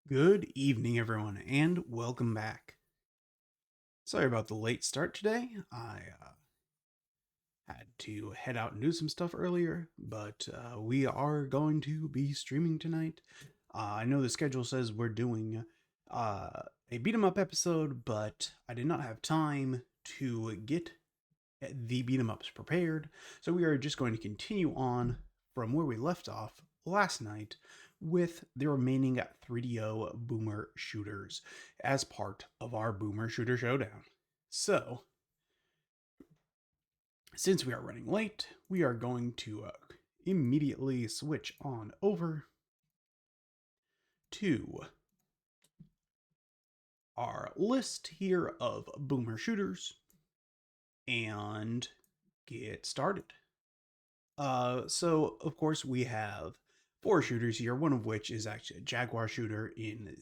Good evening, everyone, and welcome back. Sorry about the late start today. I had to head out and do some stuff earlier, but we are going to be streaming tonight. I know the schedule says we're doing a beat 'em up episode, but I did not have time to get the beat 'em ups prepared, so we are just going to continue on from where we left off last night with the remaining 3DO Boomer shooters as part of our Boomer Shooter Showdown. So, since we are running late, we are going to immediately switch on over to our list here of Boomer shooters and get started. So of course we have four shooters here, one of which is actually a Jaguar shooter it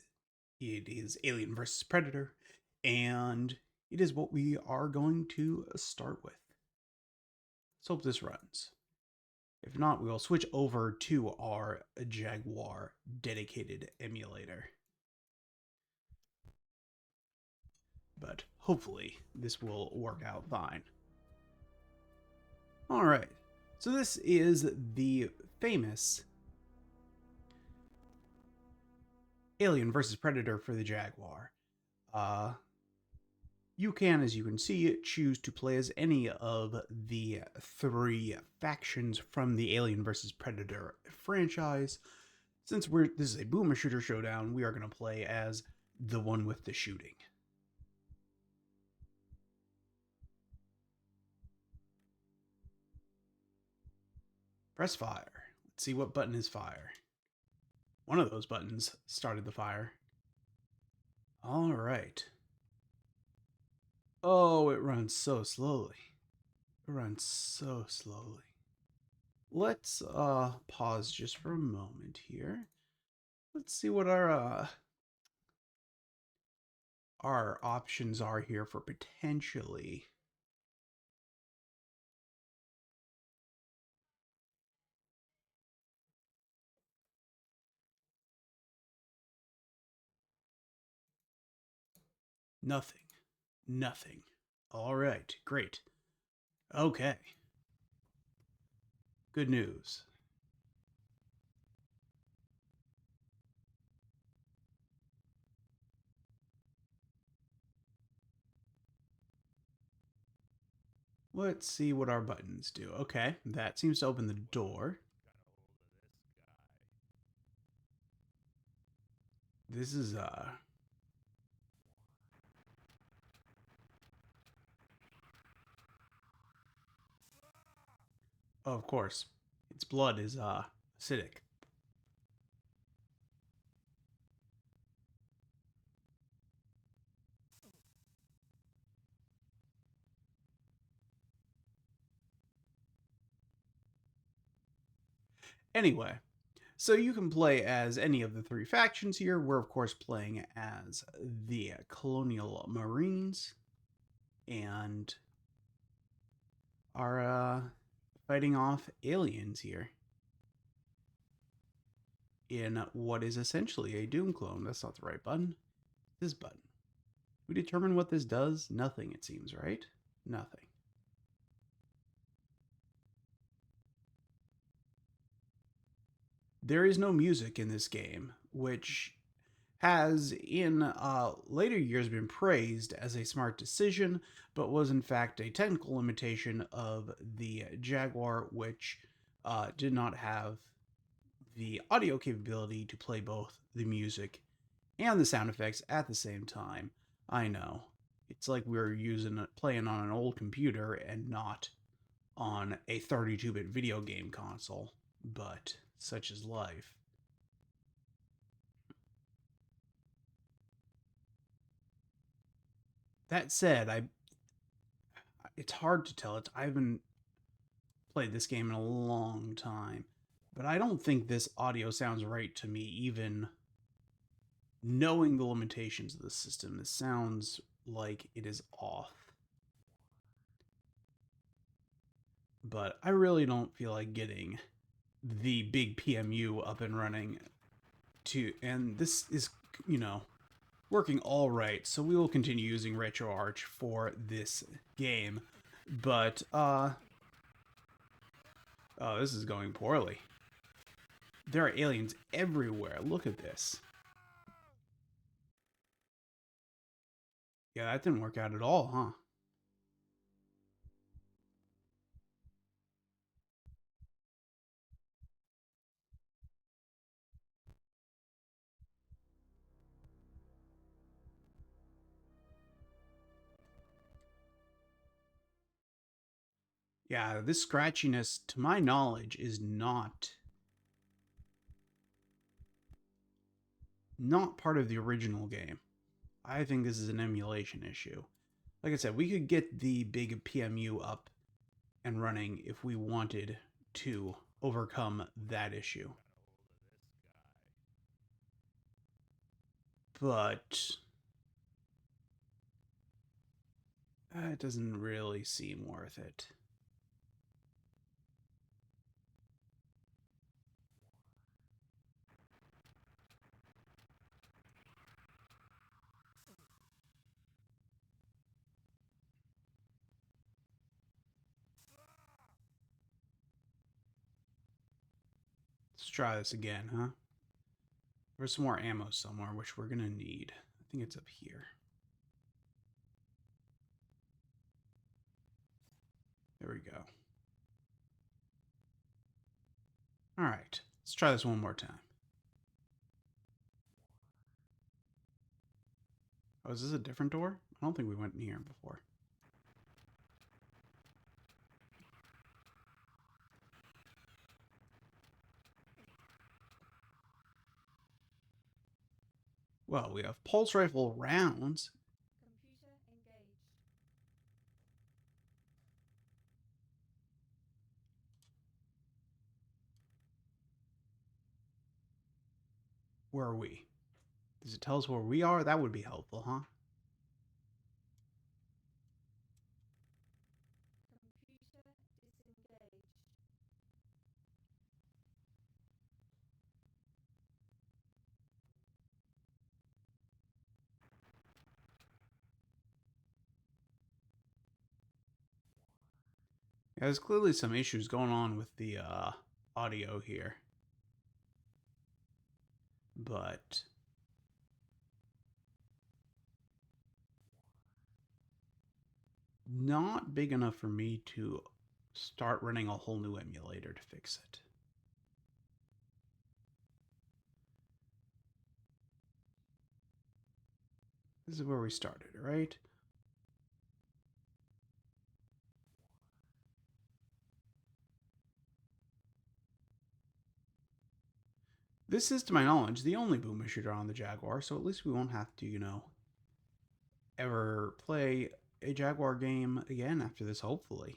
is Alien versus Predator, and it is what we are going to start with. Let's hope this runs. If not, we will switch over to our Jaguar dedicated emulator. But hopefully this will work out fine. Alright, so this is the famous Alien versus Predator for the Jaguar. You can, as you can see, choose to play as any of the three factions from the Alien vs. Predator franchise. Since this is a Boomer Shooter Showdown, we are going to play as the one with the shooting. Press fire. Let's see what button is fire. One of those buttons started the fire. All right. Oh, it runs so slowly. It runs so slowly. Let's pause just for a moment here. Let's see what our options are here for potentially nothing. Nothing. All right, great. Okay. Good news. Let's see what our buttons do. Okay, that seems to open the door. This is oh, of course. Its blood is acidic. Anyway, so you can play as any of the three factions here. We're of course playing as the Colonial Marines and are fighting off aliens here in what is essentially a Doom clone. That's not the right button. This button. We determine what this does? Nothing, it seems, right? Nothing. There is no music in this game, which has in later years been praised as a smart decision, but was in fact a technical limitation of the Jaguar, which did not have the audio capability to play both the music and the sound effects at the same time. I know. It's like we were playing on an old computer and not on a 32-bit video game console, but such is life. That said, it's hard to tell. I haven't played this game in a long time, but I don't think this audio sounds right to me, even knowing the limitations of the system. This sounds like it is off. But I really don't feel like getting the big PMU up and running and this is you know, working all right. So we will continue using RetroArch for this game. But, oh, this is going poorly. There are aliens everywhere. Look at this. Yeah, that didn't work out at all, huh? Yeah, this scratchiness, to my knowledge, is not part of the original game. I think this is an emulation issue. Like I said, we could get the big PMU up and running if we wanted to overcome that issue. But it doesn't really seem worth it. Let's try this again, huh? There's some more ammo somewhere, which we're gonna need. I think it's up here. There we go. Alright, let's try this one more time. Oh, is this a different door? I don't think we went in here before. Well, we have pulse rifle rounds. Computer engaged. Where are we? Does it tell us where we are? That would be helpful, huh? Computer disengaged. Yeah, there's clearly some issues going on with the audio here. But not big enough for me to start running a whole new emulator to fix it. This is where we started, right? This is, to my knowledge, the only boomer shooter on the Jaguar, so at least we won't have to, ever play a Jaguar game again after this, hopefully.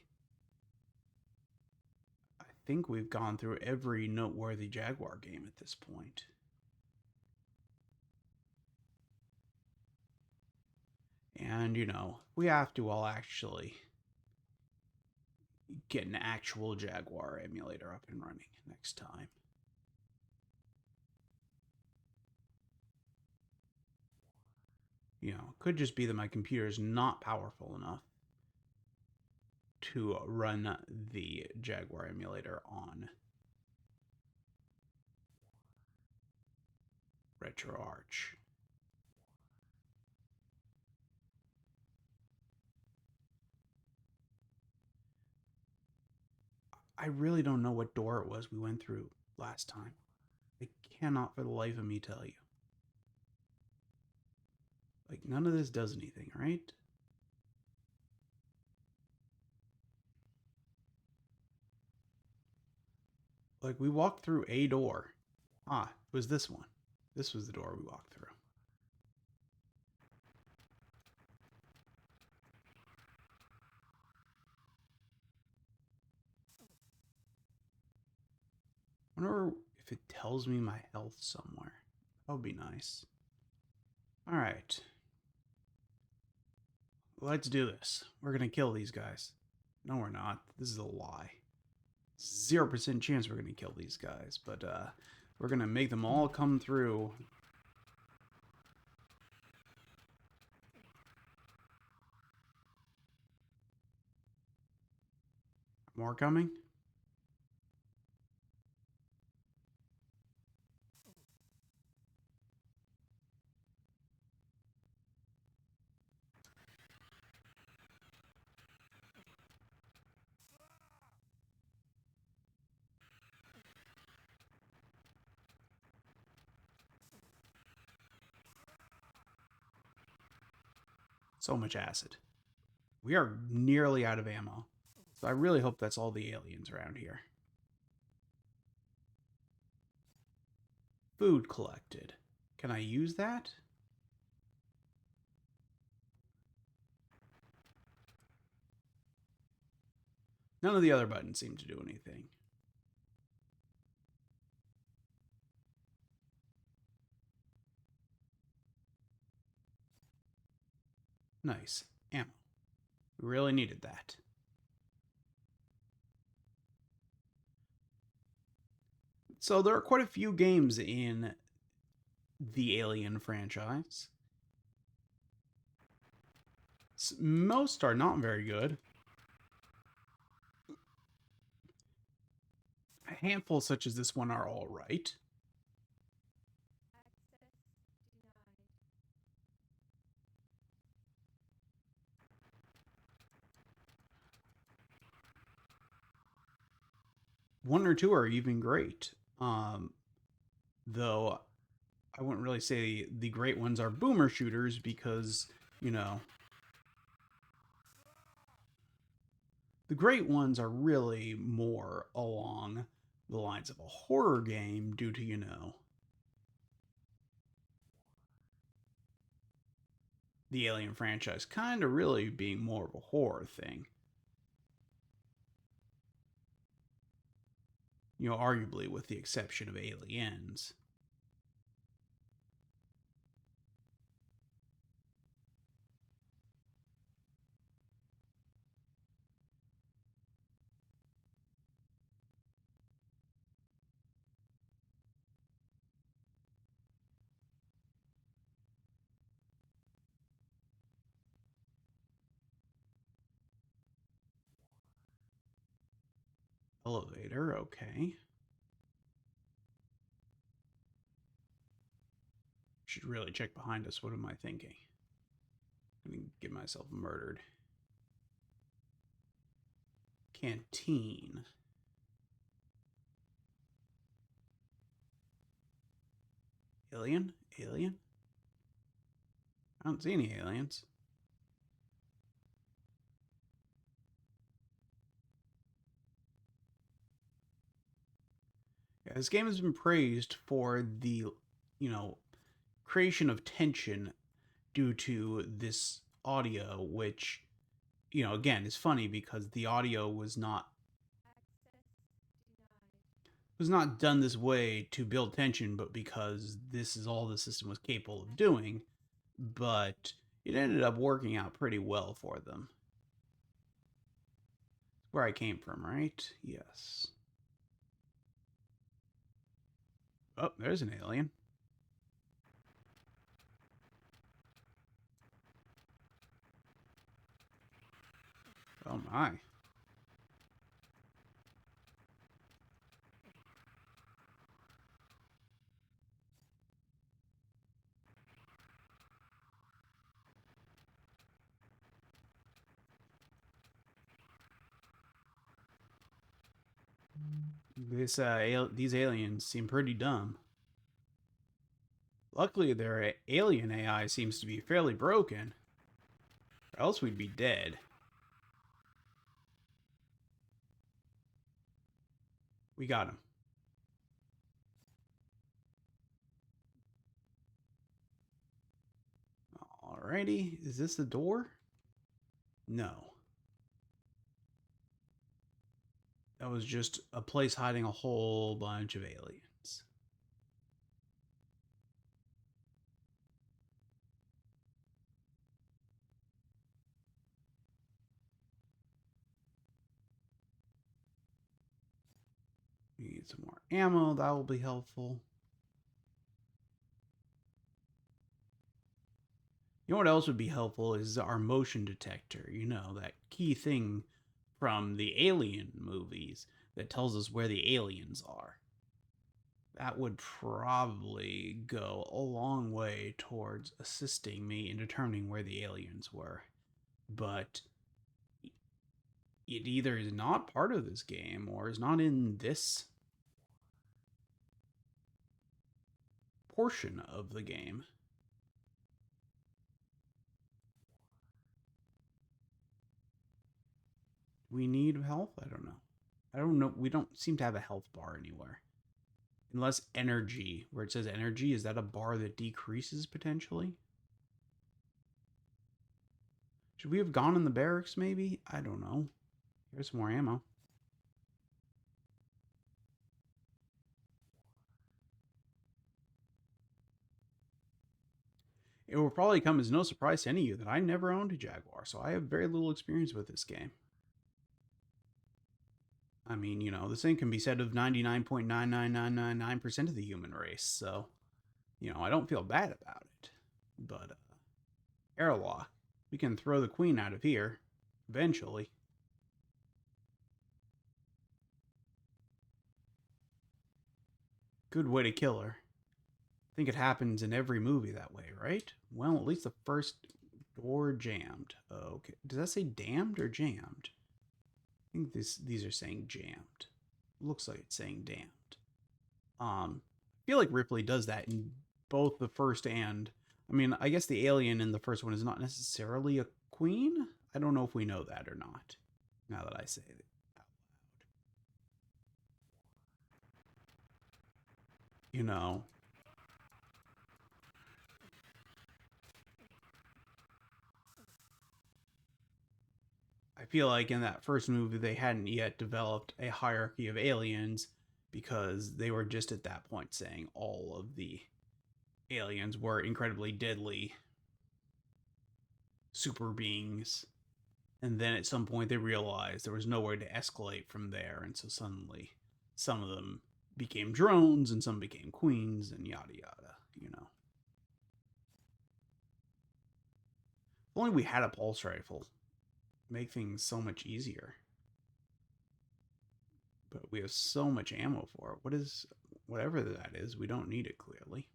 I think we've gone through every noteworthy Jaguar game at this point. And, we have to all actually get an actual Jaguar emulator up and running next time. It could just be that my computer is not powerful enough to run the Jaguar emulator on RetroArch. I really don't know what door it was we went through last time. I cannot for the life of me tell you. Like, none of this does anything, right? Like, we walked through a door. Ah, it was this one. This was the door we walked through. I wonder if it tells me my health somewhere. That would be nice. Alright. Let's do this. We're gonna kill these guys. No, we're not. This is a lie. 0% chance we're gonna kill these guys, but we're gonna make them all come through. more coming? So much acid. We are nearly out of ammo. So I really hope that's all the aliens around here. Food collected. Can I use that? None of the other buttons seem to do anything. Nice. Ammo. We really needed that. So there are quite a few games in the Alien franchise. Most are not very good. A handful such as this one are all right. Access denied. One or two are even great. Though I wouldn't really say the great ones are boomer shooters because, you know, the great ones are really more along the lines of a horror game due to, the Alien franchise kind of really being more of a horror thing. Arguably with the exception of Aliens. Elevator, okay. Should really check behind us. What am I thinking? I'm gonna get myself murdered. Canteen. Alien? Alien? I don't see any aliens. Yeah, this game has been praised for the, you know, creation of tension due to this audio, which, again, is funny because the audio Access denied. was not done this way to build tension, but because this is all the system was capable of doing. But it ended up working out pretty well for them. Where I came from, right? Yes. Oh, there's an alien. Oh my. These aliens seem pretty dumb. Luckily, their alien AI seems to be fairly broken, or else we'd be dead. We got him. Alrighty, is this the door? No. That was just a place hiding a whole bunch of aliens. We need some more ammo, that will be helpful. You know what else would be helpful is our motion detector. That key thing from the Alien movies that tells us where the aliens are. That would probably go a long way towards assisting me in determining where the aliens were. But it either is not part of this game or is not in this portion of the game. We need health? I don't know. I don't know. We don't seem to have a health bar anywhere. Unless energy, where it says energy, is that a bar that decreases potentially? Should we have gone in the barracks maybe? I don't know. Here's some more ammo. It will probably come as no surprise to any of you that I never owned a Jaguar, so I have very little experience with this game. I mean, the same can be said of 99.99999% of the human race, so, I don't feel bad about it. But, airlock. We can throw the queen out of here, eventually. Good way to kill her. I think it happens in every movie that way, right? Well, at least the first door jammed. Okay. Does that say damned or jammed? I think these are saying jammed. Looks like it's saying damned. I feel like Ripley does that in both the first and I mean, I guess the alien in the first one is not necessarily a queen. I don't know if we know that or not. Now that I say it out loud. You know, I feel like in that first movie they hadn't yet developed a hierarchy of aliens because they were just at that point saying all of the aliens were incredibly deadly super beings. And then at some point they realized there was nowhere to escalate from there, and so suddenly some of them became drones and some became queens and yada yada. If only we had a pulse rifle. Make things so much easier. But we have so much ammo for it. Whatever that is, we don't need it clearly.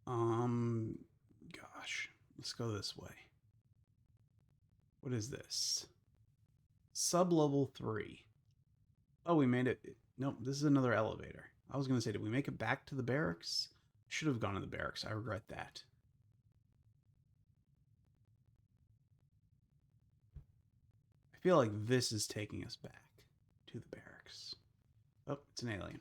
Um gosh, let's go this way. What is this? Sub level 3. Oh, we made it. Nope, this is another elevator. I was going to say, did we make it back to the barracks? Should have gone to the barracks. I regret that. I feel like this is taking us back to the barracks. Oh, it's an alien.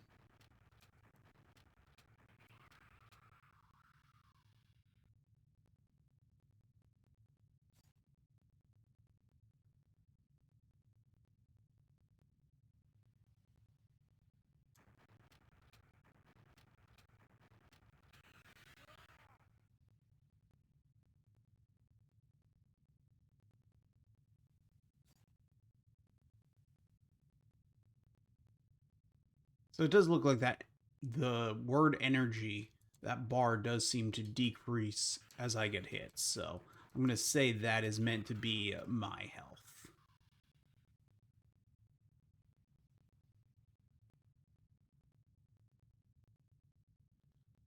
So it does look like that the word energy, that bar does seem to decrease as I get hit. So I'm going to say that is meant to be my health.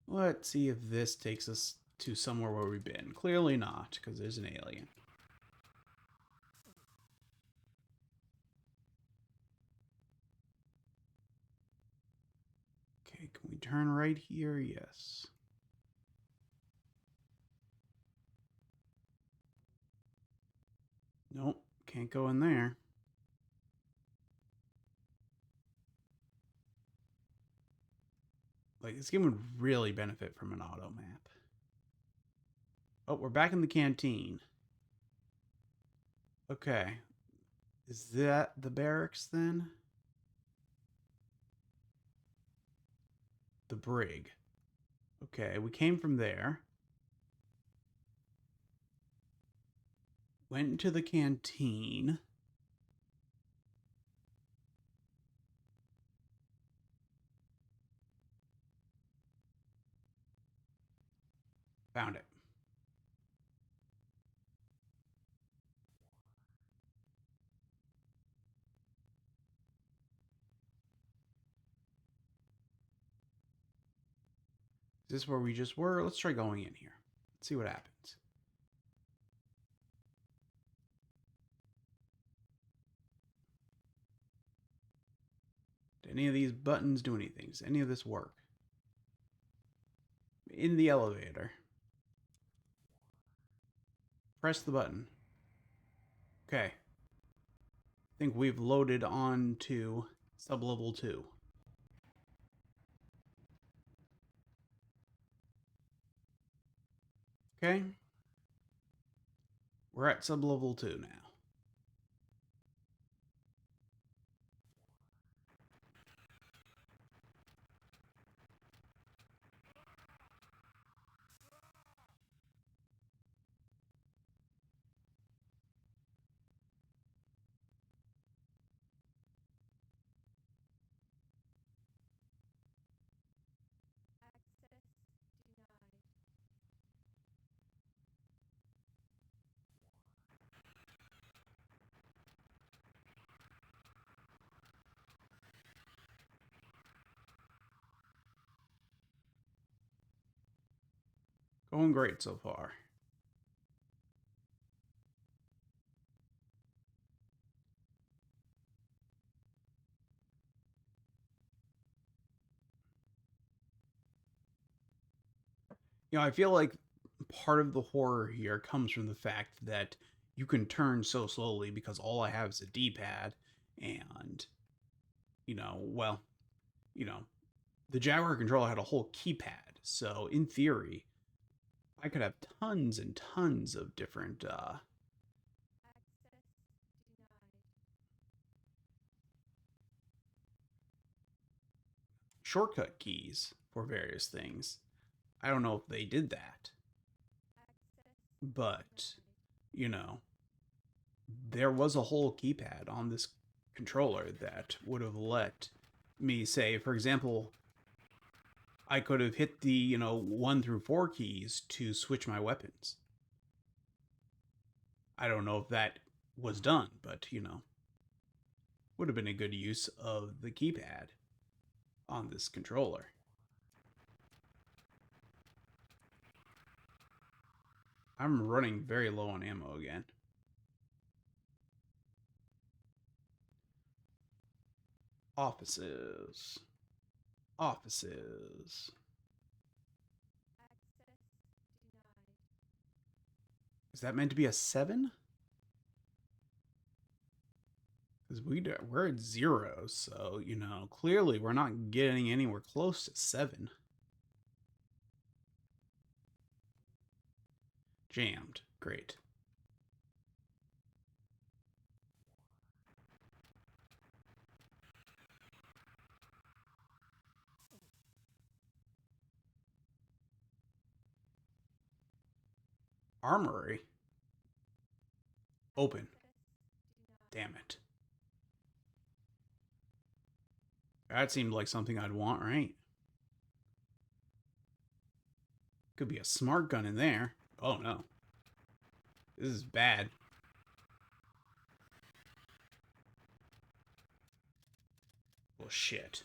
Let's see if this takes us to somewhere where we've been. Clearly not, because there's an alien. Okay, can we turn right here? Yes. Nope, can't go in there. Like, this game would really benefit from an auto map. Oh, we're back in the canteen. Okay. Is that the barracks then? The brig. Okay, we came from there. Went into the canteen. Found it. Is this where we just were? Let's try going in here. Let's see what happens. Did any of these buttons do anything? Does any of this work? In the elevator. Press the button. Okay. I think we've loaded on to sublevel 2. Okay. We're at sublevel 2 now. Access denied. Going great so far. I feel like part of the horror here comes from the fact that you can turn so slowly because all I have is a D-pad and well, you know, the Jaguar controller had a whole keypad. So in theory, I could have tons and tons of different Access denied. shortcut keys for various things. I don't know if they did that, Access but denied. you know, there was a whole keypad on this controller that would have let me say, for example, I could have hit the, 1 through 4 keys to switch my weapons. I don't know if that was done, but, would have been a good use of the keypad on this controller. I'm running very low on ammo again. Offices. Offices. Access denied. Is that meant to be a 7? Because we're at 0, so, clearly we're not getting anywhere close to 7. Jammed. Great. Armory. Open. Access denied. Damn it. That seemed like something I'd want, right? Could be a smart gun in there. Oh no. This is bad. Well, shit.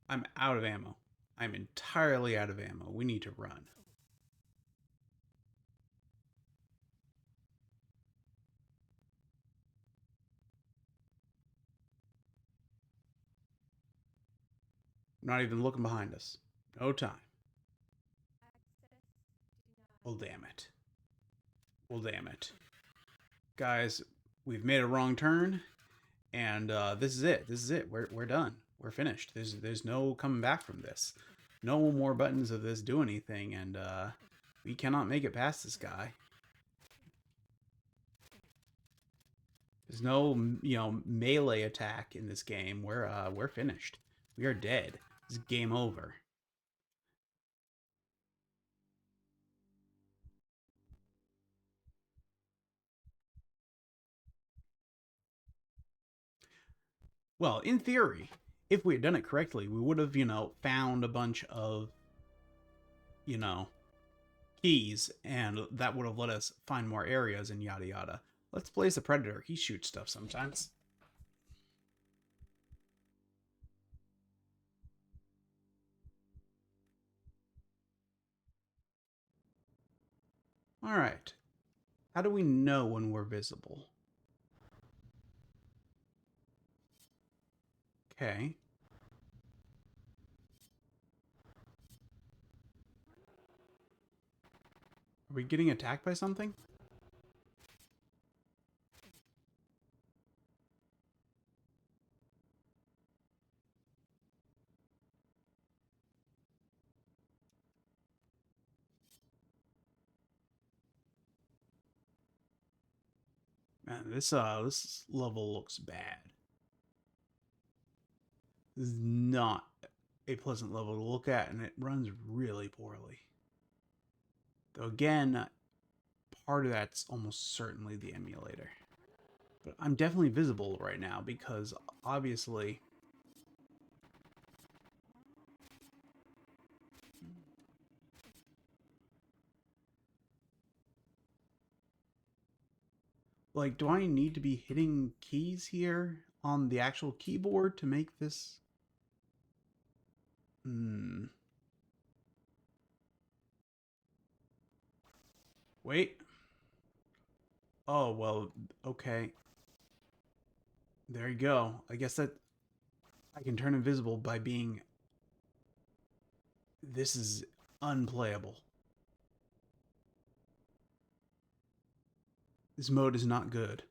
I'm out of ammo. I'm entirely out of ammo. We need to run. I'm not even looking behind us. No time. Access denied. Well, damn it. Well, damn it. Guys, we've made a wrong turn, and this is it. This is it. We're done. We're finished. There's no coming back from this. No more buttons of this do anything, and we cannot make it past this guy. There's no melee attack in this game. We're finished. We are dead. This is game over. Well, in theory, if we had done it correctly, we would have found a bunch of you know, keys, and that would have let us find more areas and yada yada. Let's play as the Predator. He shoots stuff sometimes. All right. How do we know when we're visible? Okay. Are we getting attacked by something? Man, this level looks bad. This is not a pleasant level to look at, and it runs really poorly. Though again, part of that's almost certainly the emulator. But I'm definitely visible right now because obviously, like, do I need to be hitting keys here on the actual keyboard to make this? Hmm. Wait. Oh, well, okay. There you go. I guess that I can turn invisible by being. This is unplayable. This mode is not good.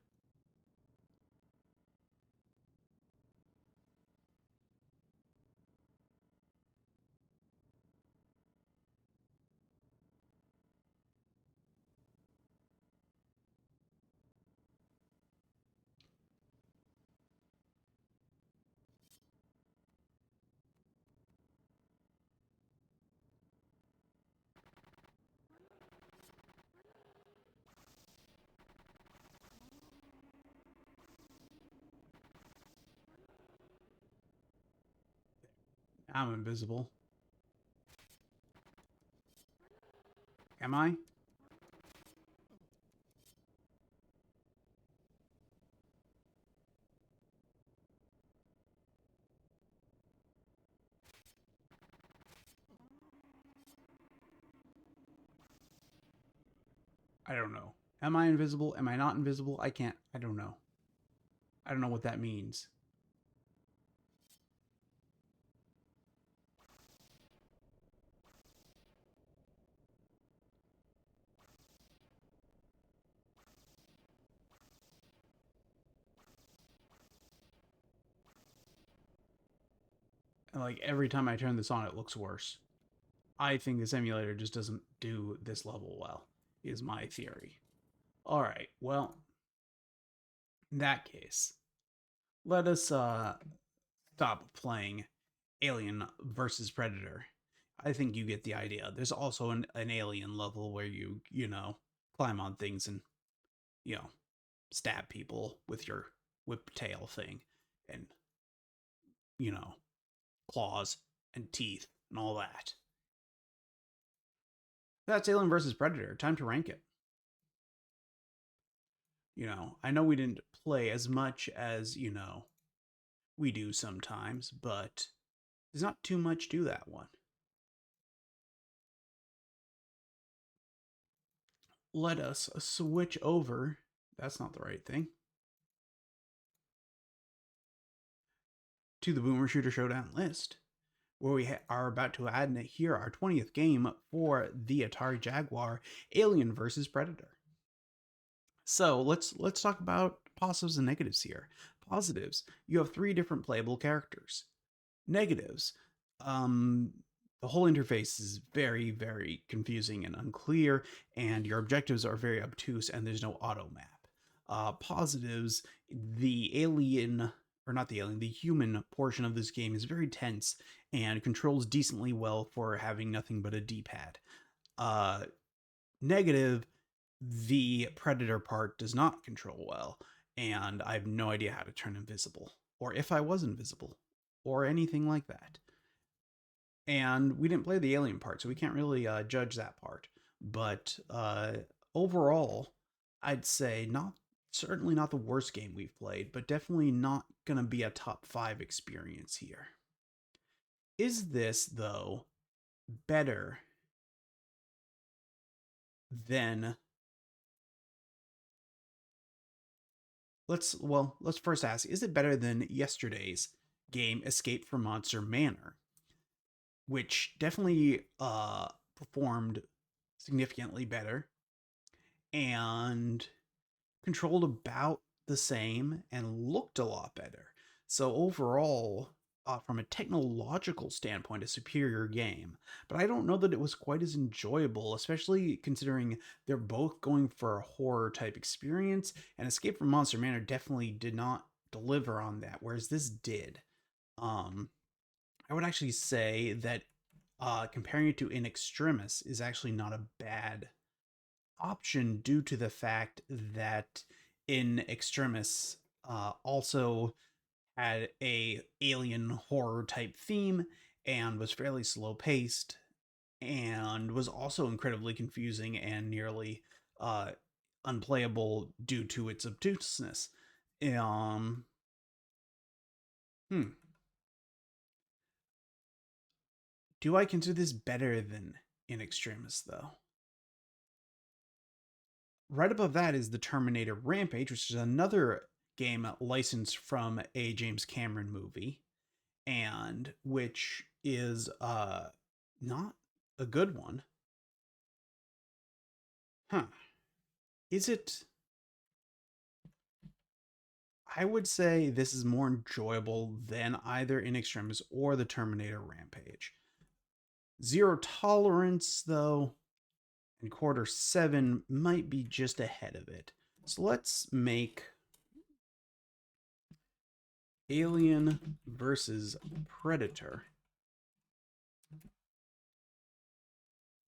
I'm invisible. Am I? I don't know. Am I invisible? Am I not invisible? I can't. I don't know. I don't know what that means. And like every time I turn this on, it looks worse. I think this emulator just doesn't do this level well, is my theory. All right, well, in that case, let us stop playing Alien versus Predator. I think you get the idea. There's also an alien level where you climb on things and, you know, stab people with your whip tail thing and, you know, claws and teeth and all that. That's Alien versus Predator. Time to rank it. I know we didn't play as much as, we do sometimes, but there's not too much to that one. Let us switch over. That's not the right thing. To the Boomer Shooter Showdown list, where we are about to add here our 20th game for the Atari Jaguar Alien versus Predator. So let's talk about positives and negatives here. Positives, you have three different playable characters. Negatives, um, the whole interface is very, very confusing and unclear, and your objectives are very obtuse, and there's no auto map. Positives, the alien, or not the alien, the human portion of this game is very tense and controls decently well for having nothing but a D-pad. Uh, Negative, the predator part does not control well, and I have no idea how to turn invisible, or if I was invisible, or anything like that. and we didn't play the alien part, so we can't really judge that part. But overall, I'd say not certainly not the worst game we've played, but definitely not gonna be a top 5 experience here. Is this though better than let's first ask, is it better than yesterday's game Escape from Monster Manor, which definitely performed significantly better and controlled about the same and looked a lot better. So overall, from a technological standpoint, a superior game. But I don't know that it was quite as enjoyable, especially considering they're both going for a horror type experience, and Escape from Monster Manor definitely did not deliver on that, whereas this did. Um, I would actually say that comparing it to In Extremis is actually not a bad option due to the fact that In Extremis also had a alien horror type theme and was fairly slow paced and was also incredibly confusing and nearly uh, unplayable due to its obtuseness. Um, hmm. Do I consider this better than In Extremis though? Right above that is the Terminator Rampage, which is another game licensed from a James Cameron movie, and which is not a good one. Huh. Is it? I would say this is more enjoyable than either In Extremis or the Terminator Rampage. Zero Tolerance, though, and Quarter 7 might be just ahead of it. So let's make Alien versus Predator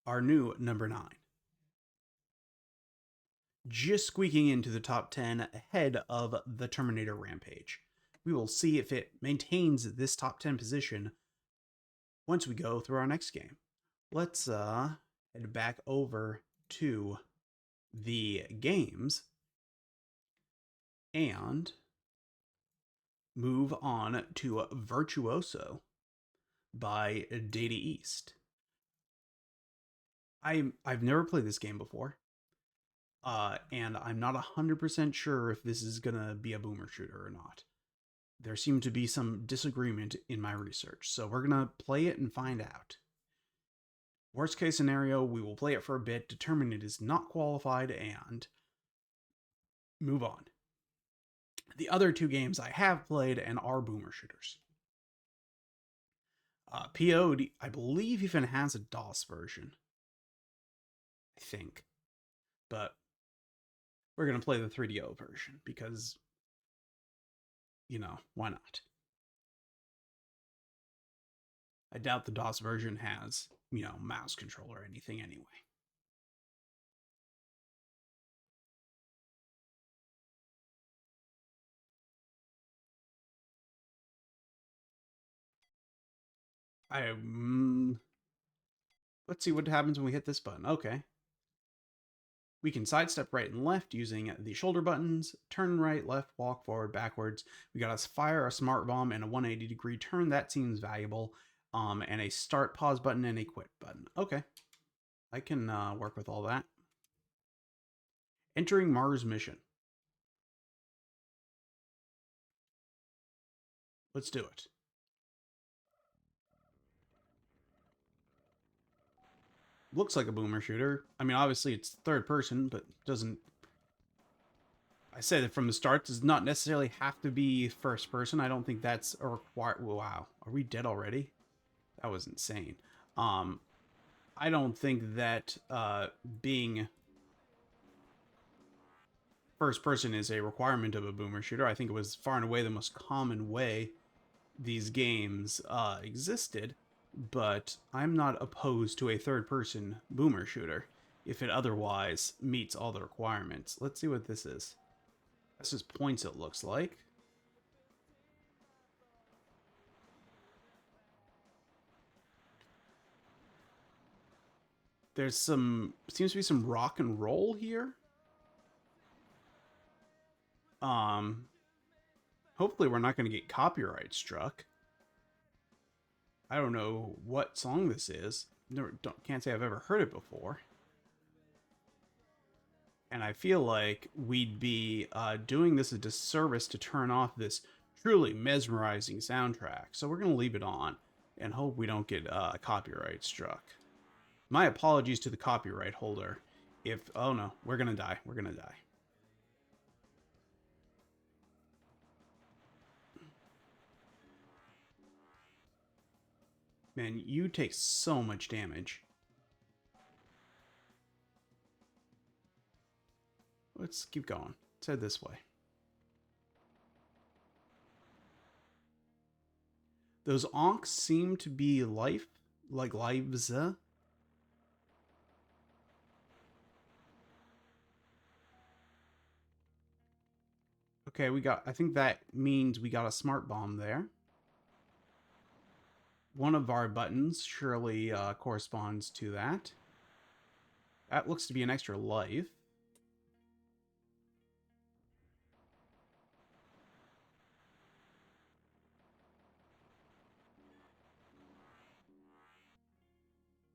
our new number 9. Just squeaking into the top 10 ahead of the Terminator Rampage. We will see if it maintains this top 10 position once we go through our next game. Let's head back over to the games and move on to Virtuoso by Data East. I've never played this game before, and I'm not 100% sure if this is gonna be a boomer shooter or not. There seemed to be some disagreement in my research, so we're gonna play it and find out. Worst case scenario, we will play it for a bit, determine it is not qualified, and move on. The other two games I have played and are boomer shooters. PO, I believe, even has a DOS version. I think. But we're going to play the 3DO version because, why not? I doubt the DOS version has, mouse control or anything anyway. Let's see what happens when we hit this button. Okay. We can sidestep right and left using the shoulder buttons, turn right, left, walk forward, backwards. We got a fire, a smart bomb, and a 180-degree turn. That seems valuable. And a start, pause button, and a quit button. Okay. I can work with all that. Entering Mars mission. Let's do it. Looks like a boomer shooter. I mean, obviously it's third person, but doesn't. I said that from the start, does not necessarily have to be first person. I don't think that's a required. Wow, are we dead already? That was insane. Um, I don't think that being first person is a requirement of a boomer shooter. I think it was far and away the most common way these games existed, but I'm not opposed to a third person boomer shooter if it otherwise meets all the requirements. Let's see what this is. This is points, it looks like. There's some seems to be some rock and roll here. Um, Hopefully we're not going to get copyright struck. I don't know what song this is. Can't say I've ever heard it before. And I feel like we'd be doing this a disservice to turn off this truly mesmerizing soundtrack. So we're going to leave it on and hope we don't get copyright struck. My apologies to the copyright holder. If, oh no, we're going to die. We're going to die. Man, you take so much damage. Let's keep going. Let's head this way. Those onks seem to be like lives. Okay, I think that means we got a smart bomb there. One of our buttons surely corresponds to that. That looks to be an extra life.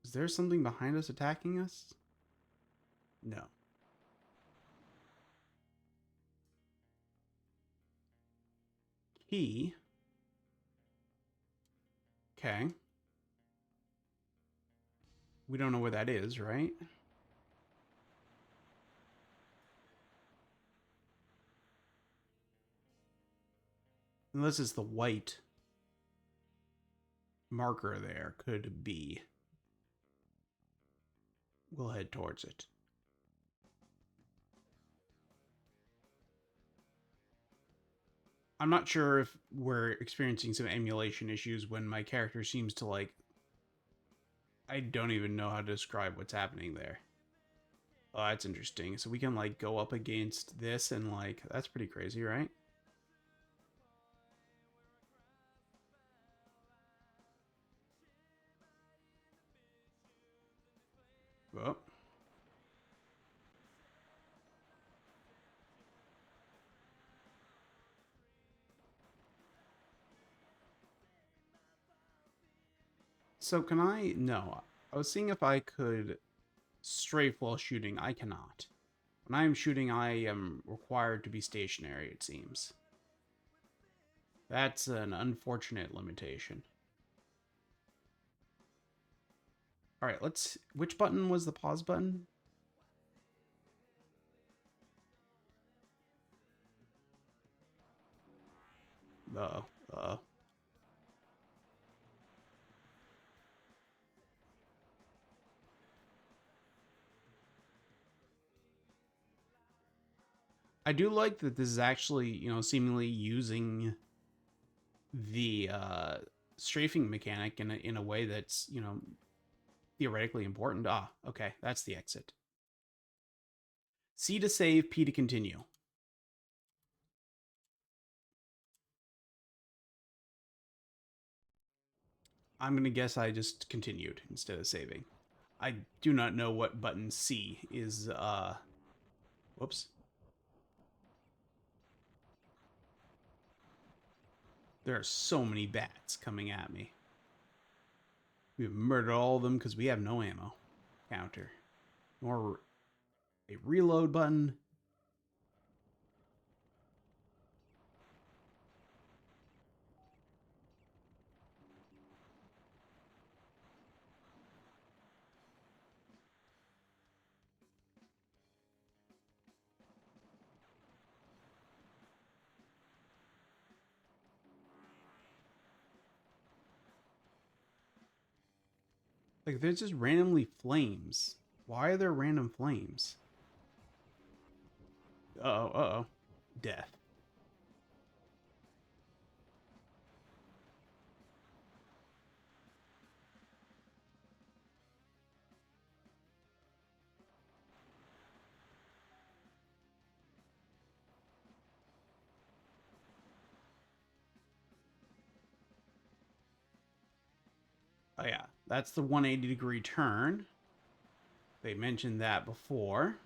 Is there something behind us attacking us? No. Key. Okay. We don't know where that is, right? Unless it's the white marker there. Could be. We'll head towards it. I'm not sure if we're experiencing some emulation issues when my character seems to like... I don't even know how to describe what's happening there. Oh, that's interesting. So we can like go up against this and like... That's pretty crazy, right? Well... So can I... No. I was seeing if I could strafe while shooting. I cannot. When I am shooting, I am required to be stationary, it seems. That's an unfortunate limitation. Alright, let's... Which button was the pause button? Uh-oh. Uh-oh. I do like that this is actually, seemingly using the strafing mechanic in a way that's, theoretically important. Ah, okay, that's the exit. C to save, P to continue. I'm going to guess I just continued instead of saving. I do not know what button C is, whoops. There are so many bats coming at me. We've murdered all of them because we have no ammo. Counter. Nor a reload button. Like, there's just randomly flames. Why are there random flames? Uh-oh, uh-oh. Death. Oh, yeah. That's the 180-degree turn. They mentioned that before.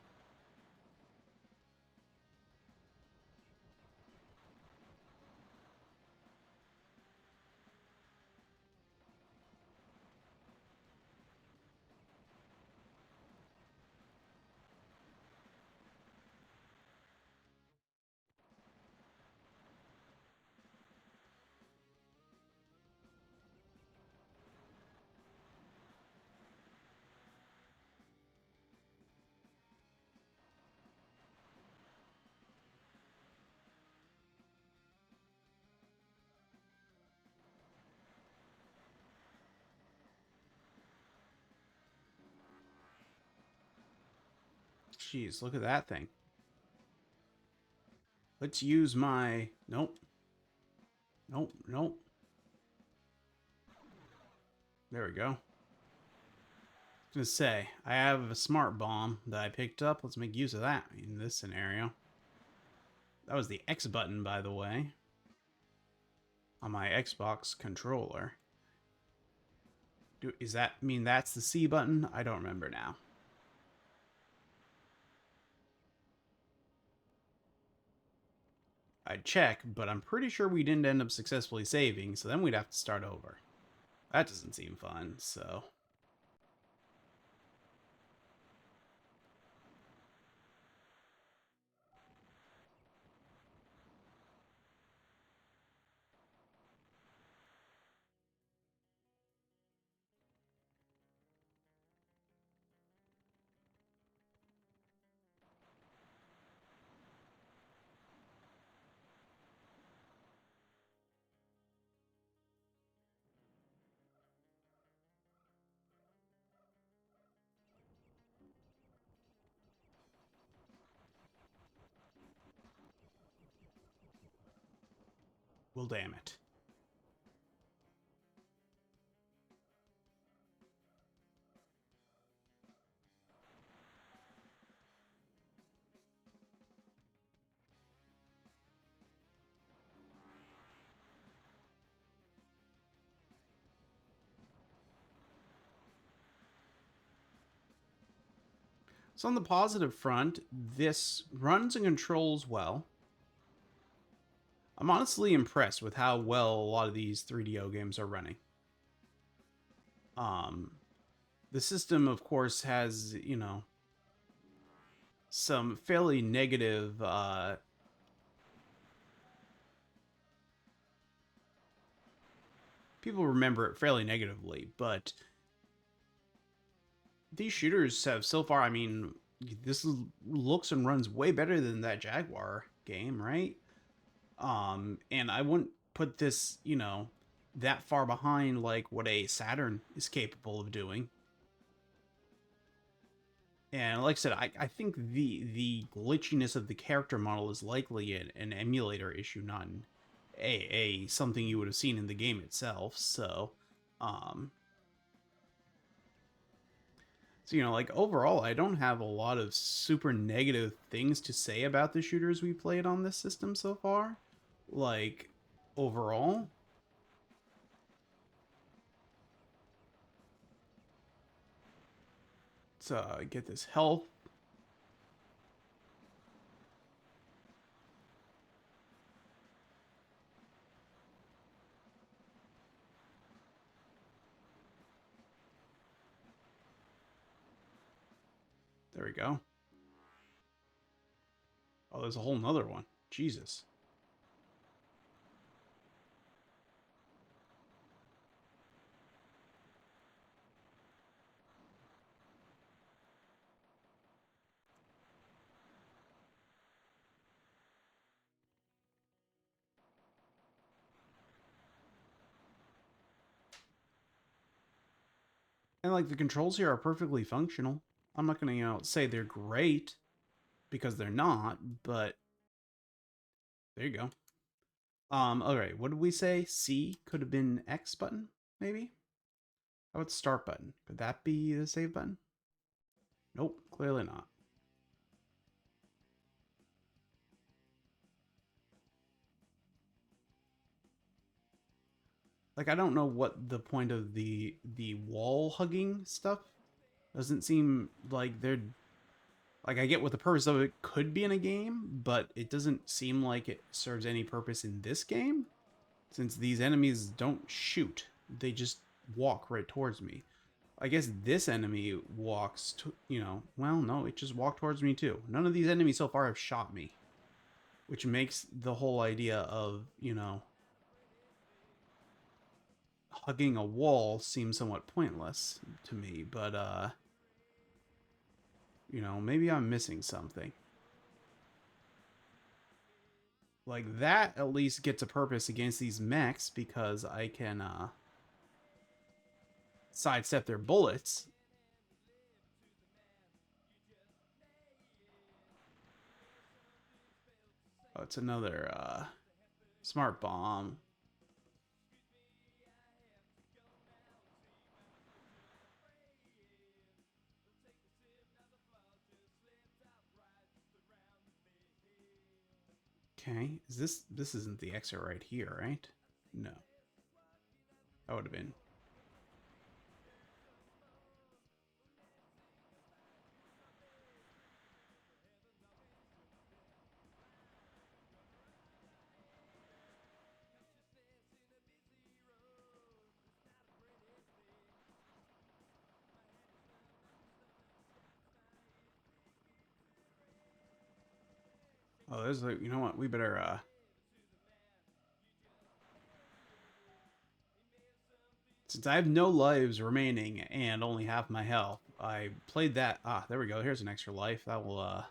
Jeez, look at that thing. Let's use my... Nope. Nope, nope. There we go. I was gonna say, I have a smart bomb that I picked up. Let's make use of that in this scenario. That was the X button, by the way, on my Xbox controller. Does that mean that's the C button? I don't remember now. I'd check, but I'm pretty sure we didn't end up successfully saving, so then we'd have to start over. That doesn't seem fun, so... Well, damn it. So on the positive front, this runs and controls well. I'm honestly impressed with how well a lot of these 3DO games are running. Um, the system, of course, has, you know, some fairly negative people remember it fairly negatively, but these shooters have so far, I mean, looks and runs way better than that Jaguar game, right? And I wouldn't put this, you know, that far behind like what a Saturn is capable of doing. And like I said, I think the glitchiness of the character model is likely an emulator issue, not a something you would have seen in the game itself. Um, so you know, like overall, I don't have a lot of super negative things to say about the shooters we played on this system so far. Like overall, let's get this health. There we go. Oh, there's a whole nother one. Jesus. And like the controls here are perfectly functional. I'm not gonna, you know, say they're great because they're not, but there you go. Alright, what did we say? C could have been X button, maybe? How about start button? Could that be the save button? Nope, clearly not. Like I don't know what the point of the wall hugging stuff Doesn't seem like they're like I get what the purpose of it could be in a game, but it doesn't seem like it serves any purpose in this game since these enemies don't shoot. They just walk right towards me. I guess this enemy walks to, well, no, it just walked towards me too. None of these enemies so far have shot me, which makes the whole idea of, hugging a wall seem somewhat pointless to me, but maybe I'm missing something. Like that at least gets a purpose against these mechs because I can sidestep their bullets. Oh, it's another smart bomb. Okay, is this isn't the exit right here, right? No, that would have been. Oh, there's like, you know what? We better since I have no lives remaining and only half my health, I played that. Ah, there we go. Here's an extra life. That will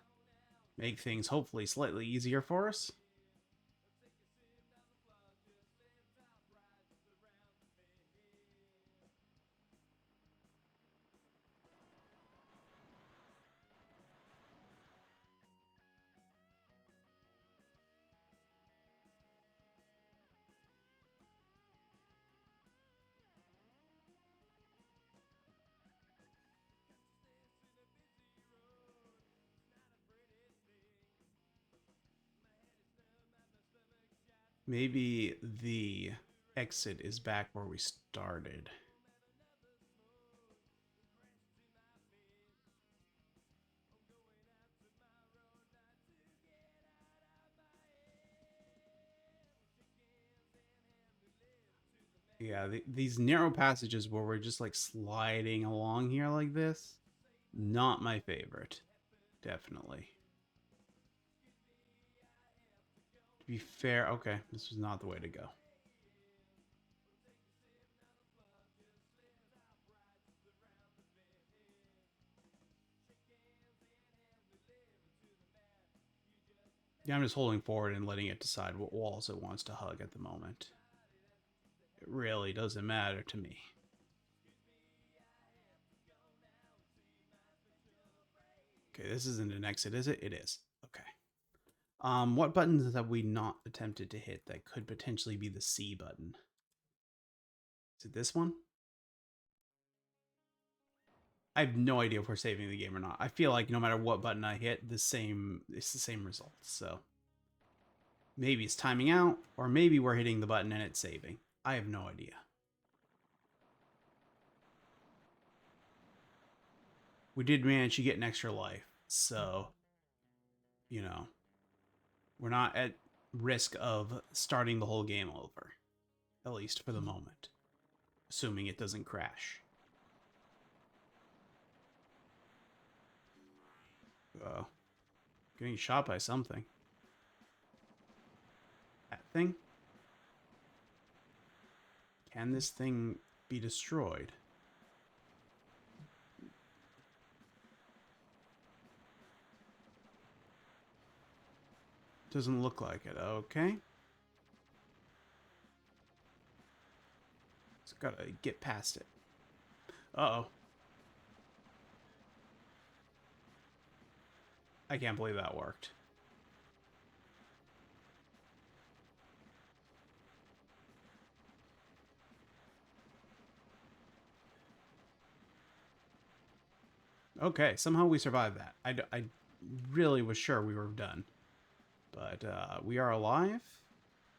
make things hopefully slightly easier for us. Maybe the exit is back where we started. Yeah, these narrow passages where we're just like sliding along here like this, not my favorite. Definitely. To be fair, okay, this was not the way to go. Yeah, I'm just holding forward and letting it decide what walls it wants to hug at the moment. It really doesn't matter to me. Okay, this isn't an exit, is it? It is. Okay. What buttons have we not attempted to hit that could potentially be the C button? Is it this one? I have no idea if we're saving the game or not. I feel like no matter what button I hit, it's the same result. So maybe it's timing out, or maybe we're hitting the button and it's saving. I have no idea. We did manage to get an extra life, so you know we're not at risk of starting the whole game over, at least for the moment, assuming it doesn't crash. Uh, Getting shot by something. That thing? Can this thing be destroyed? Doesn't look like it. Okay. Just gotta get past it. Uh-oh. I can't believe that worked. Okay, somehow we survived that. I really was sure we were done. But we are alive.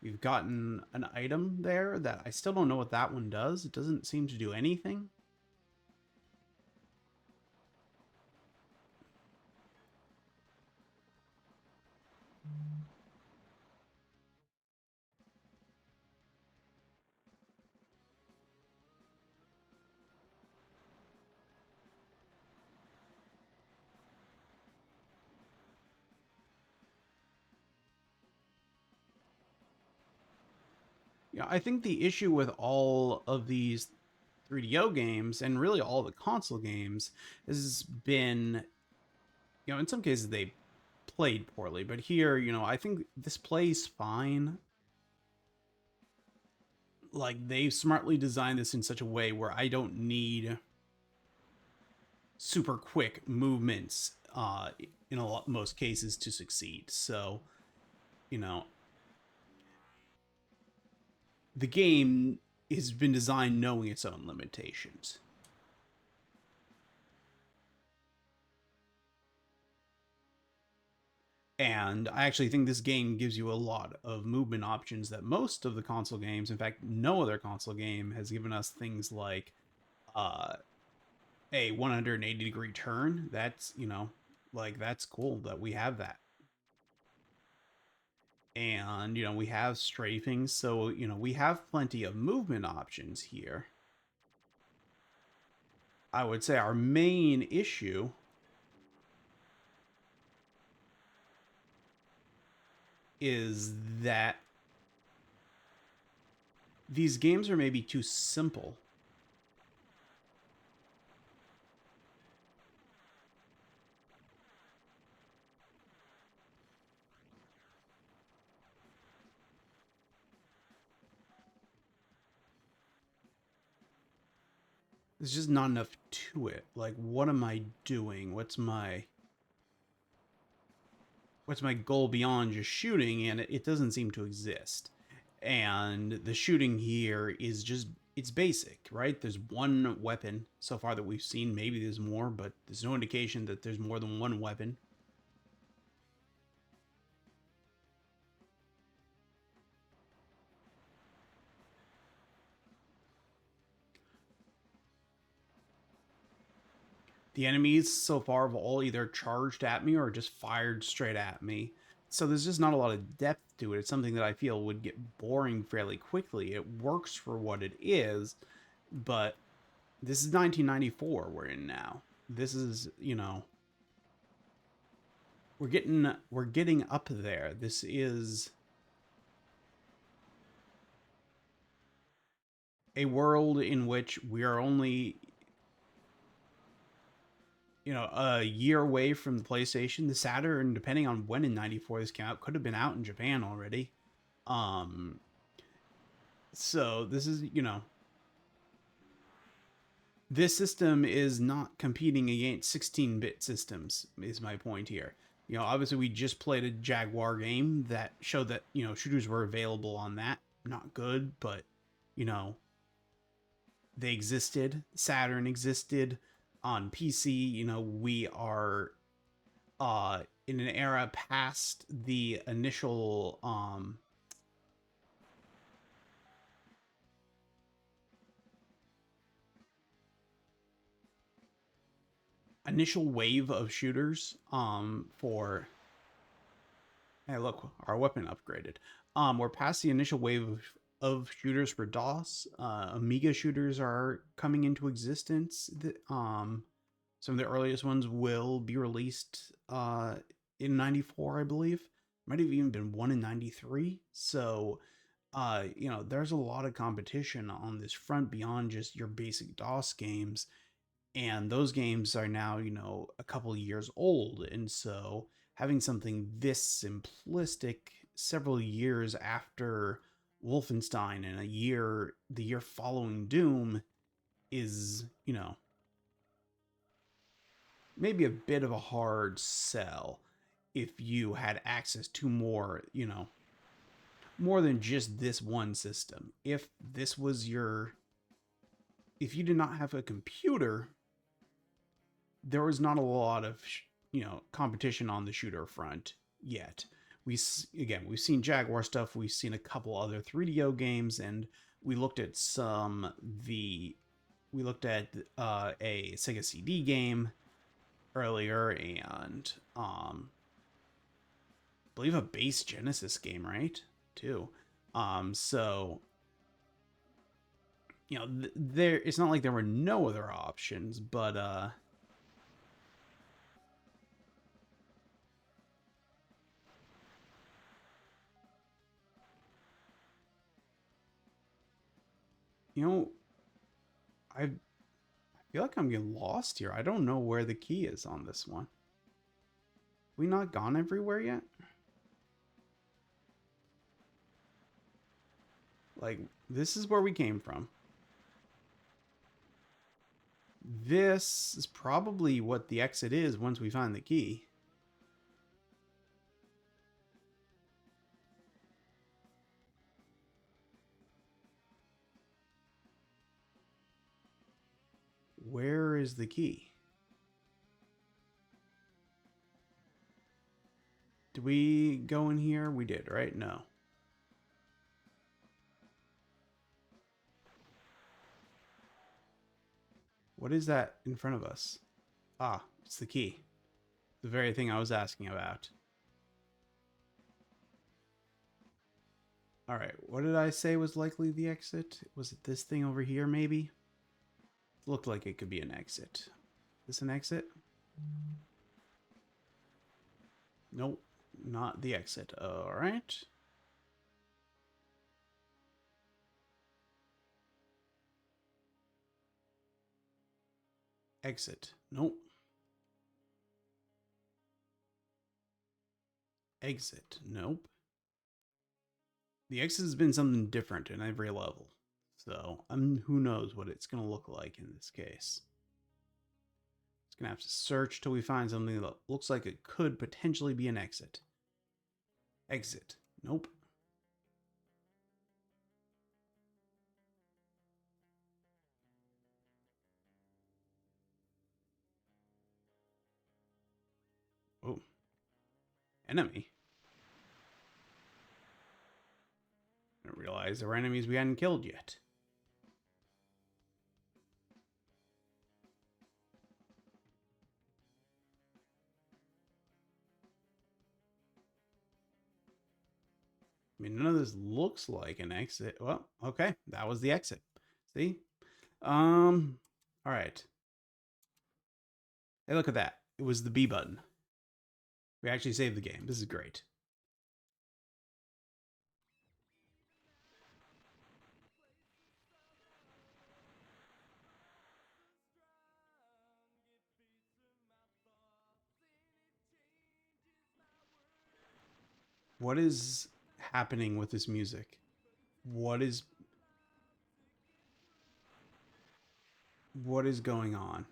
We've gotten an item there that I still don't know what that one does. It doesn't seem to do anything. Yeah, I think the issue with all of these 3DO games and really all the console games has been, in some cases they played poorly, but here, I think this plays fine. Like they've smartly designed this in such a way where I don't need super quick movements in most cases to succeed. So, you know, the game has been designed knowing its own limitations. And I actually think this game gives you a lot of movement options that most of the console games, in fact, no other console game has given us things like uh, a 180-degree turn. That's, like that's cool that we have that. And, we have strafing. So, we have plenty of movement options here. I would say our main issue is that these games are maybe too simple. There's just not enough to it. Like, what am I doing? What's my goal beyond just shooting? And it doesn't seem to exist. And the shooting here is just it's basic, right? There's one weapon so far that we've seen. Maybe there's more, but there's no indication that there's more than one weapon. The enemies so far have all either charged at me or just fired straight at me. So there's just not a lot of depth to it. It's something that I feel would get boring fairly quickly. It works for what it is, but this is 1994 we're in now. This is, we're getting up there. This is a world in which we are only a year away from the PlayStation. The Saturn, depending on when in '94 this came out, could have been out in Japan already. Um, so this is, this system is not competing against 16-bit systems. Is my point here. Obviously we just played a Jaguar game that showed that shooters were available on that. Not good, but you know they existed. Saturn existed on PC. We are in an era past the initial wave of shooters for hey look, our weapon upgraded. We're past the initial wave of shooters for DOS. Amiga shooters are coming into existence. Some of the earliest ones will be released in '94, I believe. Might have even been one in '93. So there's a lot of competition on this front beyond just your basic DOS games, and those games are now a couple years old, and so having something this simplistic several years after Wolfenstein and the year following Doom is maybe a bit of a hard sell if you had access to more than just this one system. If you did not have a computer, there was not a lot of competition on the shooter front yet. We've seen Jaguar stuff, we've seen a couple other 3DO games, and we looked at a Sega CD game earlier, and believe a base Genesis game, right? Too. So there it's not like there were no other options, but you know, I feel like I'm getting lost here. I don't know where the key is on this one. We not gone everywhere yet? Like, this is where we came from. This is probably what the exit is once we find the key. Where is the key? Did we go in here? We did, right? No. What is that in front of us? Ah, it's the key. The very thing I was asking about. All right, what did I say was likely the exit? Was it this thing over here, maybe? It looked like it could be an exit. Is this an exit? Nope, not the exit. All right. Exit. Nope. Exit. Nope. The exit has been something different in every level. So, who knows what it's going to look like in this case. It's going to have to search till we find something that looks like it could potentially be an exit. Exit. Nope. Oh. Enemy. I didn't realize there were enemies we hadn't killed yet. I mean, none of this looks like an exit. Well, okay, that was the exit. See? All right. Hey, look at that. It was the B button. We actually saved the game. This is great. What is happening with this music? What is what is going on?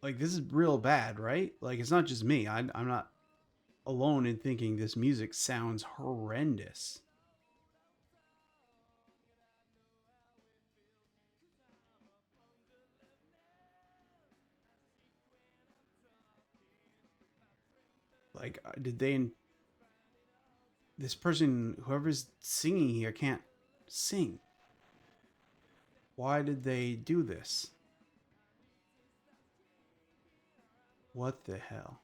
Like, this is real bad, right? Like, it's not just me. I'm not alone in thinking this music sounds horrendous. Like, did they? This person, whoever's singing here, can't sing. Why did they do this? What the hell?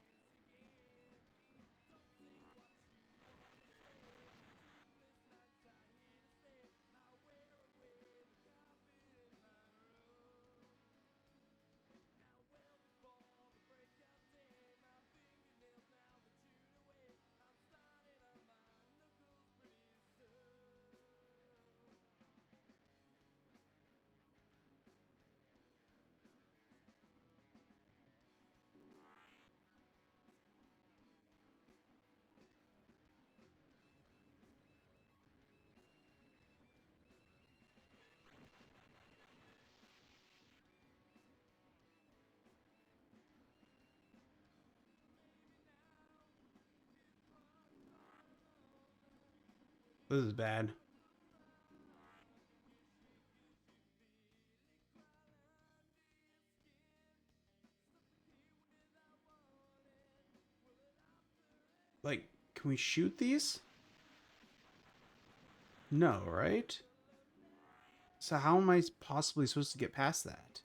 This is bad. Like, can we shoot these? No, right? So how am I possibly supposed to get past that?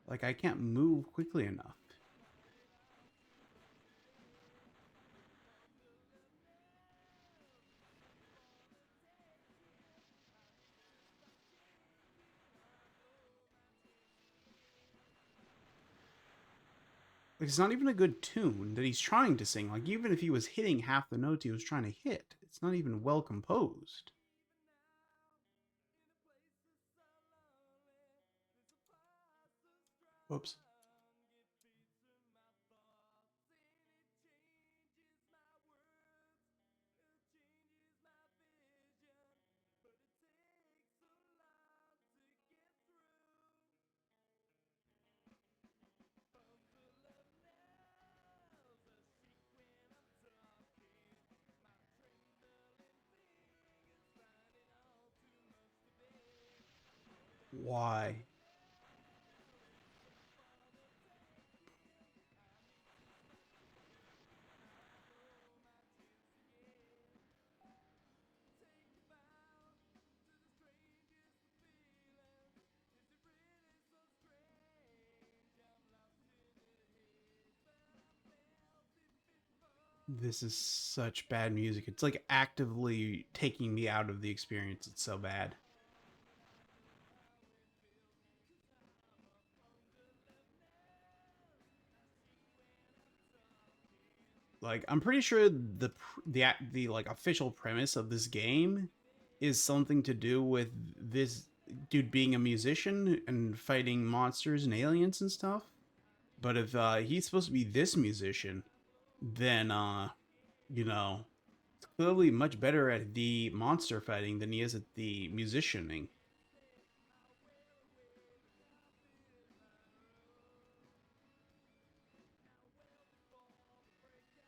Like, I can't move quickly enough. Like, it's not even a good tune that he's trying to sing. Like, even if he was hitting half the notes he was trying to hit, it's not even well composed. Whoops. Why? This is such bad music. It's like actively taking me out of the experience. It's so bad. Like, I'm pretty sure the like official premise of this game is something to do with this dude being a musician and fighting monsters and aliens and stuff. But if he's supposed to be this musician, then you know, it's clearly much better at the monster fighting than he is at the musicianing.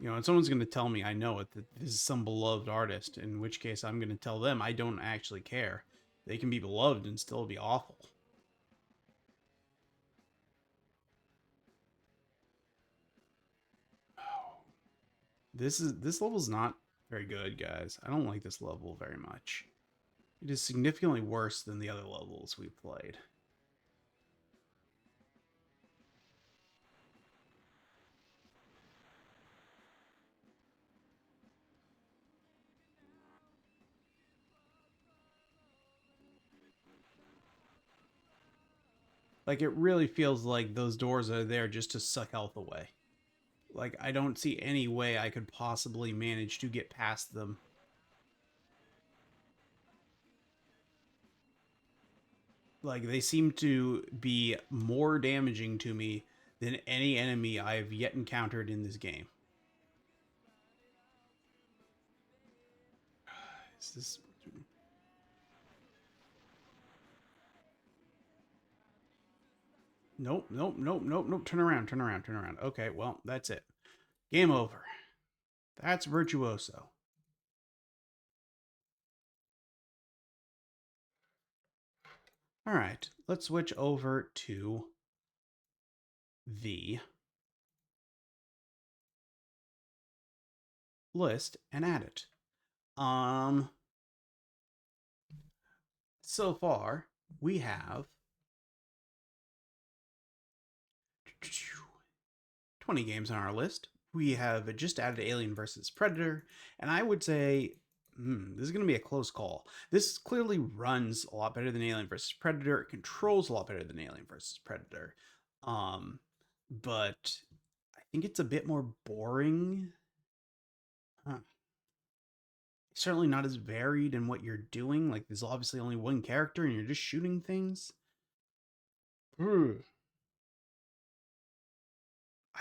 And someone's going to tell me I know it, that this is some beloved artist, in which case I'm going to tell them I don't actually care. They can be beloved and still be awful. This level's not very good, guys. I don't like this level very much. It is significantly worse than the other levels we've played. Like, it really feels like those doors are there just to suck health away. Like, I don't see any way I could possibly manage to get past them. Like, they seem to be more damaging to me than any enemy I've yet encountered in this game. Is this. Nope, nope, nope, nope, nope. Turn around, turn around, turn around. Okay, well, that's it. Game over. That's Virtuoso. All right, let's switch over to the list and add it. So far we have 20 games on our list. We have just added Alien versus Predator, and I would say this is going to be a close call. This clearly runs a lot better than Alien versus Predator. It controls a lot better than Alien versus Predator. Um, but I think it's a bit more boring. Huh. Certainly not as varied in what you're doing. Like, there's obviously only one character and you're just shooting things.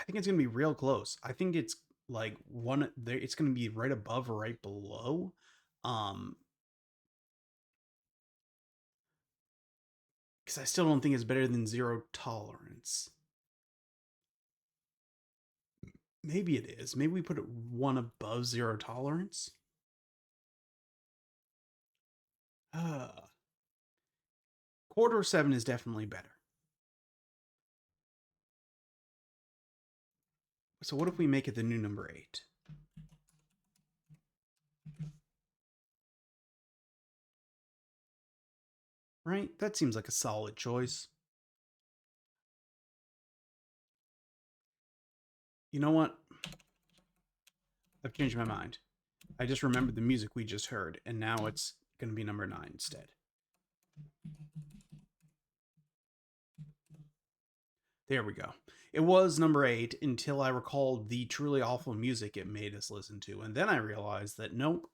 I think it's gonna be real close. I think it's like one there. It's gonna be right above or right below. Um, because I still don't think it's better than Zero Tolerance. Maybe it is. Maybe we put it one above Zero Tolerance. Quarter 7 is definitely better. So what if we make it the new number 8? Right? That seems like a solid choice. You know what? I've changed my mind. I just remembered the music we just heard, and now it's going to be number 9 instead. There we go. It was number 8 until I recalled the truly awful music it made us listen to. And then I realized that nope,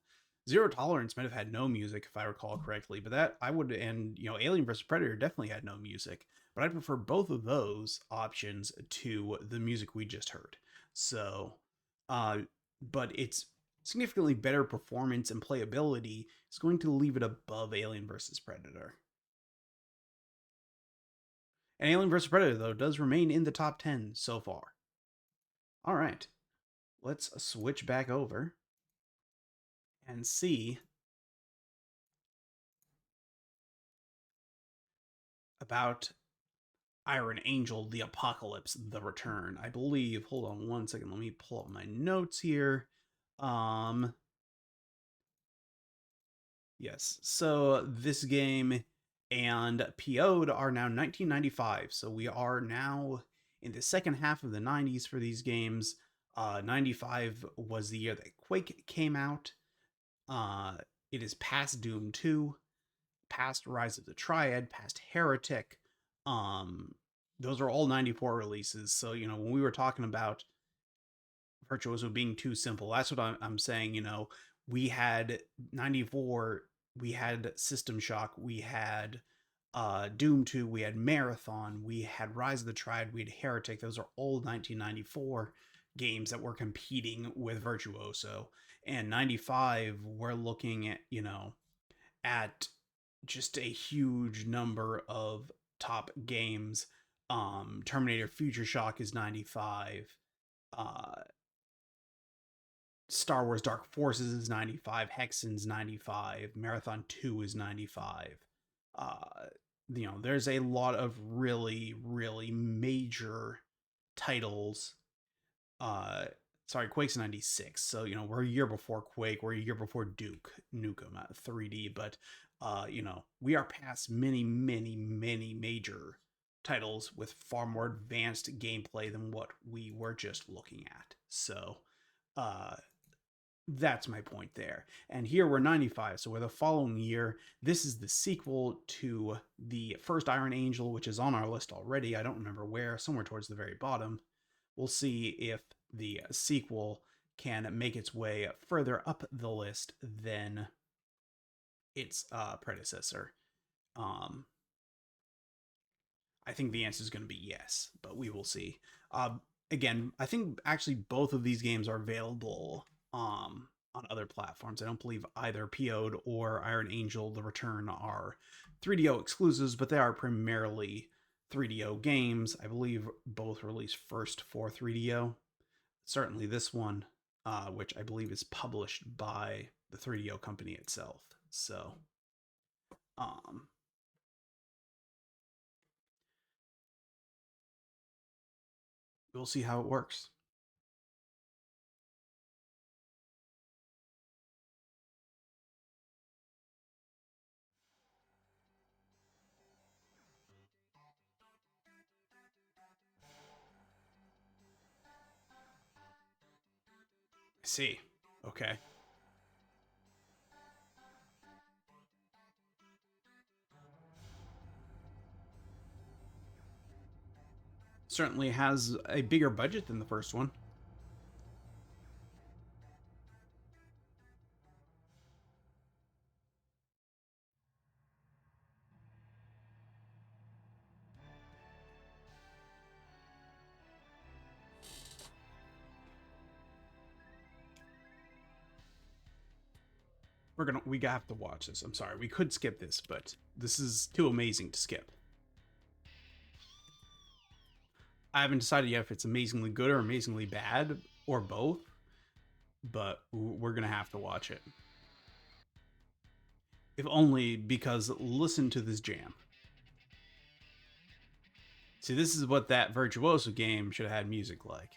Zero Tolerance might have had no music if I recall correctly. But that I would, and Alien vs. Predator definitely had no music. But I prefer both of those options to the music we just heard. So, uh, but it's significantly better performance and playability is going to leave it above Alien vs. Predator. And Alien vs. Predator, though, does remain in the top 10 so far. All right, let's switch back over and see about Iron Angel, The Apocalypse, The Return. I believe, hold on one second, let me pull up my notes here. Um, yes, so this game and PO'd are now 1995, so we are now in the second half of the 90s for these games. 95 was the year that Quake came out. Uh, it is past Doom 2, past Rise of the Triad, past Heretic. Um, those are all 94 releases. So, when we were talking about Virtuoso being too simple, that's what I'm saying. We had 94, we had System Shock, we had Doom 2, we had Marathon, we had Rise of the Triad, we had Heretic. Those are all 1994 games that were competing with Virtuoso. And 95, we're looking at just a huge number of top games. Terminator Future Shock is 95. Uh, Star Wars Dark Forces is 95. Hexen's 95. Marathon 2 is 95. Uh, there's a lot of really, really major titles. Uh, sorry, Quake's 96. So, we're a year before Quake. We're a year before Duke Nukem at 3D. But, we are past many, many, many major titles with far more advanced gameplay than what we were just looking at. So, uh, that's my point there. And here we're 95, so we're the following year. This is the sequel to the first Iron Angel, which is on our list already. I don't remember where, somewhere towards the very bottom. We'll see if the sequel can make its way further up the list than its predecessor. Um, I think the answer is going to be yes, but we will see. Again, I think actually both of these games are available on other platforms. I don't believe either PO'd or Iron Angel The Return are 3DO exclusives, but they are primarily 3DO games. I believe both released first for 3DO. Certainly this one, which I believe is published by the 3DO company itself. So, um, we'll see how it works. I see. Okay. Certainly has a bigger budget than the first one. We have to watch this. I'm sorry, we could skip this, but this is too amazing to skip. I haven't decided yet if it's amazingly good or amazingly bad or both, but we're gonna have to watch it. If only because listen to this jam. See, this is what that Virtuoso game should have had music like.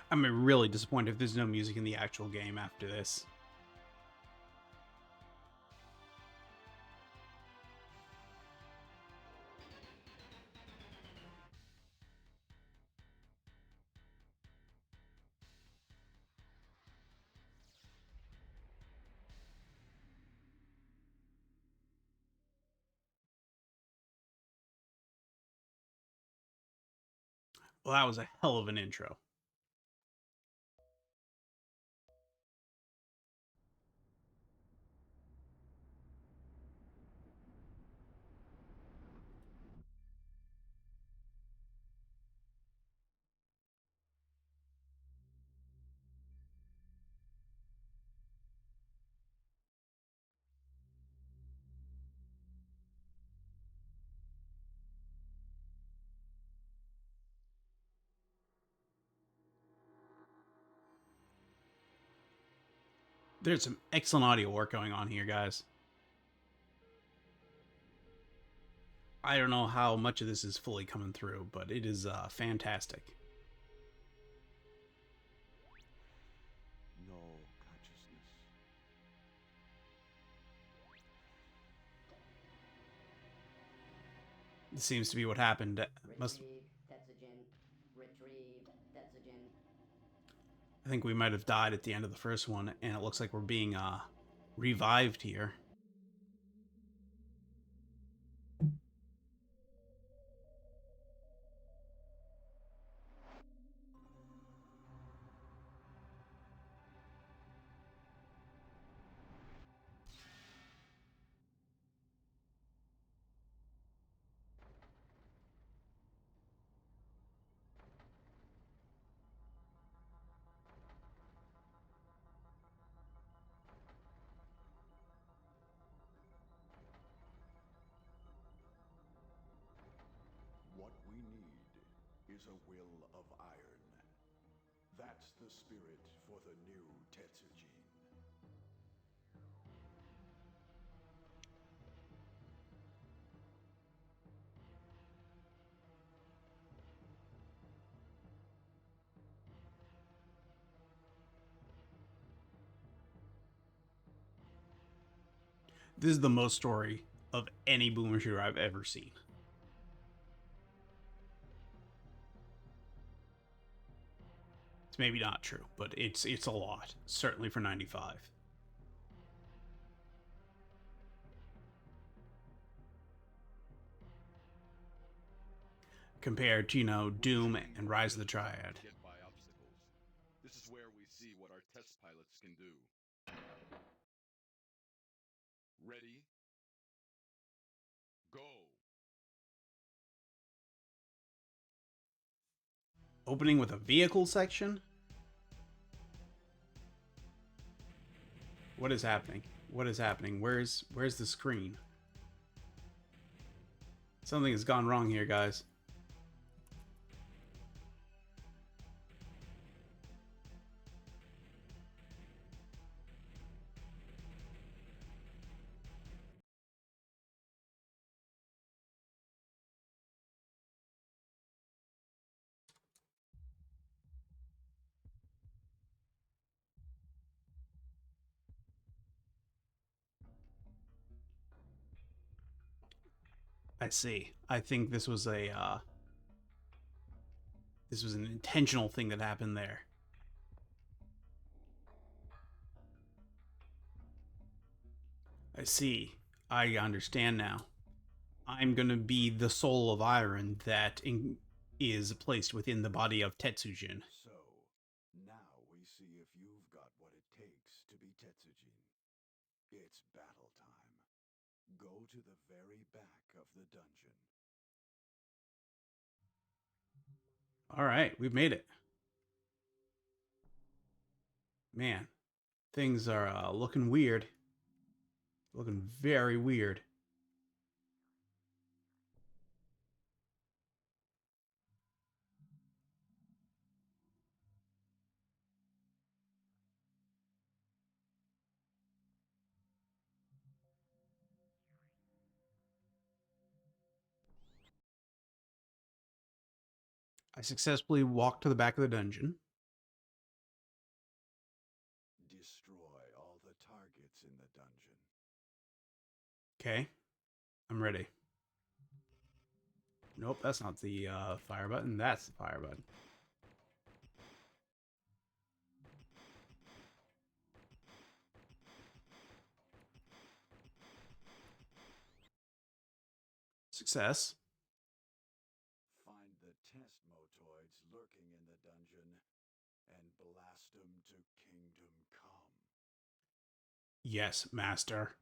I'm really disappointed if there's no music in the actual game after this. Well, that was a hell of an intro. There's some excellent audio work going on here, guys. I don't know how much of this is fully coming through, but it is fantastic. No consciousness. This seems to be what happened. Must Retrieve, Tetsugen. Retrieve, Tetsugen. I think we might have died at the end of the first one, and it looks like we're being revived here. What we need is a will of iron. That's the spirit for the new Tetsujin. This is the most story of any boomer shooter I've ever seen. It's maybe not true, but it's a lot, certainly for 95. Compared to, Doom and Rise of the Triad. Get by obstacles. This is where we see what our test pilots can do. Ready? Go. Opening with a vehicle section? What is happening? What is happening? Where's the screen? Something has gone wrong here, guys. I see. I think this was an intentional thing that happened there. I see. I understand now. I'm gonna be the soul of iron that is placed within the body of Tetsujin. So, now we see if you've got what it takes to be Tetsujin. It's battle time. Go to the very back of the dungeon. All right, we've made it. Man, things are looking weird. Looking very weird. I successfully walked to the back of the dungeon. Destroy all the targets in the dungeon. Okay, I'm ready. Nope, that's not the fire button. That's the fire button. Success. Find the test motoids lurking in the dungeon and blast them to kingdom come. Yes, master.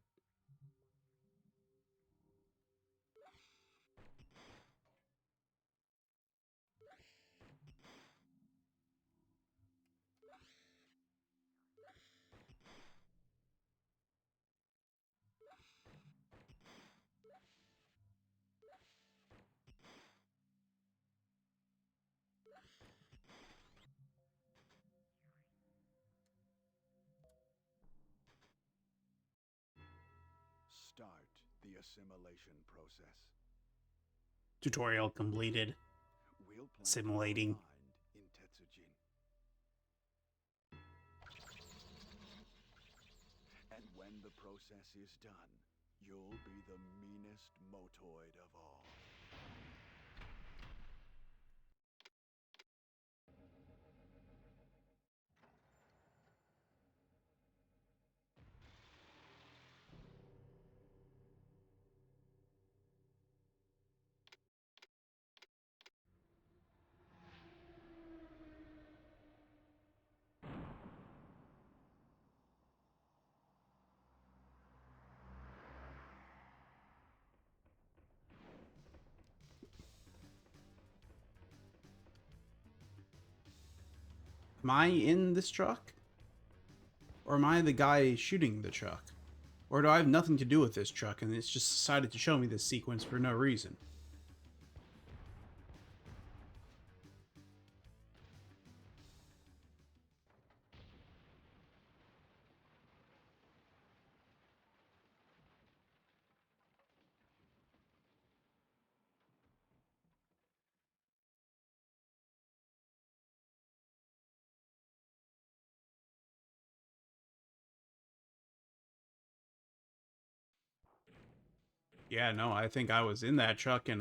Start the assimilation process. Tutorial completed. We'll plant Assimilating. our mind in Tetsujin. And when the process is done, you'll be the meanest motoid of all. Am I in this truck? Or am I the guy shooting the truck? Or do I have nothing to do with this truck and it's just decided to show me this sequence for no reason? Yeah, no, I think I was in that truck and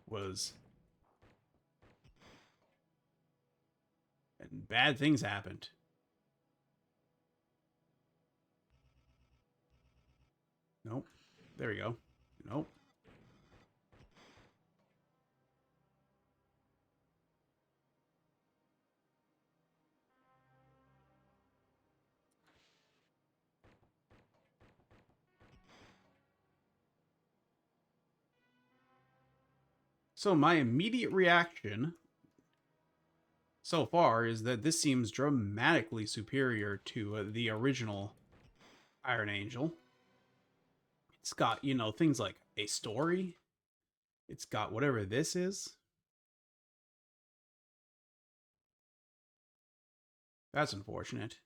was and bad things happened. Nope. There we go. Nope. So my immediate reaction so far is that this seems dramatically superior to the original Iron Angel. It's got, you know, things like a story. It's got whatever this is. That's unfortunate.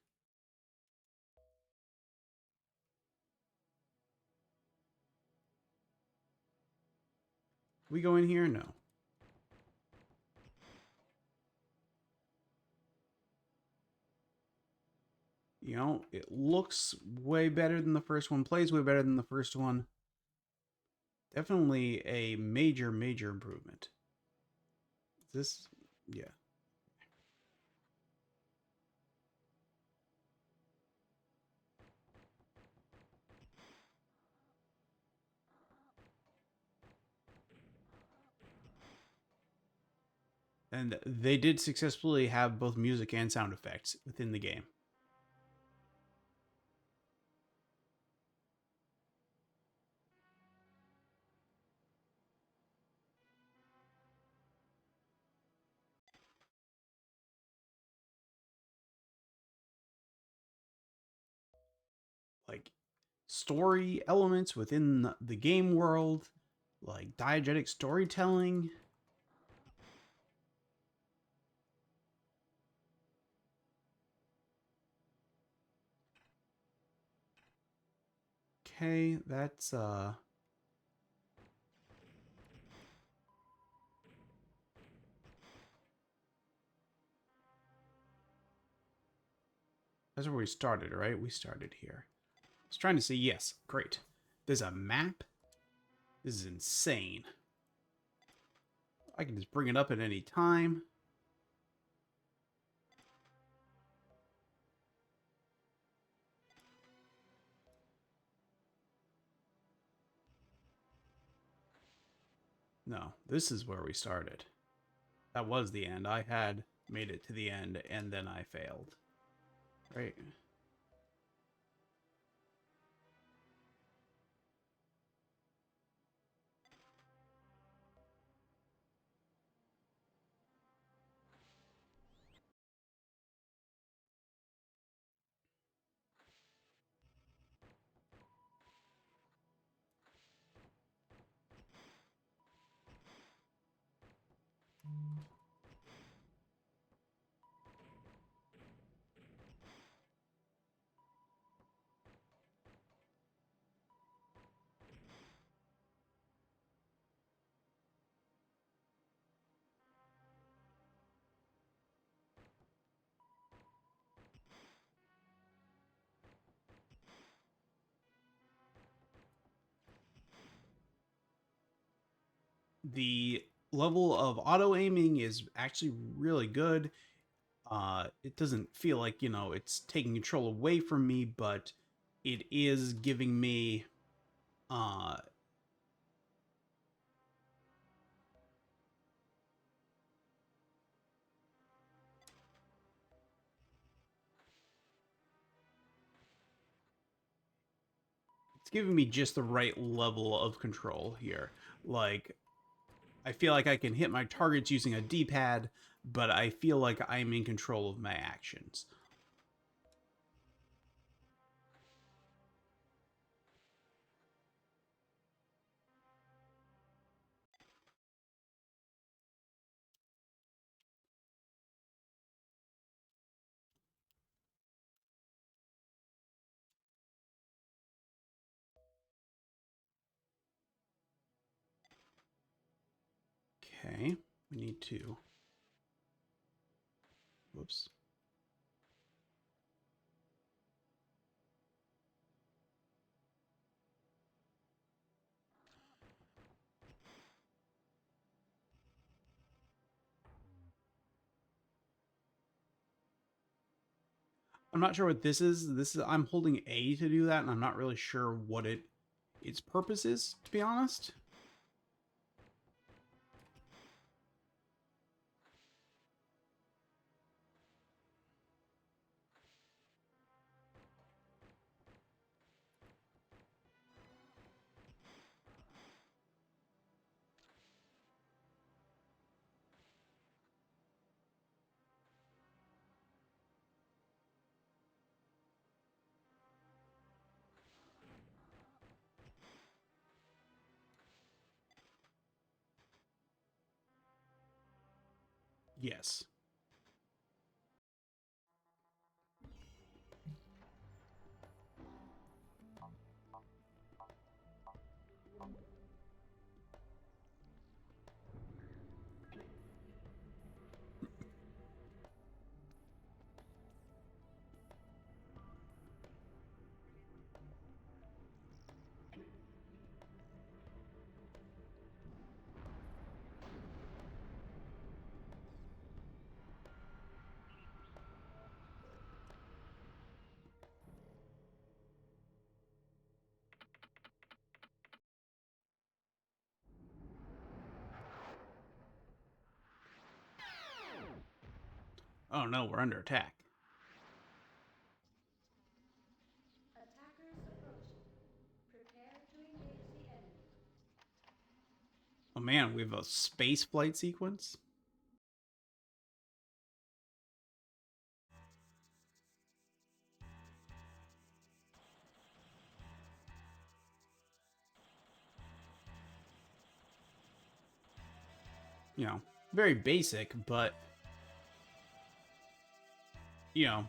We go in here? No. You know, it looks way better than the first one, plays way better than the first one. Definitely a major, major improvement. This, yeah. And they did successfully have both music and sound effects within the game. Like story elements within the game world, like diegetic storytelling. Okay, that's that's where we started, right? We started here. I was trying to say yes. Great. There's a map. This is insane. I can just bring it up at any time. No, this is where we started. That was the end. I had made it to the end and then I failed. Right? The level of auto aiming is actually really good. It doesn't feel like, it's taking control away from me, but it is giving me uh it's giving me just the right level of control here. Like I feel like I can hit my targets using a D-pad, but I feel like I'm in control of my actions. Okay, we need to. Whoops. I'm not sure what this is. I'm holding A to do that, and I'm not really sure what its purpose is, to be honest. Yes. Oh no, we're under attack. Attackers approaching. Prepare to engage the enemy. Oh man, we have a space flight sequence. You know, very basic, but you know,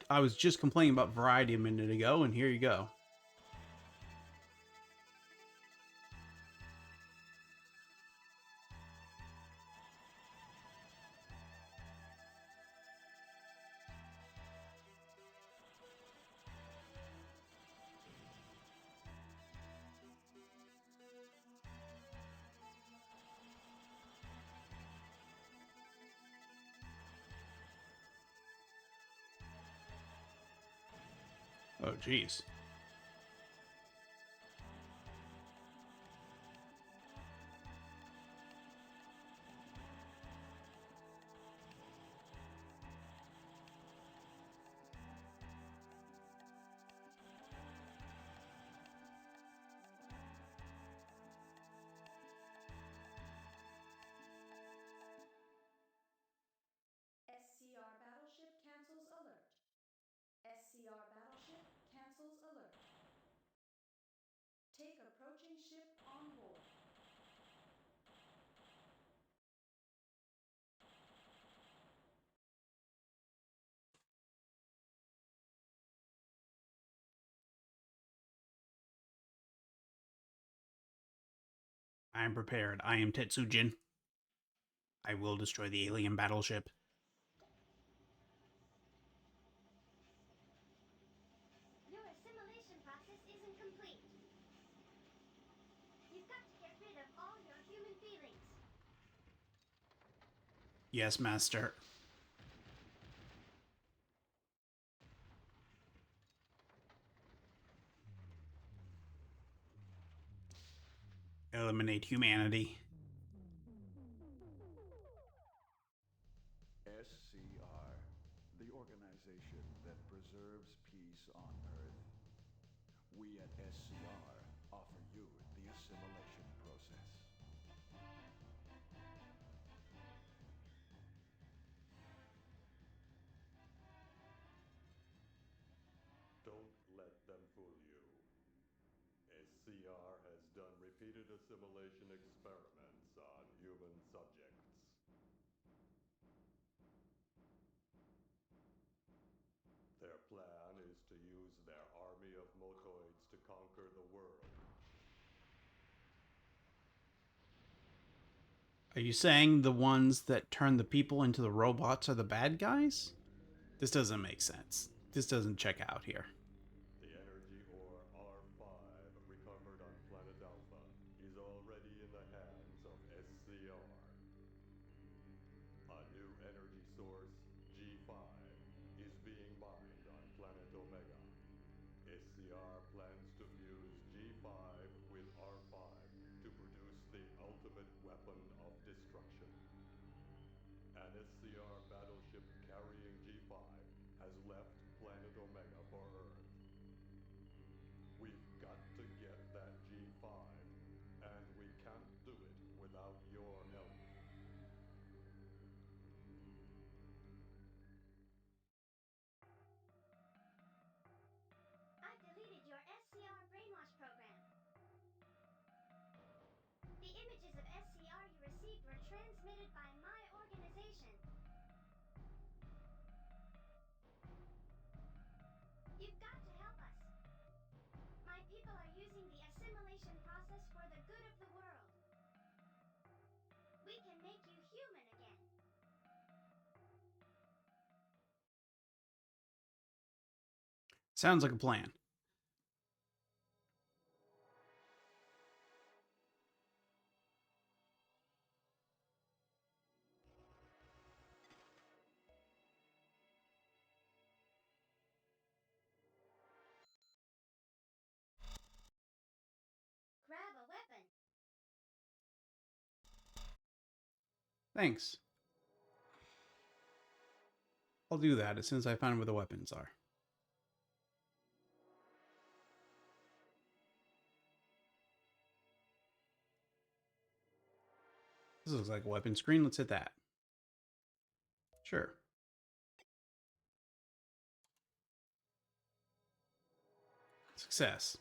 I was just complaining about variety a minute ago, and here you go. Oh jeez. SCR battleship cancels alert. SCR battleship cancels alert. Take approaching ship on board. I am prepared. I am Tetsujin. I will destroy the alien battleship. Your assimilation process isn't complete. You've got to get rid of all your human feelings. Yes, master. Eliminate humanity. SCR, the organization that preserves peace on Earth. We at SCR offer you the assimilation process. Don't let them fool you. SCR has done repeated assimilation experiments on human subjects. Their plan is to use their army of motoids to conquer the world. Are you saying the ones that turn the people into the robots are the bad guys? This doesn't make sense. This doesn't check out here. The energy ore R5 recovered on planet Alpha is already in the hands of SCR. A new energy source, G5, is being mined on planet Omega. SCR plans to fuse G5 with R5 to produce the ultimate weapon of destruction. An SCR battleship carrying G5 has left planet Omega for Earth. We've got to get that G5, and we can't do it without your help. I've deleted your SCR brainwash program. The images of SCR you received were transmitted by my organization. You've got to help us. My people are using the assimilation process for the good of the world. We can make you human again. Sounds like a plan. Grab a weapon. Thanks. I'll do that as soon as I find where the weapons are. This looks like a weapon screen. Let's hit that. Sure. Success.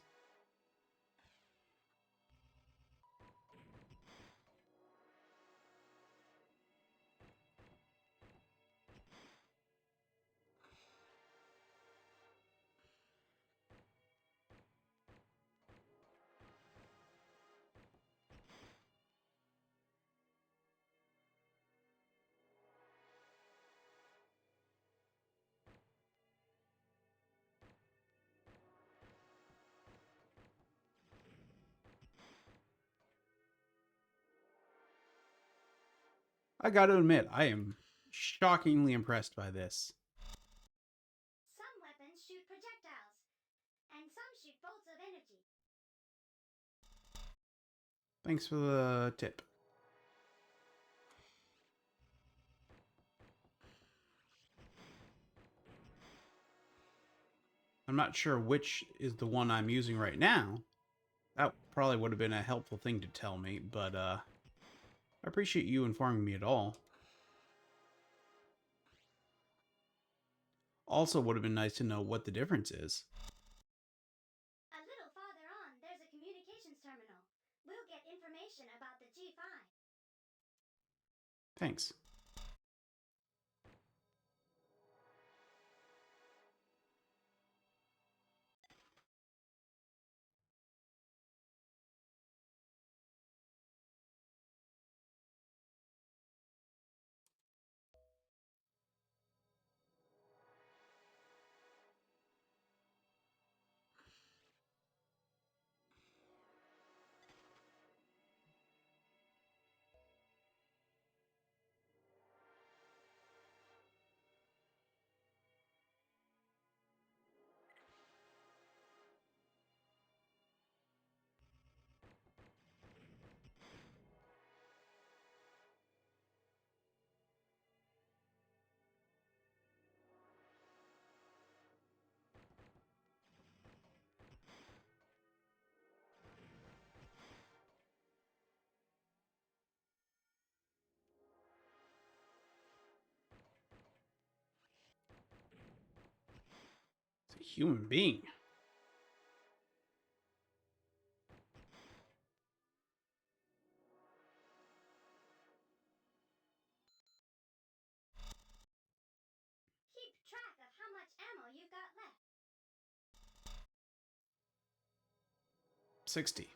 I gotta admit, I am shockingly impressed by this. Some weapons shoot projectiles, and some shoot bolts of energy. Thanks for the tip. I'm not sure which is the one I'm using right now. That probably would have been a helpful thing to tell me, but I appreciate you informing me at all. Also would have been nice to know what the difference is. A little farther on, there's a communications terminal. We'll get information about the G5. Thanks. It's a human being. Keep track of how much ammo you've got left. 60.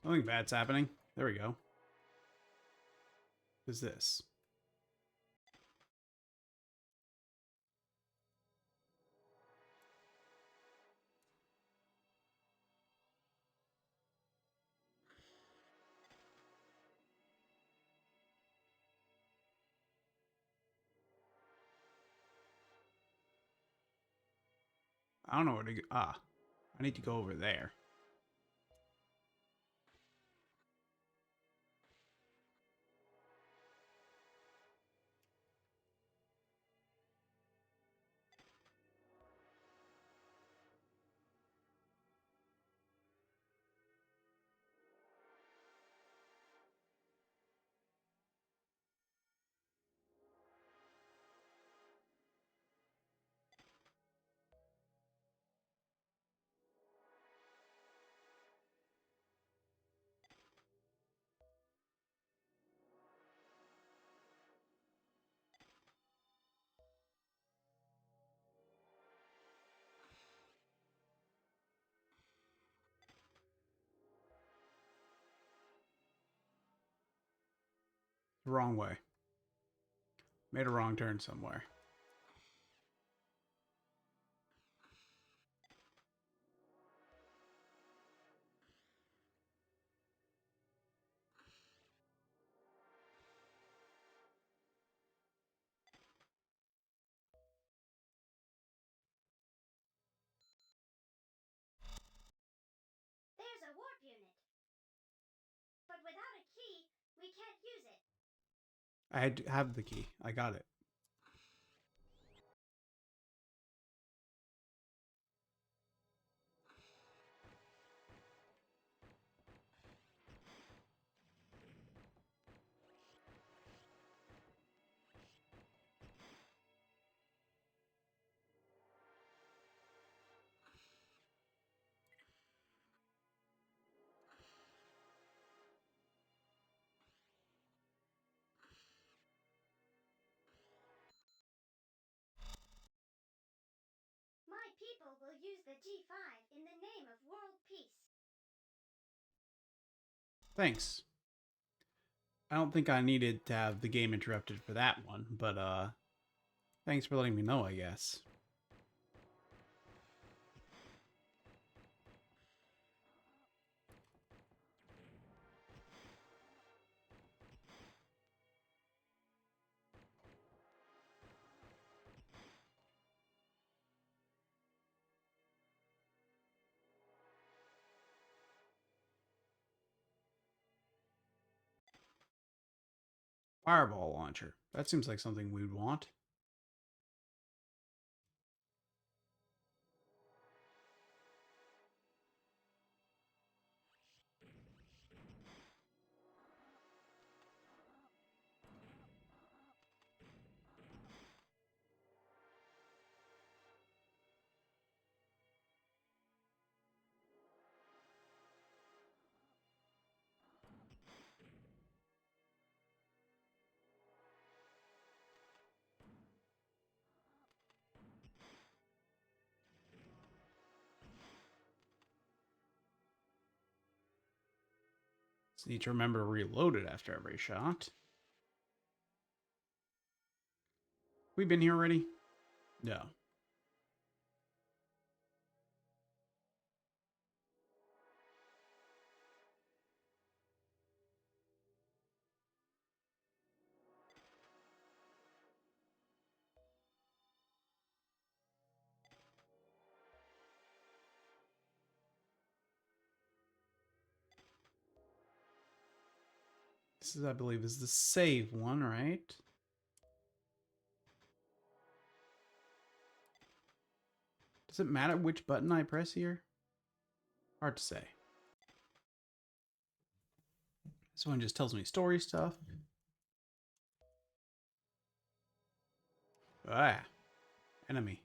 Something bad's happening. There we go. What is this? I don't know where to go. Ah, I need to go over there. The wrong way. Made a wrong turn somewhere. can't use it. I had to have the key. I got it. My people will use the G5 in the name of world peace. Thanks. I don't think I needed to have the game interrupted for that one, but thanks for letting me know, I guess. Fireball launcher. That seems like something we'd want. Just need to remember to reload it after every shot. We've been here already? No. This is, I believe, is the save one, right? Does it matter which button I press here? Hard to say. This one just tells me story stuff. Ah, enemy.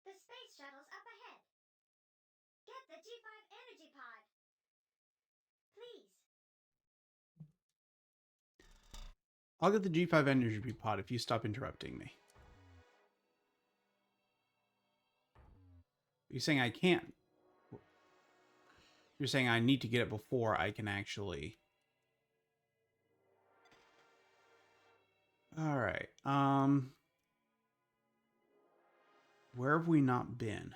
The space shuttle's up ahead. Get the G5 energy pod. Please. I'll get the G5 energy pod if you stop interrupting me. You're saying I can't. You're saying I need to get it before I can actually. All right. Where have we not been?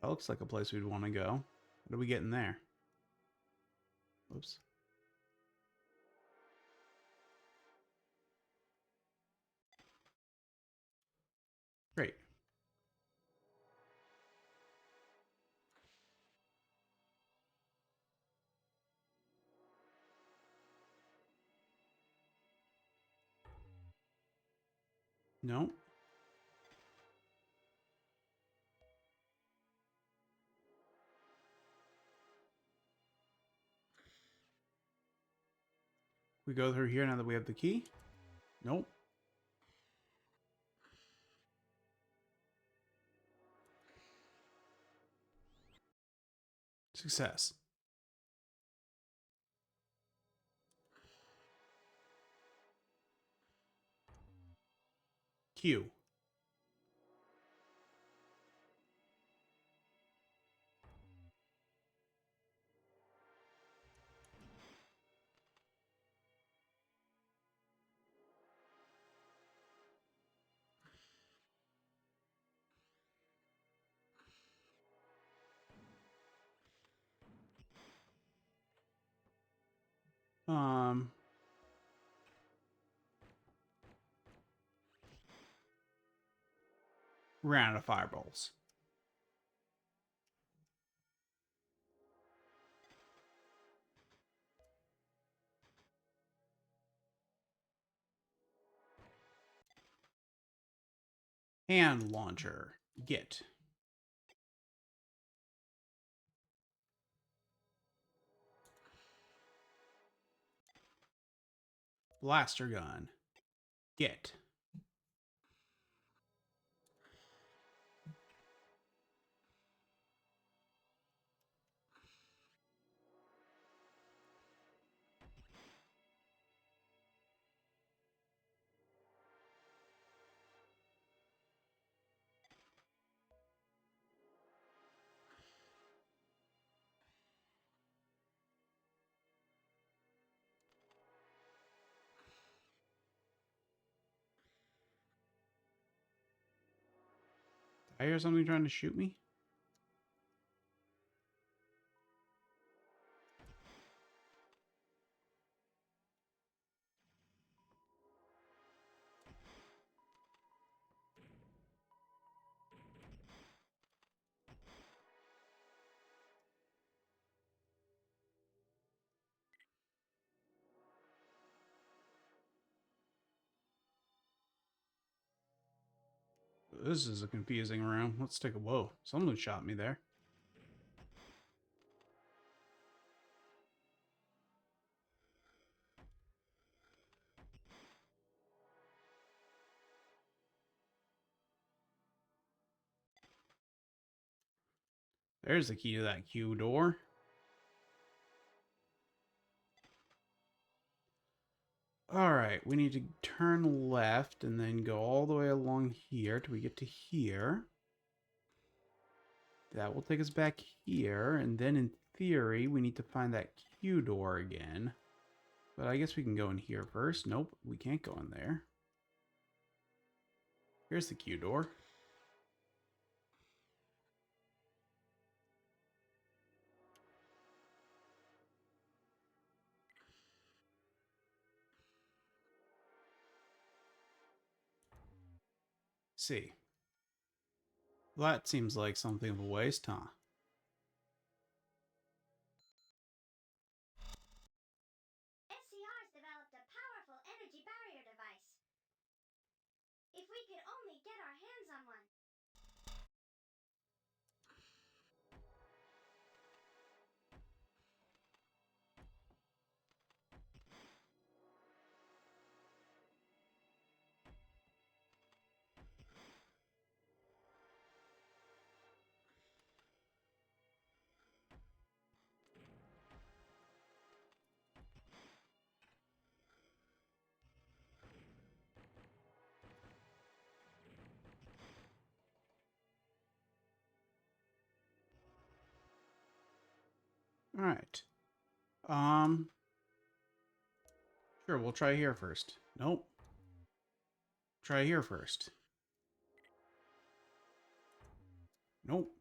That looks like a place we'd want to go. What are we getting there? Oops. Great. No. We go through here now that we have the key? Nope. Success. Q. Um, ran out of fireballs. Hand launcher. Get. Blaster gun. Get. Did I hear something trying to shoot me? This is a confusing room. Let's take a whoa. Someone shot me there. There's the key to that Q door. Alright, we need to turn left and then go all the way along here till we get to here. That will take us back here, and then in theory, we need to find that Q door again. But I guess we can go in here first. Nope, we can't go in there. Here's the Q door. See. That seems like something of a waste, huh? SCR's developed a powerful energy barrier device. If we could only get our hands on one. Alright. Sure, we'll try here first. Nope. Try here first. Nope.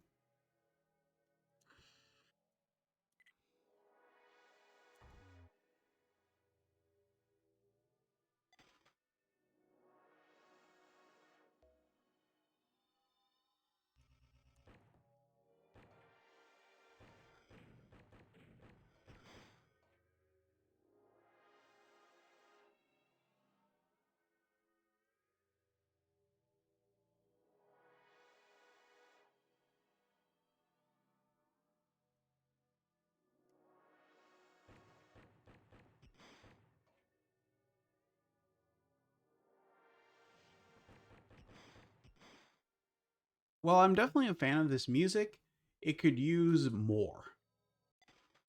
While I'm definitely a fan of this music, it could use more.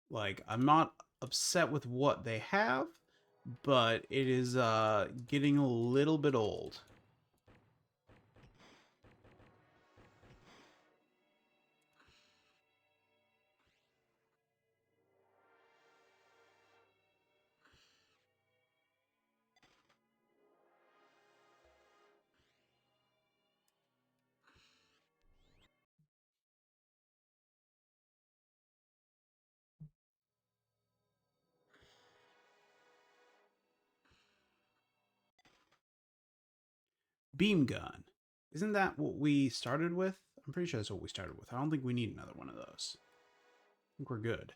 Like, I'm not upset with what they have, but it is getting a little bit old. beam gun. Isn't that what we started with? I'm pretty sure that's what we started with. I don't think we need another one of those. I think we're good.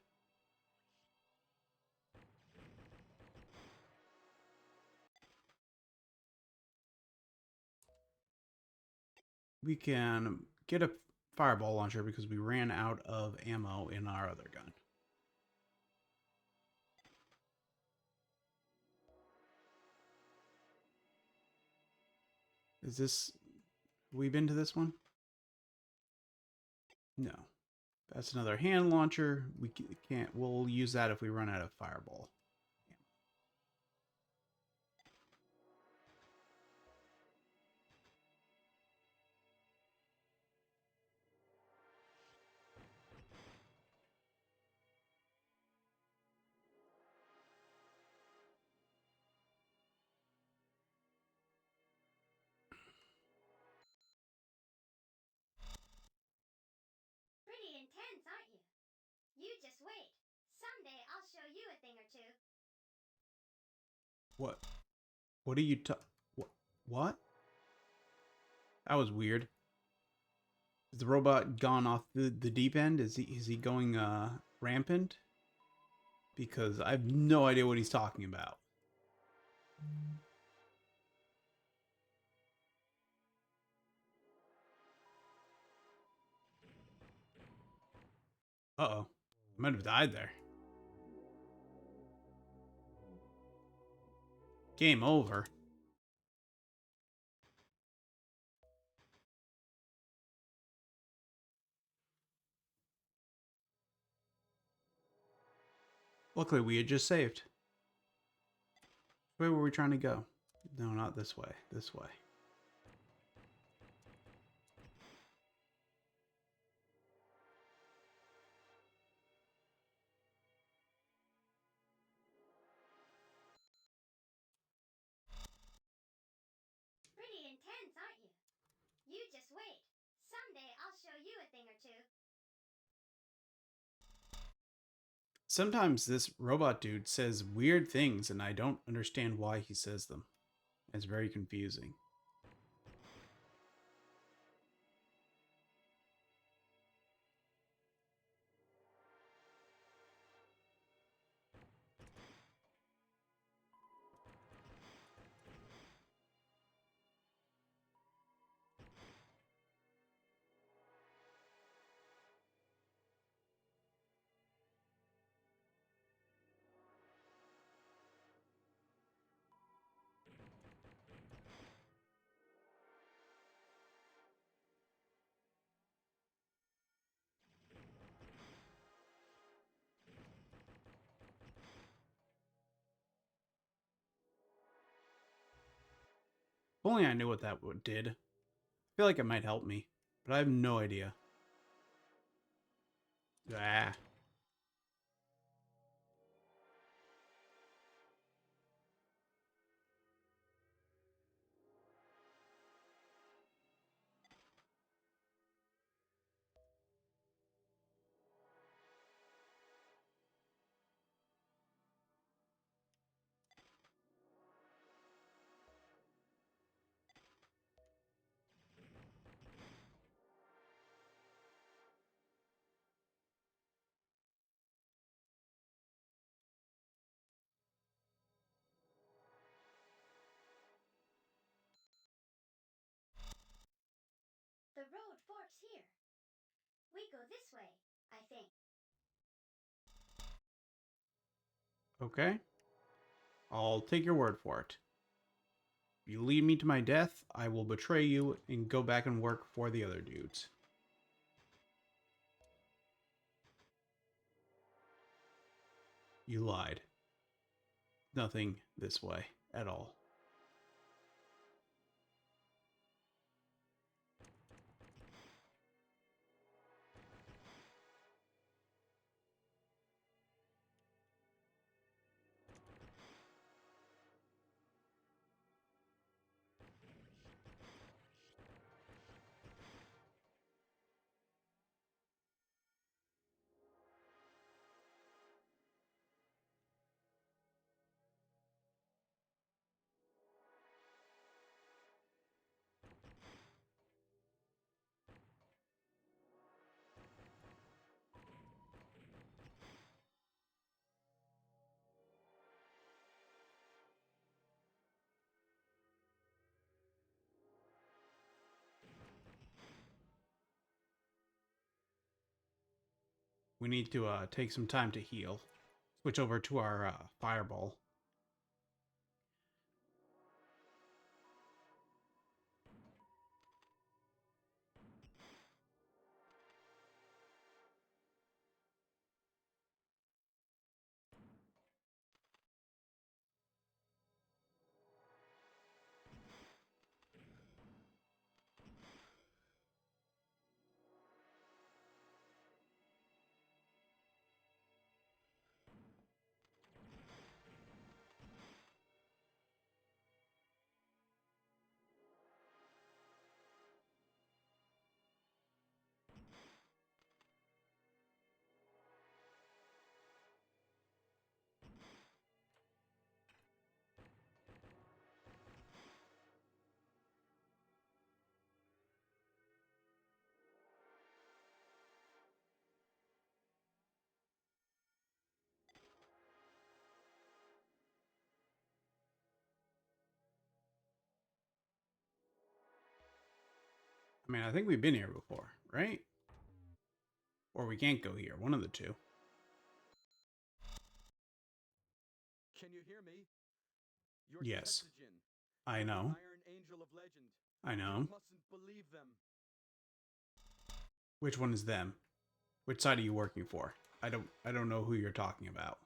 We can get a fireball launcher because we ran out of ammo in our other gun. Is this... We've been to this one? No. That's another hand launcher. We can't... We'll use that if we run out of fireball. Pretty intense, aren't you? You just wait. Someday I'll show you a thing or two. What? What are you What? That was weird. Is the robot gone off the deep end? Is he going rampant? Because I have no idea what he's talking about. Uh-oh. I might have died there. Game over. Luckily, we had just saved. Where were we trying to go? No, not this way. This way. Pretty intense, aren't you? You just wait. Someday I'll show you a thing or two. Sometimes this robot dude says weird things and I don't understand why he says them. It's very confusing. If only I knew what that did. I feel like it might help me, but I have no idea. Ah. The road forks here. We go this way, I think. Okay. I'll take your word for it. If you lead me to my death, I will betray you and go back and work for the other dudes. You lied. Nothing this way at all. we need to take some time to heal. Switch over to our fireball. I mean, I think we've been here before, right? Or we can't go here. One of the two. Can you hear me? You're Yes. Tetsujin. I You're the know. Iron Angel of Legend. I You know. mustn't believe them. Which one is them? Which side are you working for? I don't know who you're talking about.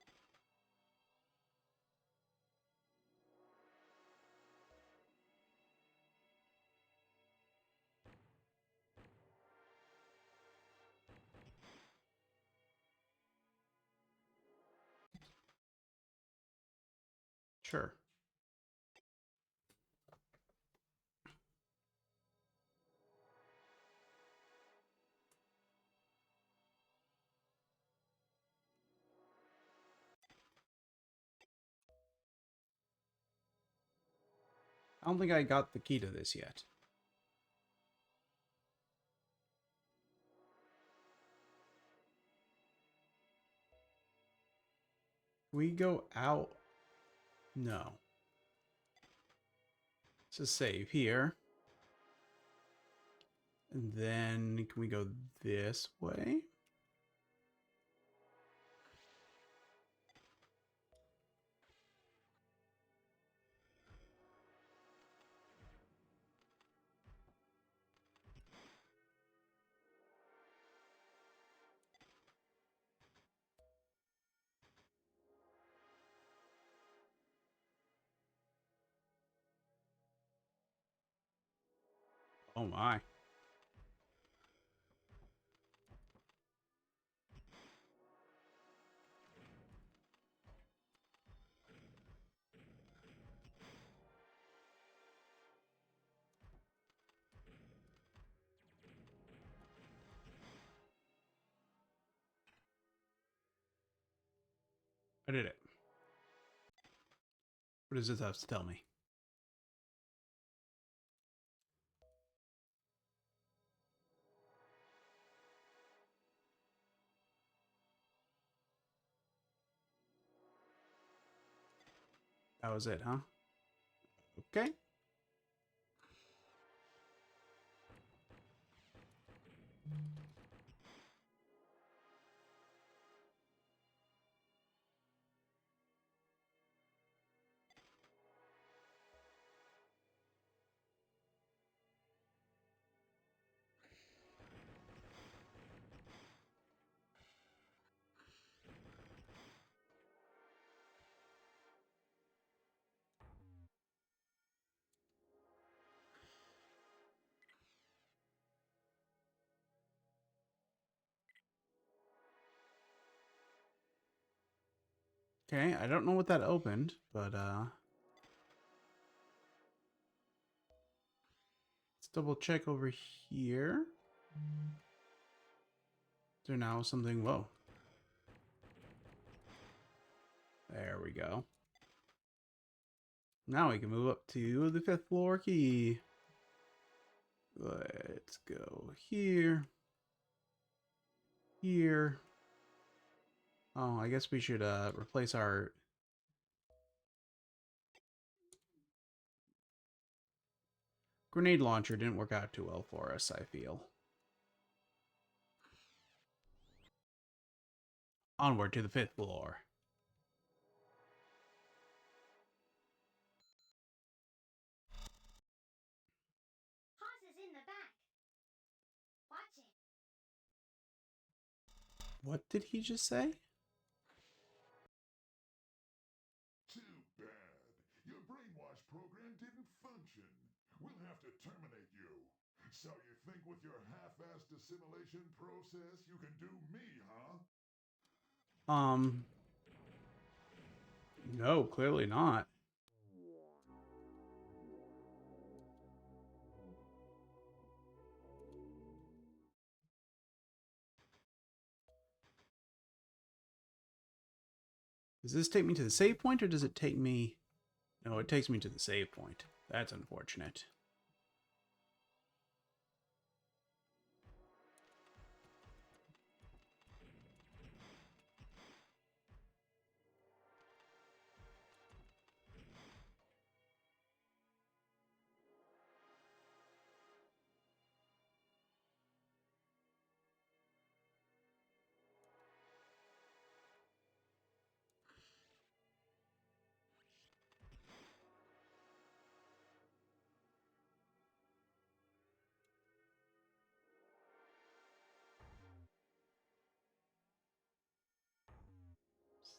Sure. I don't think I got the key to this yet. We go out? No. Let's save here. And then can we go this way? Oh my. I did it. What does this have to tell me? That was it, huh? Okay. Okay, I don't know what that opened, but let's double check over here. Is there now something? Whoa. There we go. Now we can move up to the 5th floor key. Let's go here. Here. Oh, I guess we should replace our grenade launcher. Didn't work out too well for us, I feel. Onward to the 5th floor. Hoss is in the back. Watch it. What did he just say? Too bad. Your brainwash program didn't function. We'll have to terminate you. So you think with your half-assed assimilation process you can do me, huh? No, clearly not. Does this take me to the save point, or does it take me... No, it takes me to the save point. That's unfortunate.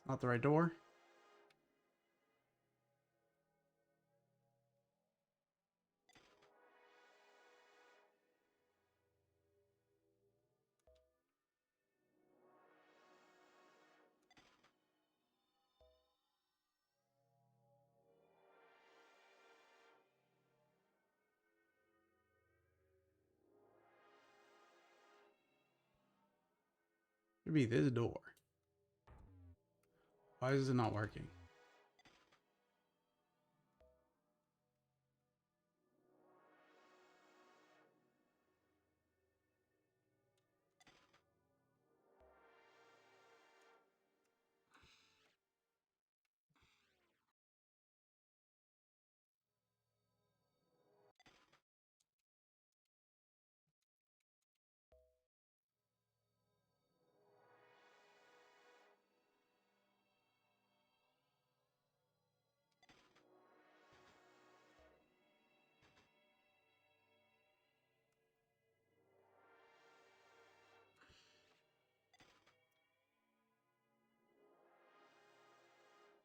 Not the right door? Should be this door. Why is it not working?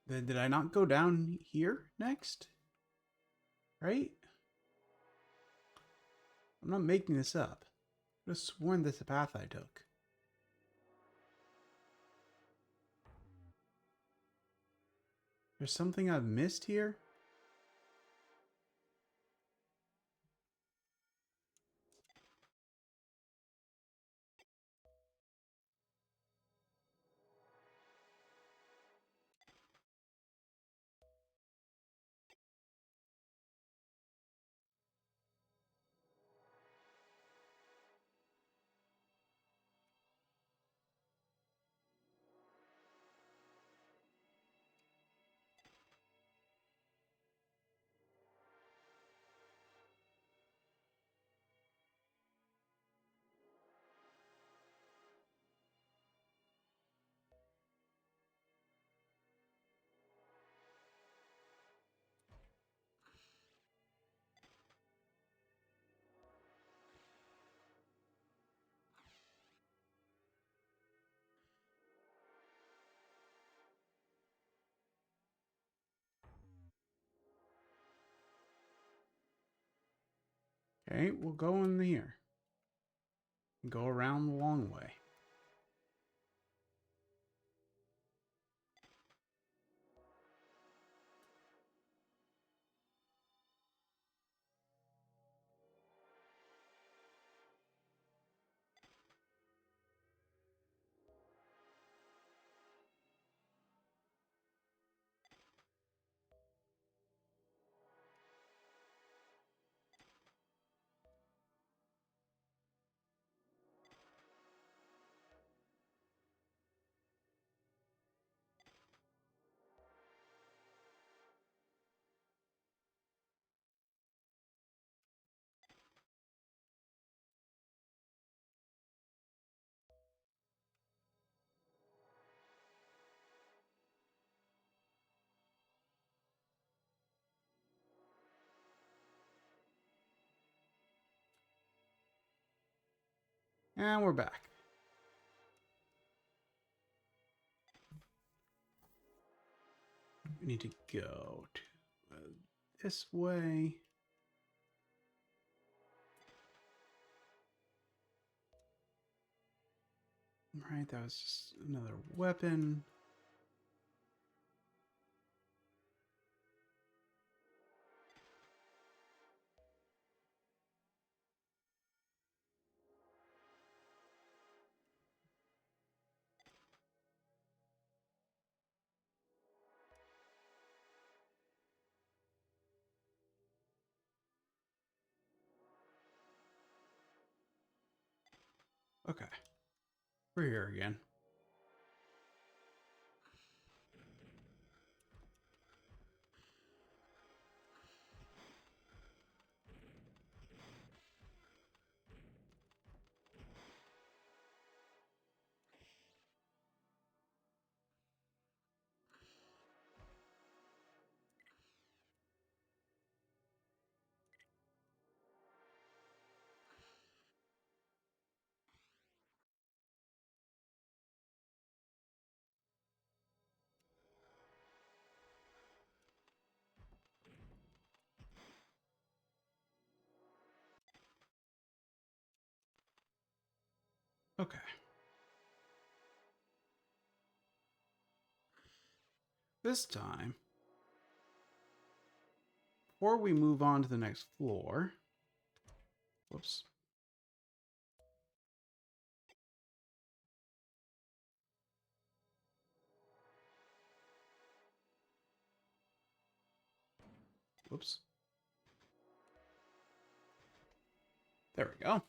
Then did I not go down here next? Right? I'm not making this up. I could have sworn this is the path I took. There's something I've missed here? Okay, we'll go in here. Go around the long way. And we're back. We need to go to this way. Right, that was just another weapon. Okay. We're here again. Okay. This time, before we move on to the next floor, whoops. Whoops. There we go.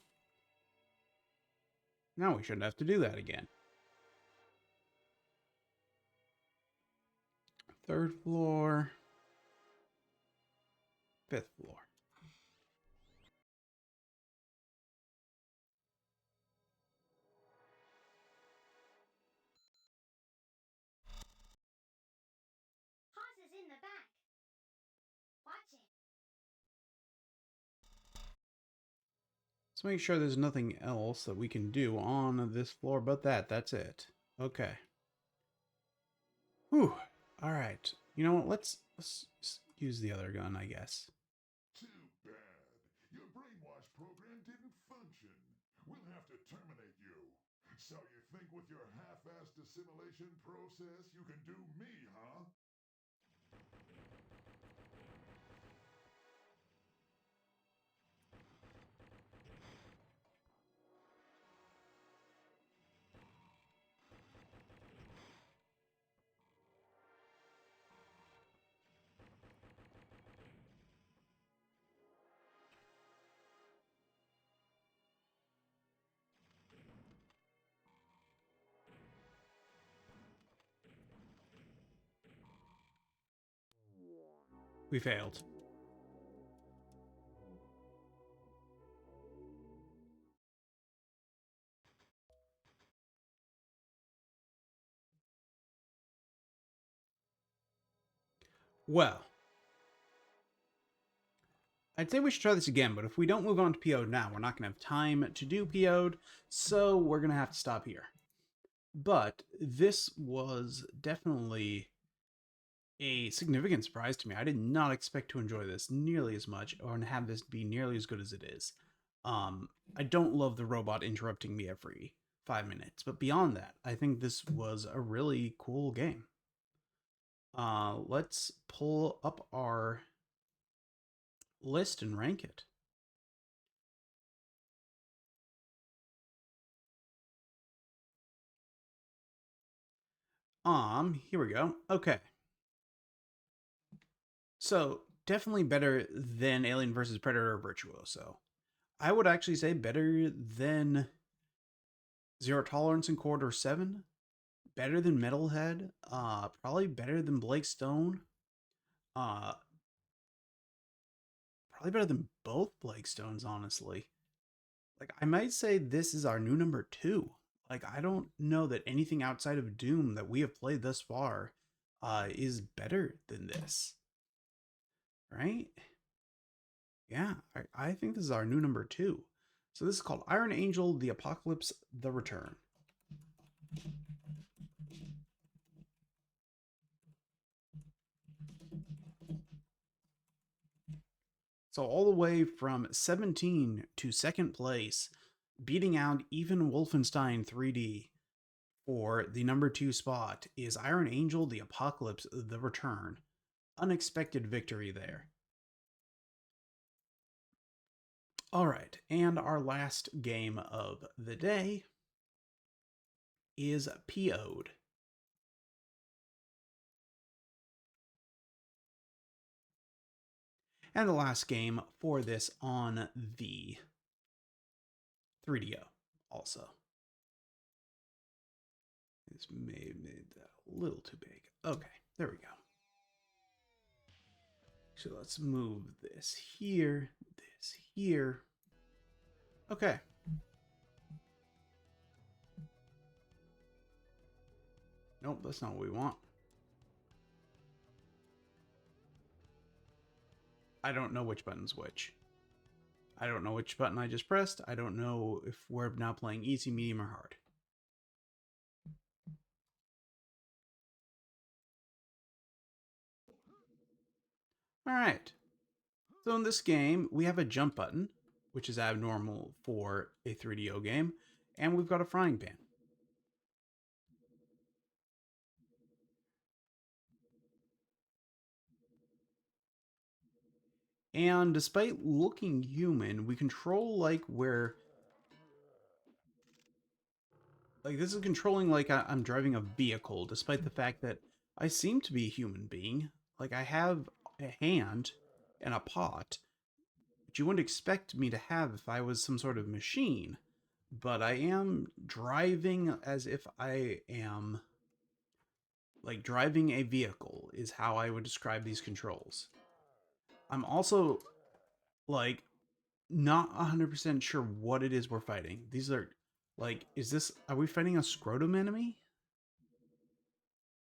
Now we shouldn't have to do that again. Third floor. Fifth floor. Haas is in the back. Watch it. Let's make sure there's nothing else that we can do on this floor but that. That's it. Okay. Whew. All right. You know what? Let's use the other gun, I guess. Too bad. Your brainwash program didn't function. We'll have to terminate you. So you think with your half-assed assimilation process you can do me, huh? We failed. Well, I'd say we should try this again, but if we don't move on to PO'd now, we're not going to have time to do PO'd, so we're going to have to stop here. But this was definitely a significant surprise to me. I did not expect to enjoy this nearly as much or have this be nearly as good as it is. I don't love the robot interrupting me every 5 minutes, but beyond that, I think this was a really cool game. Let's pull up our list and rank it. Here we go. Okay. So, definitely better than Alien vs. Predator Virtuoso. I would actually say better than Zero Tolerance and Corridor 7. Better than Metalhead. Probably better than Blake Stone. Probably better than both Blake Stones, honestly. Like, I might say this is our new number 2. Like, I don't know that anything outside of Doom that we have played thus far is better than this. Right? Yeah, I think this is our new number 2. So this is called Iron Angel, The Apocalypse, The Return. So all the way from 17 to second place, beating out even Wolfenstein 3D for the number 2 spot is Iron Angel, The Apocalypse, The Return. Unexpected victory there. All right, and our last game of the day is PO'd. And the last game for this on the 3DO also. This may have made that a little too big. Okay, there we go. So let's move this here, this here. Okay. Nope, that's not what we want. I don't know which button's which. I don't know which button I just pressed. I don't know if we're now playing easy, medium, or hard. All right. So in this game, we have a jump button, which is abnormal for a 3DO game, and we've got a frying pan. And despite looking human, we control like where... Like, this is controlling like I'm driving a vehicle, despite the fact that I seem to be a human being. Like, I have a hand and a pot, which you wouldn't expect me to have if I was some sort of machine. But I am driving as if I am... Like, driving a vehicle is how I would describe these controls. I'm also, like, not 100% sure what it is we're fighting. These are, like, are we fighting a scrotum enemy?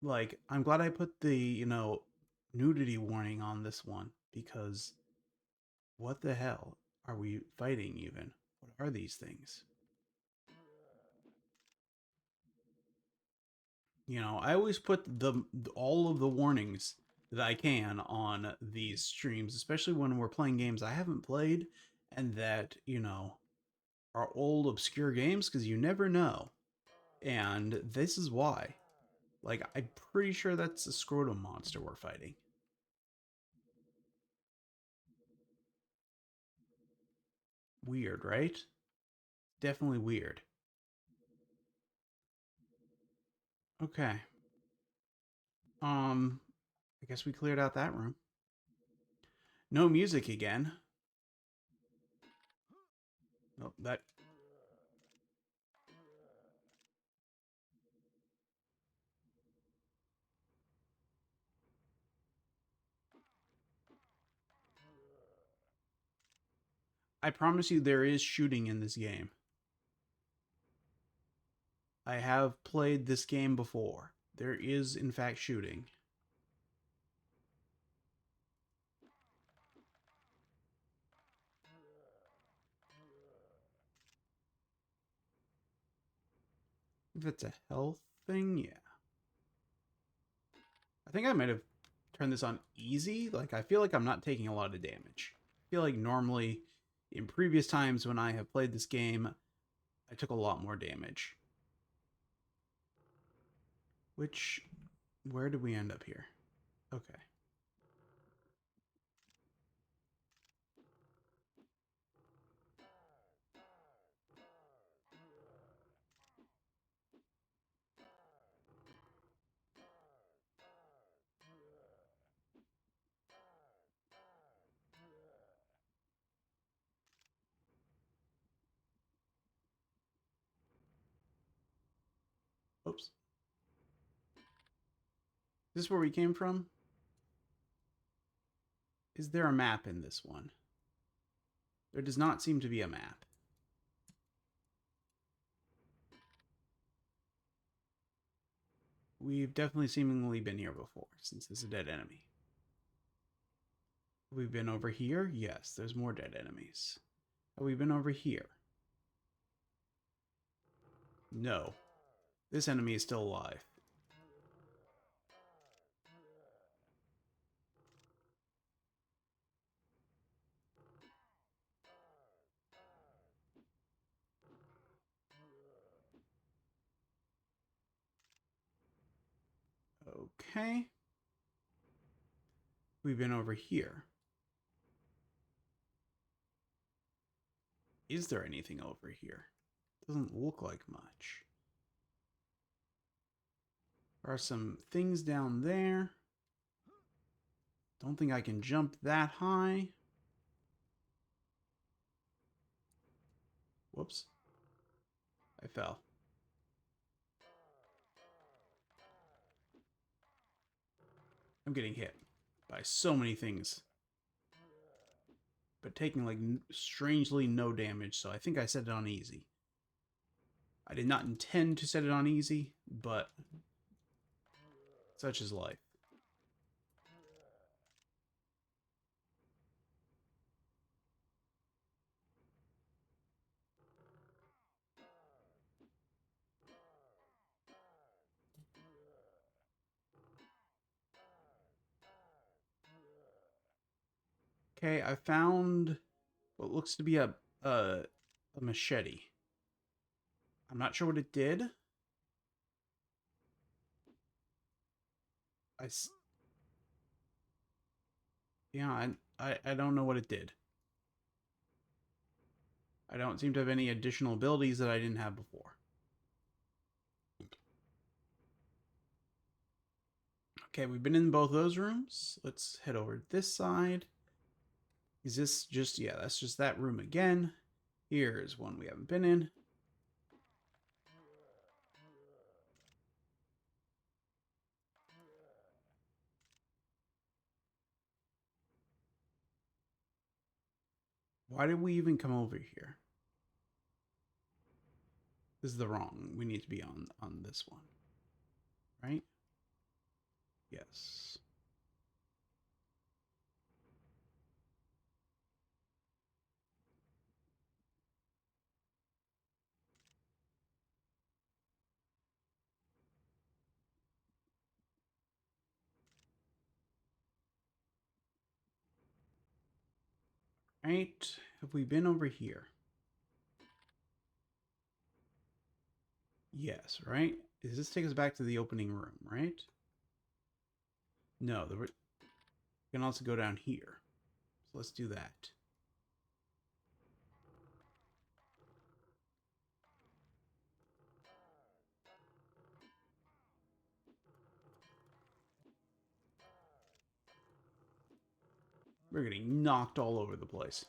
Like, I'm glad I put the, nudity warning on this one, because what the hell are we fighting even? What are these things? I always put all of the warnings that I can on these streams, especially when we're playing games I haven't played and that, are old obscure games, because you never know. And this is why. Like, I'm pretty sure that's a scrotum monster we're fighting. Weird, right? Definitely weird. Okay. I guess we cleared out that room. No music again. Oh, that... I promise you there is shooting in this game. I have played this game before. There is, in fact, shooting. If it's a health thing, yeah. I think I might have turned this on easy. Like, I feel like I'm not taking a lot of damage. I feel like normally, in previous times when I have played this game, I took a lot more damage. Where did we end up here? Okay. Oops. Is this where we came from? Is there a map in this one? There does not seem to be a map. We've definitely seemingly been here before, since it's a dead enemy. We've been over here? Yes, there's more dead enemies. Have we been over here? No. This enemy is still alive. Okay. We've been over here. Is there anything over here? Doesn't look like much. There are some things down there. Don't think I can jump that high. Whoops. I fell. I'm getting hit by so many things, but taking like strangely no damage, so I think I set it on easy. I did not intend to set it on easy, but such is life. Okay, I found what looks to be a machete. I'm not sure what it did. Yeah, I don't know what it did. I don't seem to have any additional abilities that I didn't have before. Okay, we've been in both those rooms. Let's head over this side. Is this just, yeah, that's just that room again. Here's one we haven't been in. Why did we even come over here? This is the wrong. We need to be on this one. Right? Yes. Right? Have we been over here? Yes, right? Does this take us back to the opening room, right? No, we can also go down here. So let's do that. We're getting knocked all over the place.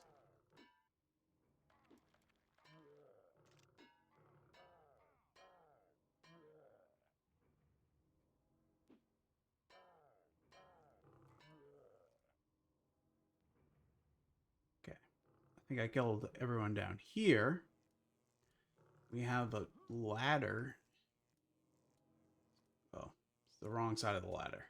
Okay. I think I killed everyone down here. We have a ladder. Oh, it's the wrong side of the ladder.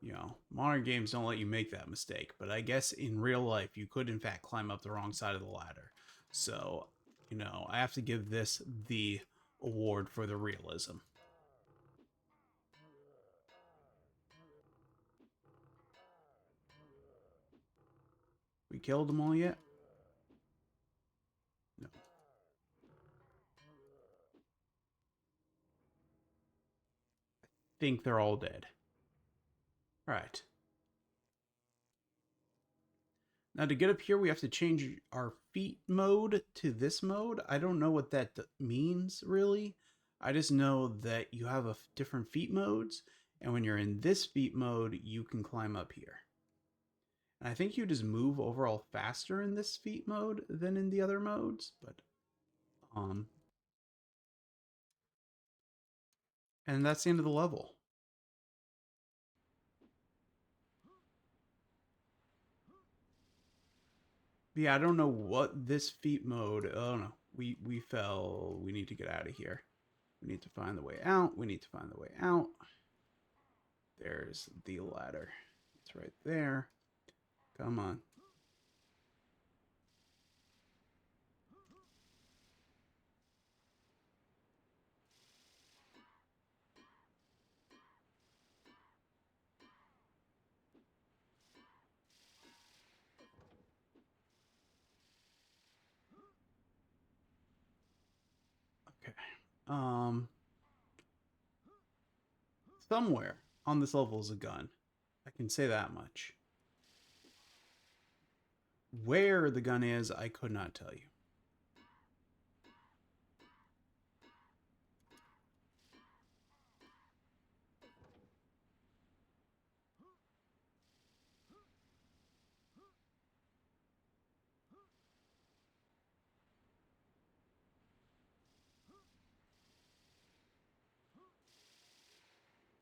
You know, modern games don't let you make that mistake, but I guess in real life you could in fact climb up the wrong side of the ladder. So, you know, I have to give this the award for the realism. We killed them all yet? No. I think they're all dead. All right. Now to get up here, we have to change our feet mode to this mode. I don't know what that means, really. I just know that you have different feet modes, and when you're in this feet mode, you can climb up here. And I think you just move overall faster in this feet mode than in the other modes, but and that's the end of the level. Yeah, I don't know what this feet mode. Oh no, we fell. We need to get out of here. We need to find the way out. We need to find the way out. There's the ladder. It's right there. Come on. Somewhere on this level is a gun. I can say that much. Where the gun is, I could not tell you.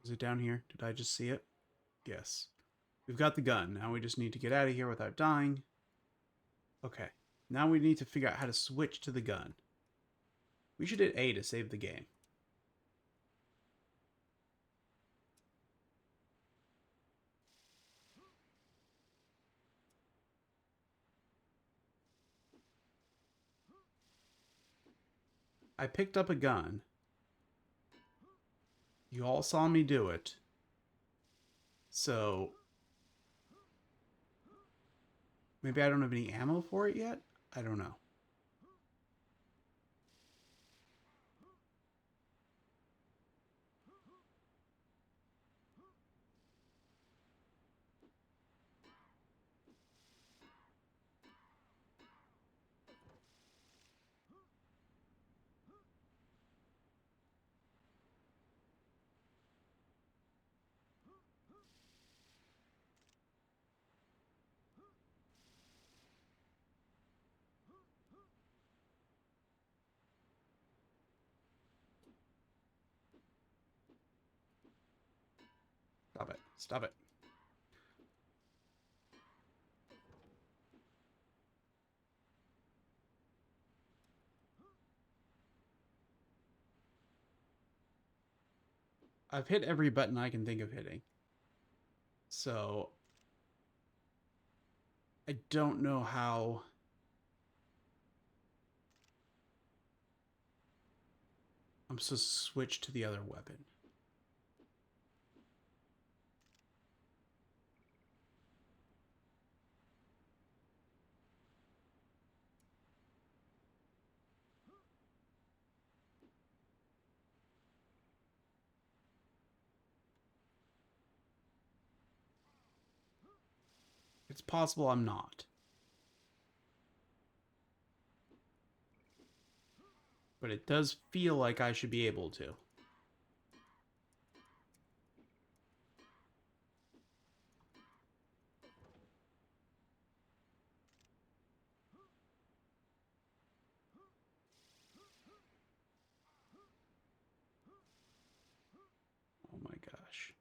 Is it down here? Did I just see it? Yes. We've got the gun. Now we just need to get out of here without dying. Okay. Now we need to figure out how to switch to the gun. We should hit A to save the game. I picked up a gun. You all saw me do it. So maybe I don't have any ammo for it yet? I don't know. Stop it. Stop it. I've hit every button I can think of hitting. So I don't know how I'm supposed to switch to the other weapon. It's possible I'm not. But it does feel like I should be able to. Oh my gosh.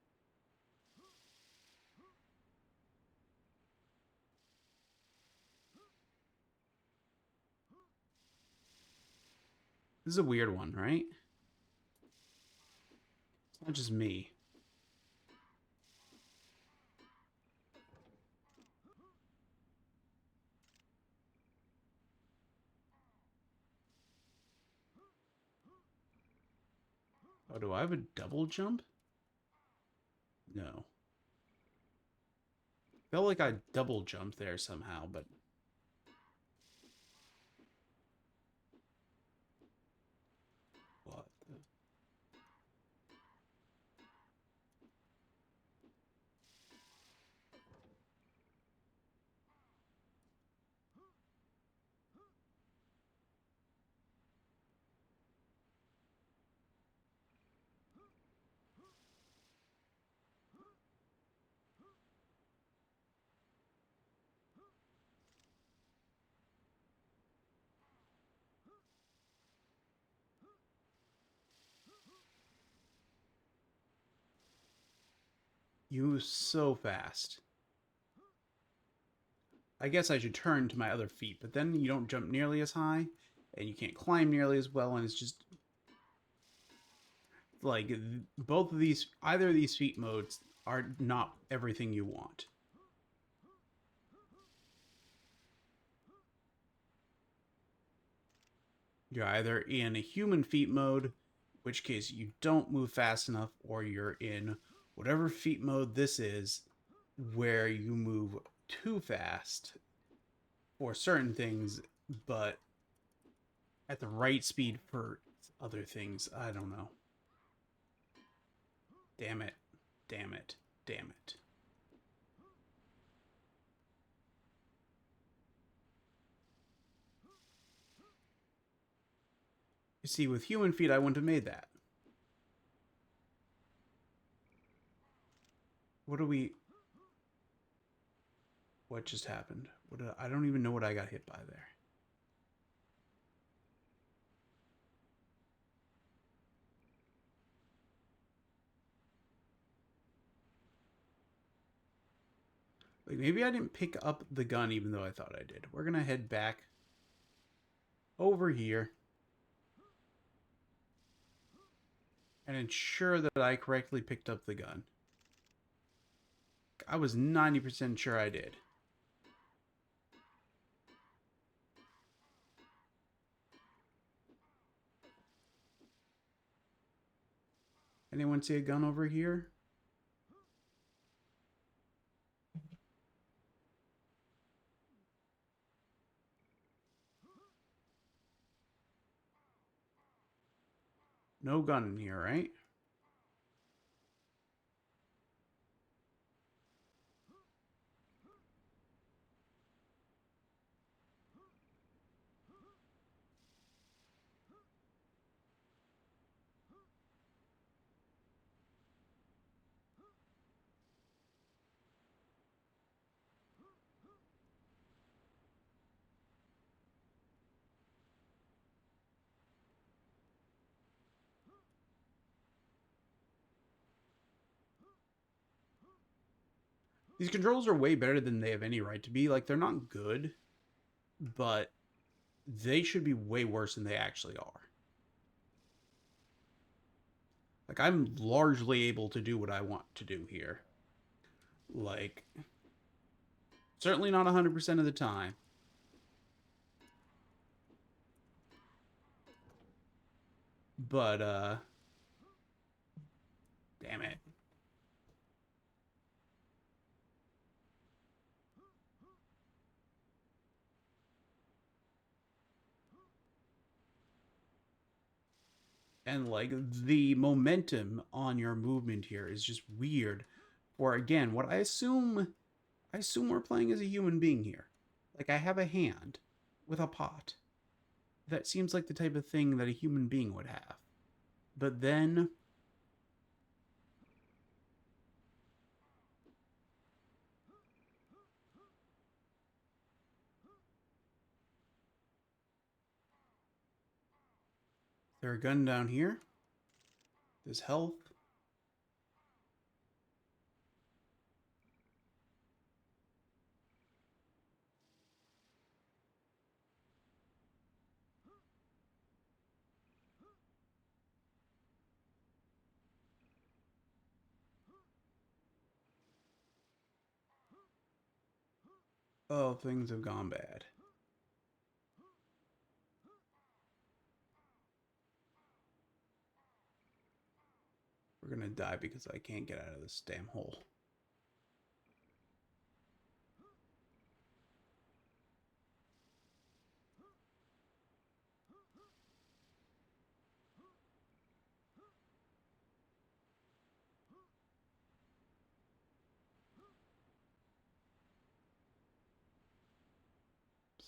This is a weird one, right? It's not just me. Oh, do I have a double jump? No. Felt like I double jumped there somehow, but... What the... You move so fast. I guess I should turn to my other feet, but then you don't jump nearly as high, and you can't climb nearly as well, and it's just... Like, both of these... Either of these feet modes are not everything you want. You're either in a human feet mode, which case you don't move fast enough, or you're in whatever feet mode this is, where you move too fast for certain things, but at the right speed for other things. I don't know. Damn it. Damn it. Damn it. You see, with human feet, I wouldn't have made that. What do we... What just happened? I don't even know what I got hit by there. Like, maybe I didn't pick up the gun even though I thought I did. We're gonna head back over here and ensure that I correctly picked up the gun. I was 90% sure I did. Anyone see a gun over here? No gun in here, right? These controls are way better than they have any right to be. Like, they're not good, but they should be way worse than they actually are. Like, I'm largely able to do what I want to do here. Like, certainly not 100% of the time. But, damn it. And, like, the momentum on your movement here is just weird. Or, again, what I assume we're playing as a human being here. Like, I have a hand with a pot. That seems like the type of thing that a human being would have. But then... Is there a gun down here? There's health. Oh, things have gone bad. We're gonna die because I can't get out of this damn hole.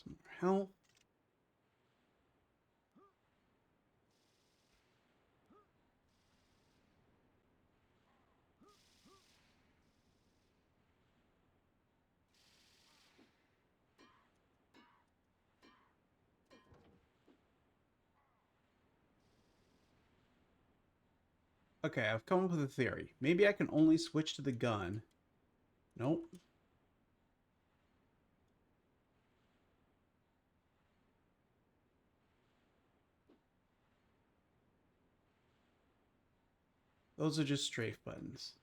Some more health. Okay, I've come up with a theory. Maybe I can only switch to the gun. Nope. Those are just strafe buttons.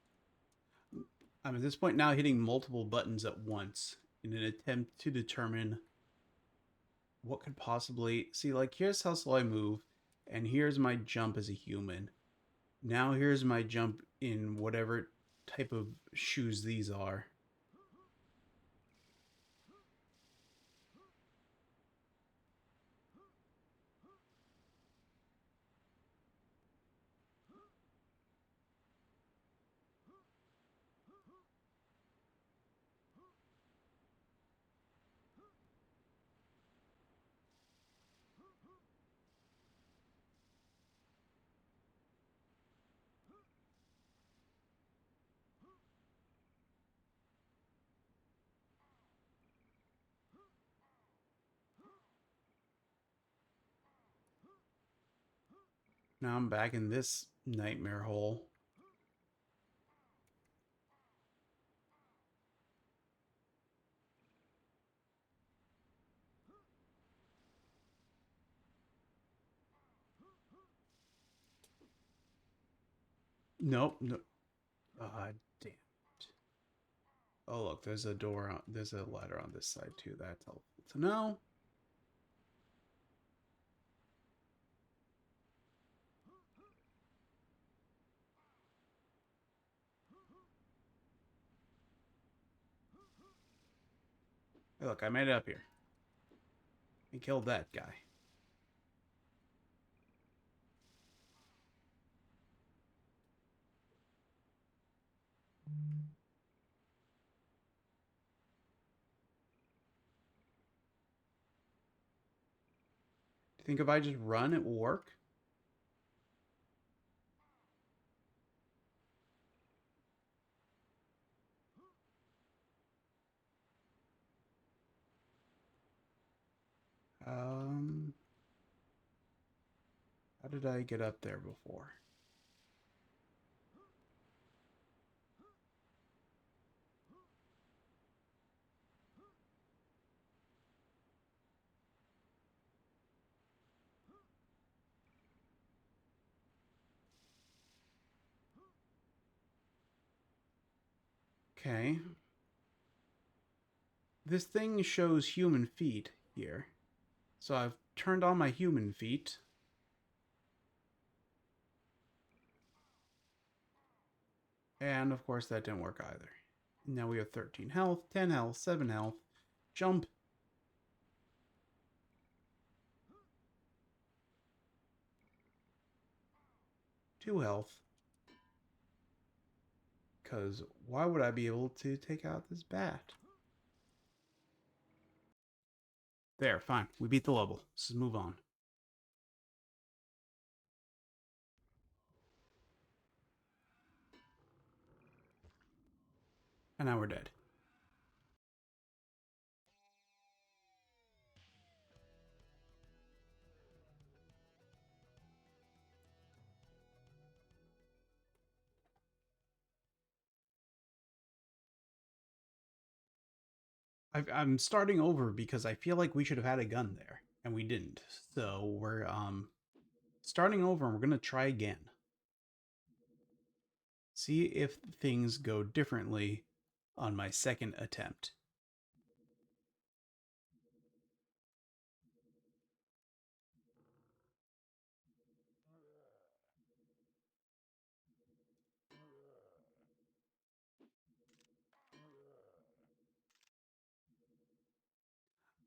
I'm at this point now hitting multiple buttons at once in an attempt to determine what could possibly... See, like, here's how slow I move, and here's my jump as a human. Now here's my jump in whatever type of shoes these are. Now I'm back in this nightmare hole. Nope. No. Damn. Oh, look, there's a door on, there's a ladder on this side too. That's helpful to know. Hey, look, I made it up here. I killed that guy. Do you think if I just run, it will work? Um, how did I get up there before? Okay. This thing shows human feet here. So I've turned on my human feet. And of course that didn't work either. Now we have 13 health, 10 health, 7 health. Jump. 2 health. Because why would I be able to take out this bat? There, fine. We beat the level. Let's move on. And now we're dead. I'm starting over because I feel like we should have had a gun there, and we didn't. So we're starting over, and we're gonna try again. See if things go differently on my second attempt.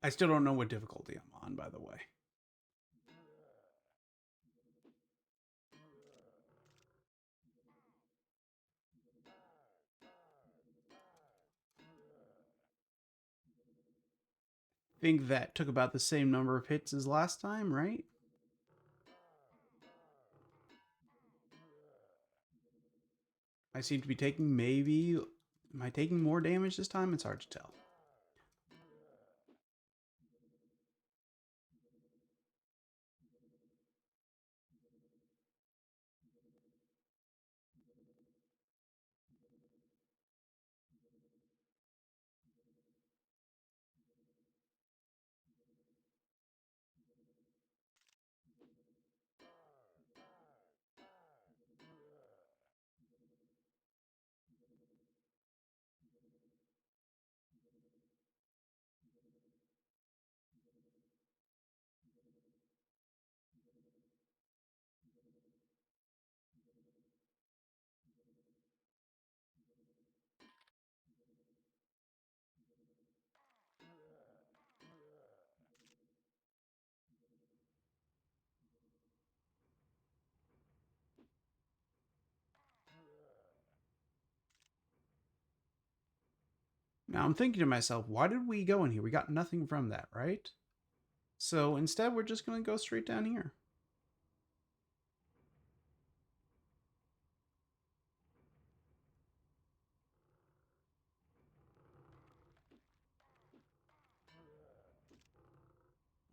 I still don't know what difficulty I'm on, by the way. Think that took about the same number of hits as last time, right? I seem to be taking maybe... Am I taking more damage this time? It's hard to tell. Now I'm thinking to myself, why did we go in here? We got nothing from that, right? So instead, we're just going to go straight down here.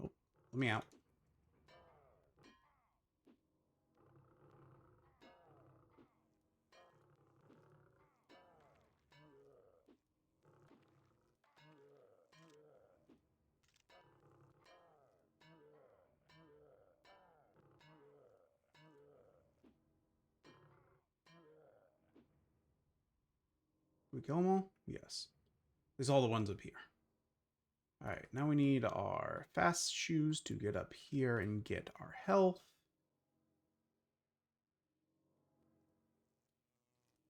Oh, let me out. We kill them all? Yes. There's all the ones up here. Alright, now we need our fast shoes to get up here and get our health.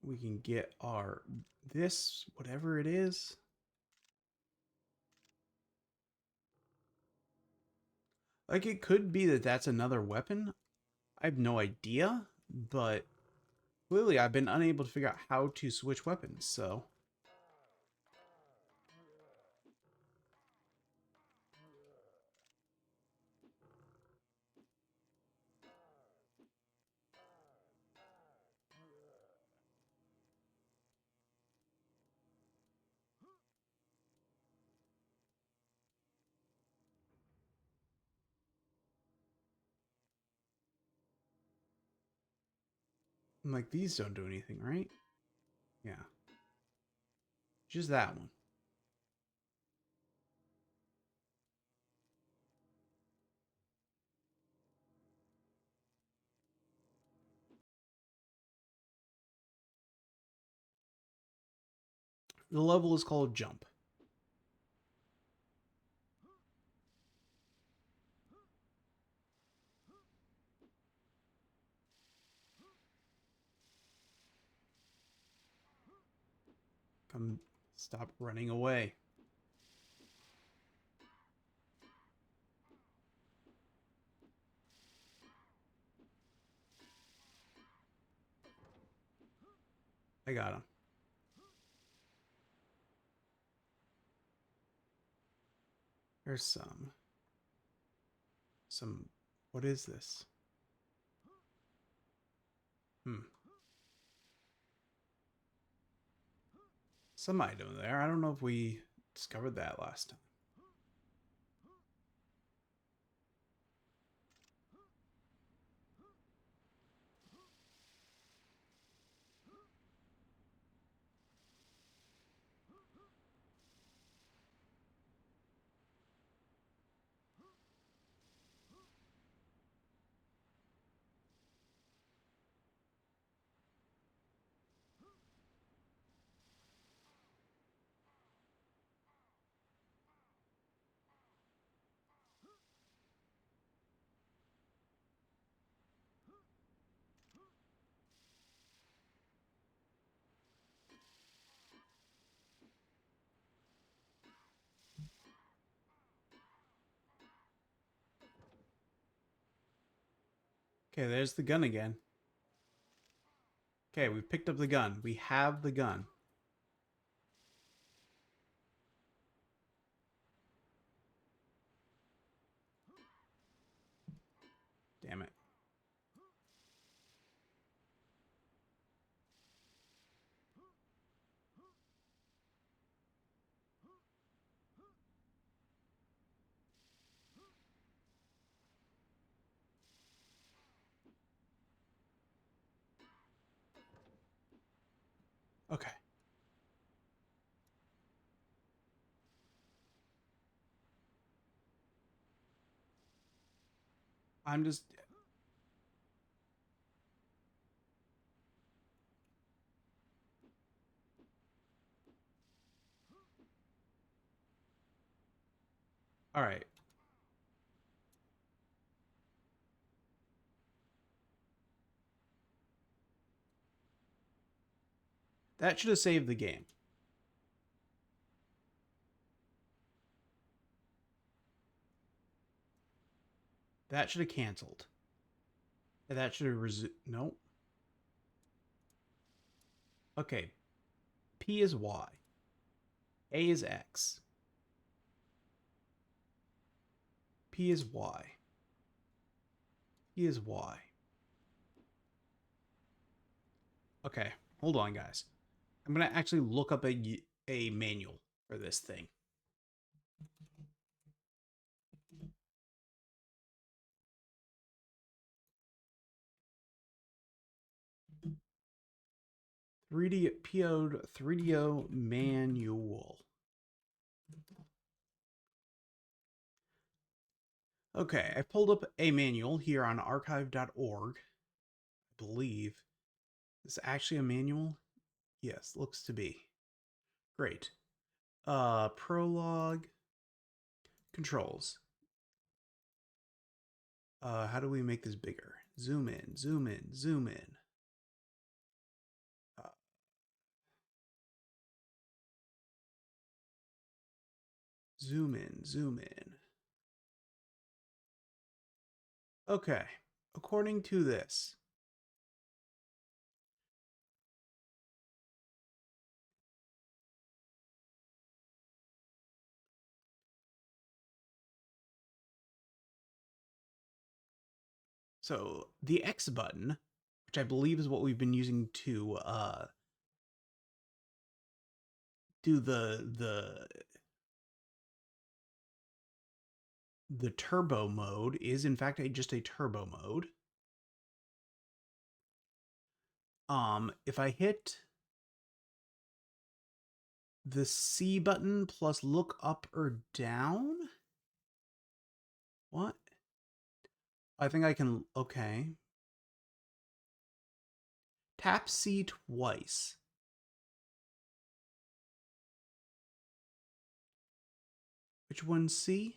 We can get our this, whatever it is. Like, it could be that that's another weapon. I have no idea, but clearly I've been unable to figure out how to switch weapons, so. I'm like, these don't do anything, right? Yeah. Just that one. The level is called Jump. Come, stop running away. I got him. There's some, what is this? Some item there. I don't know if we discovered that last time. Okay, there's the gun again. Okay, we picked up the gun. We have the gun. Damn it. Okay. I'm just... Alright. That should have saved the game. That should have canceled. That should have nope. Okay. P is Y. A is X. P is Y. P is Y. Okay. Hold on, guys. I'm going to actually look up a manual for this thing. PO'd 3DO manual. Okay, I pulled up a manual here on archive.org. I believe. Is this actually a manual? Yes, looks to be. Great. Prologue. Controls. How do we make this bigger? Zoom in, zoom in, zoom in. Zoom in, zoom in. Okay, according to this, so the X button, which I believe is what we've been using to do the turbo mode, is in fact just a turbo mode. If I hit the C button plus look up or down, what? I think I can, okay. Tap C twice. Which one's C?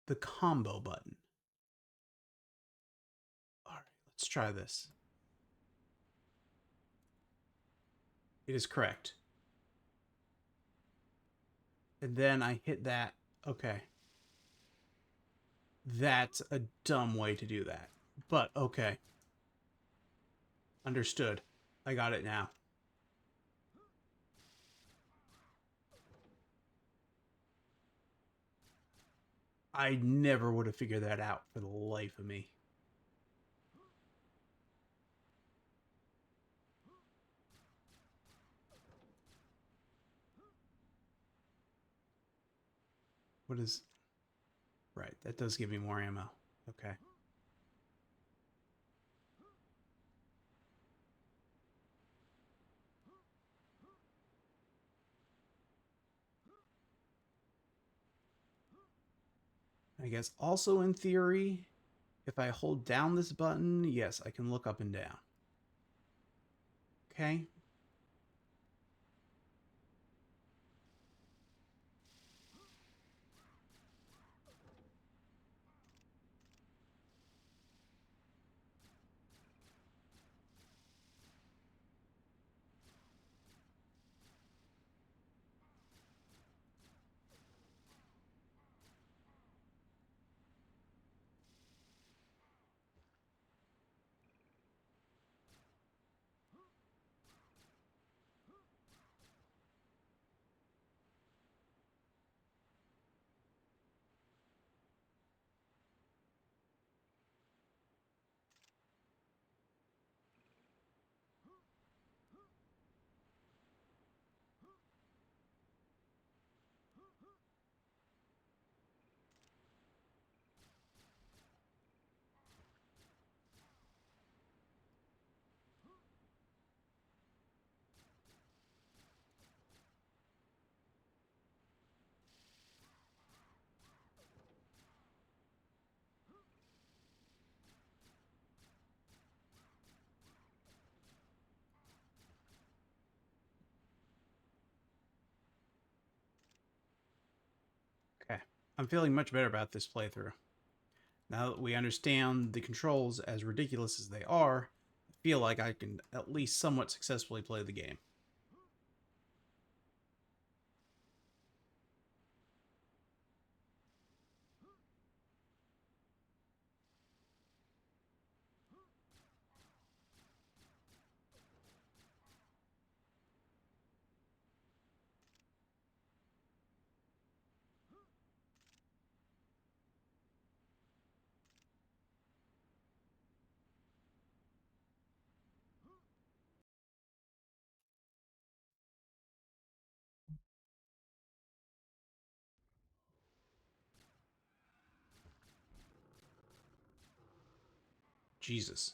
The combo button. All right, let's try this. It is correct. And then I hit that. Okay. That's a dumb way to do that. But okay. Understood. I got it now. I never would have figured that out for the life of me. What is... Right, that does give me more ammo. Okay. I guess also in theory, if I hold down this button, yes, I can look up and down. Okay. Okay. I'm feeling much better about this playthrough. Now that we understand the controls, as ridiculous as they are, I feel like I can at least somewhat successfully play the game. Jesus.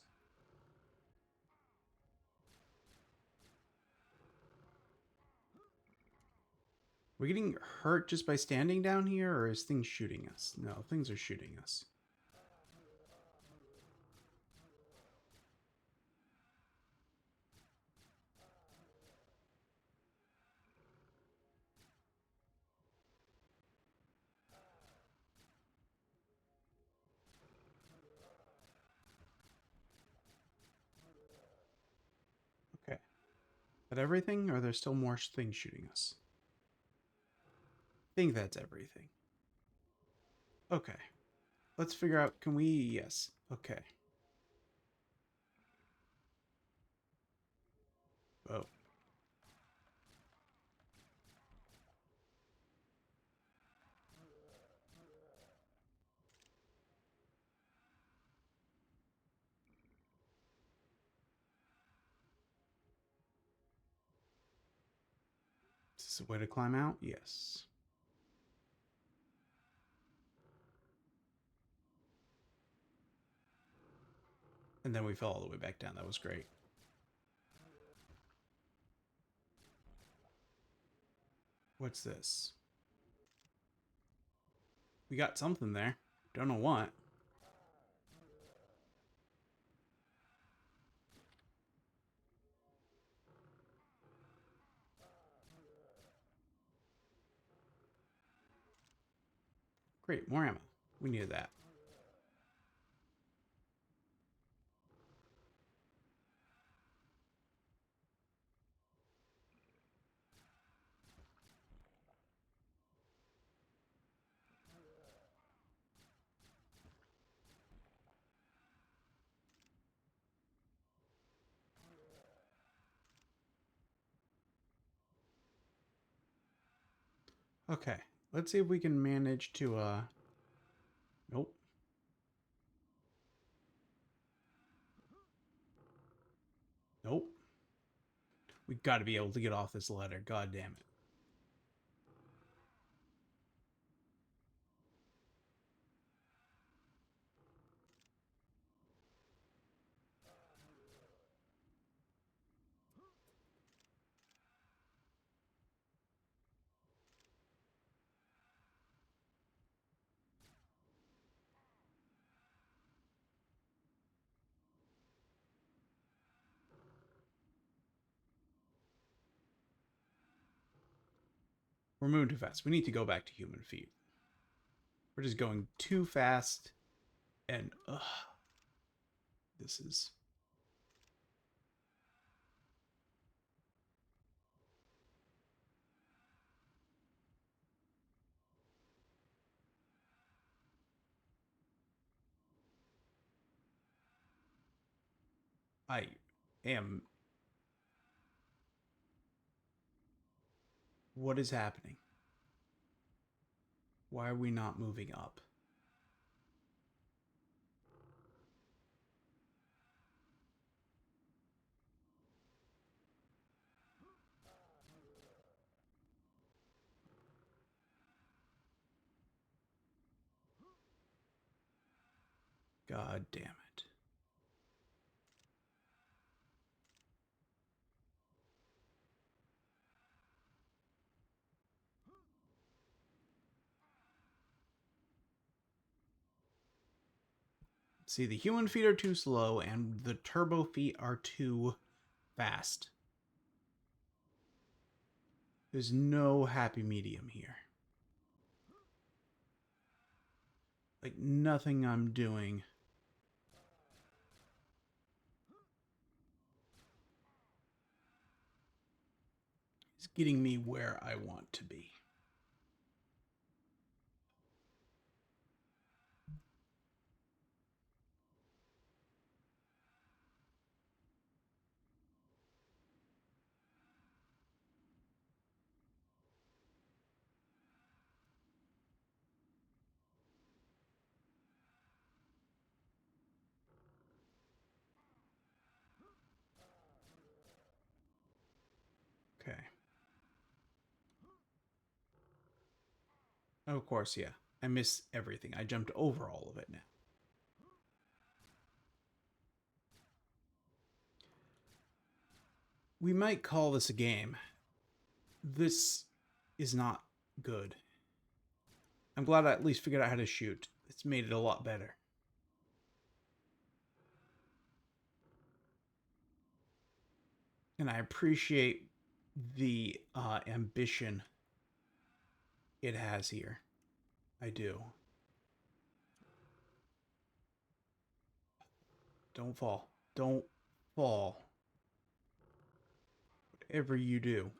We're getting hurt just by standing down here, or is things shooting us? No, things are shooting us. everything, or there's still more things shooting us? I think that's everything. Okay. Let's figure out, can we... Yes. Okay. Oh. Is this a way to climb out? Yes. And then we fell all the way back down. That was great. What's this? We got something there. Don't know what. Great, more ammo. We needed that. Okay, let's see if we can manage to, nope. Nope. We gotta be able to get off this ladder. God damn it. We're moving too fast. We need to go back to human feet. We're just going too fast. And, this is... I am... What is happening? Why are we not moving up? God damn it. See, the human feet are too slow, and the turbo feet are too fast. There's no happy medium here. Like, nothing I'm doing is getting me where I want to be. Okay. Of course, yeah. I miss everything. I jumped over all of it now. We might call this a game. This is not good. I'm glad I at least figured out how to shoot. It's made it a lot better. And I appreciate the ambition it has here. I do. Don't fall. Don't fall. whatever you do,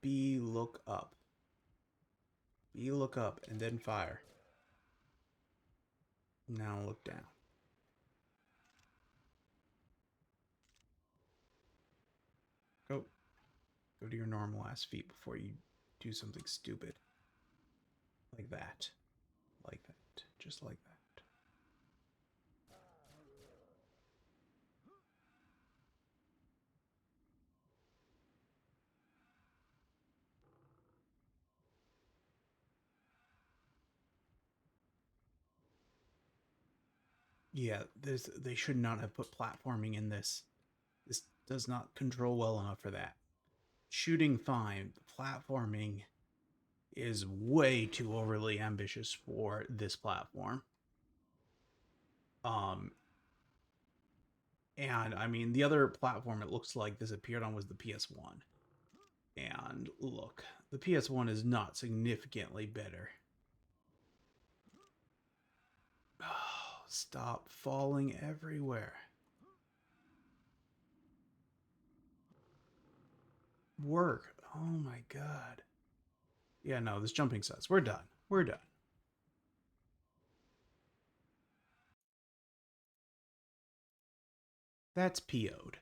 B look up. B look up and then fire. Now look down. Go to your normal ass feet before you do something stupid. Like that. Like that. Just like that. Yeah, they should not have put platforming in this. This does not control well enough for that. Shooting fine, platforming is way too overly ambitious for this platform. And I mean, the other platform it looks like this appeared on was the PS1. And look, the PS1 is not significantly better. Oh, stop falling everywhere. Work. Oh my god. Yeah, no, this jumping sucks. We're done. We're done. That's PO'd.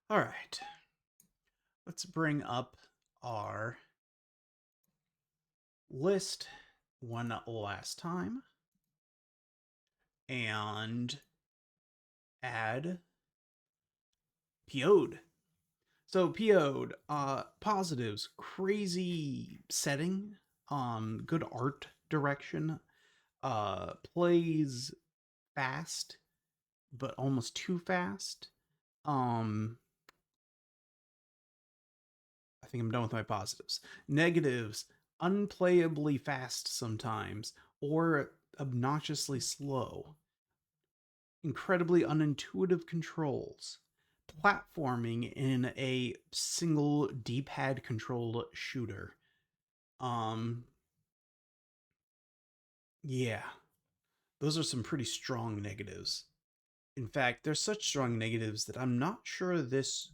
All right. Let's bring up our list one last time and add PO'd. So PO'd, positives, crazy setting, good art direction, plays fast, but almost too fast. I think I'm done with my positives. Negatives, unplayably fast sometimes, or obnoxiously slow. Incredibly unintuitive controls. Platforming in a single D-pad controlled shooter. Yeah. Those are some pretty strong negatives. In fact, they're such strong negatives that I'm not sure this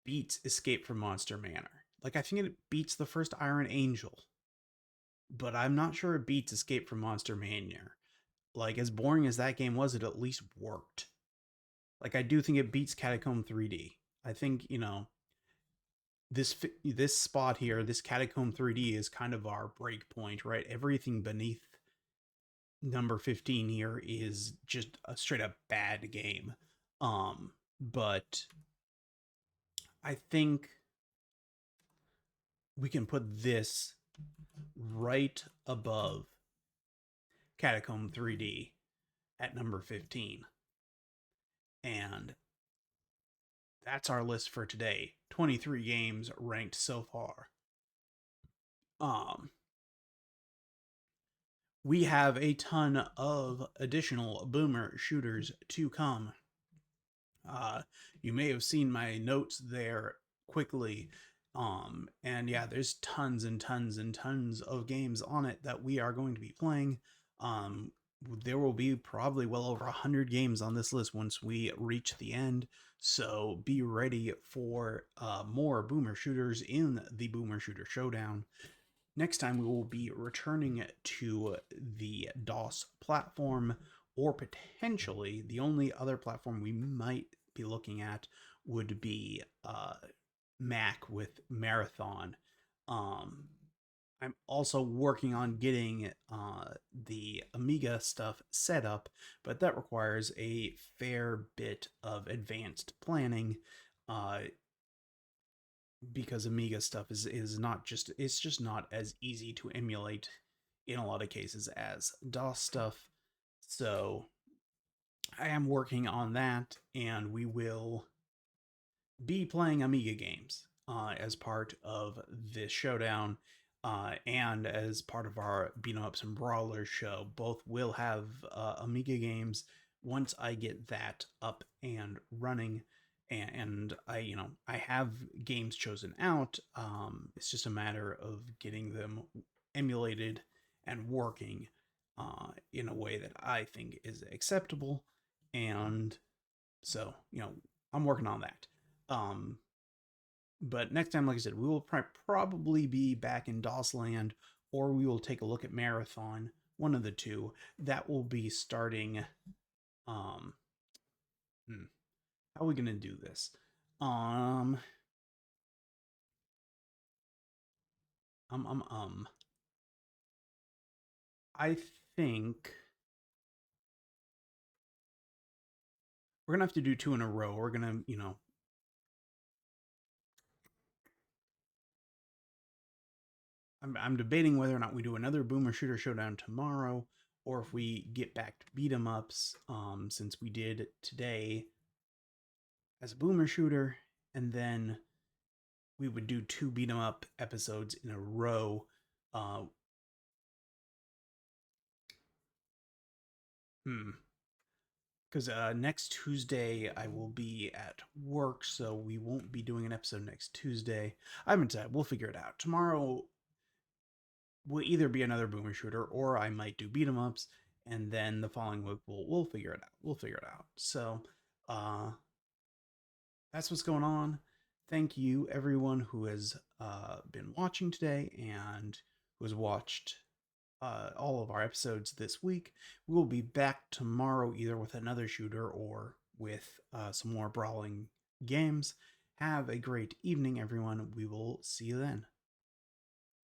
beats Escape from Monster Manor. Like, I think it beats the first Iron Angel, but I'm not sure it beats Escape from Monster Manor. Like, as boring as that game was, it at least worked. Like, I do think it beats Catacomb 3D. I think, you know, this spot here, this Catacomb 3D is kind of our break point, right? Everything beneath number 15 here is just a straight up bad game. But I think we can put this right above Catacomb 3D at number 15. And that's our list for today. 23 games ranked so far. We have a ton of additional boomer shooters to come. You may have seen my notes there quickly. And yeah, there's tons and tons and tons of games on it that we are going to be playing. There will be probably well over 100 games on this list once we reach the end. So be ready for more boomer shooters in the Boomer Shooter Showdown. Next time we will be returning to the DOS platform, or potentially the only other platform we might be looking at would be Mac with Marathon. I'm also working on getting the Amiga stuff set up, but that requires a fair bit of advanced planning. Because Amiga stuff is not just, it's just not as easy to emulate in a lot of cases as DOS stuff. So I am working on that, and we will be playing Amiga games as part of this showdown, and as part of our Beat 'em Ups and Brawlers show. Both will have Amiga games once I get that up and running. And I have games chosen out. It's just a matter of getting them emulated and working. in a way that I think is acceptable. And so, I'm working on that. But next time, like I said, we will probably be back in DOSland, or we will take a look at Marathon, one of the two. That will be starting. Um, how are we gonna do this? Um, um, um, um. I think we're gonna have to do two in a row. We're gonna, I'm debating whether or not we do another Boomer Shooter Showdown tomorrow, or if we get back to beat 'em ups, since we did today as a Boomer Shooter, and then we would do two beat 'em up episodes in a row. Uh, because next Tuesday I will be at work, so we won't be doing an episode next Tuesday. I haven't decided. We'll figure it out. Tomorrow will either be another Boomer Shooter, or I might do beat 'em ups, and then the following week we'll figure it out. We'll figure it out. So, that's what's going on. Thank you everyone who has been watching today and who has watched all of our episodes this week. We will be back tomorrow either with another shooter or with some more brawling games. Have a great evening, everyone. We will see you then.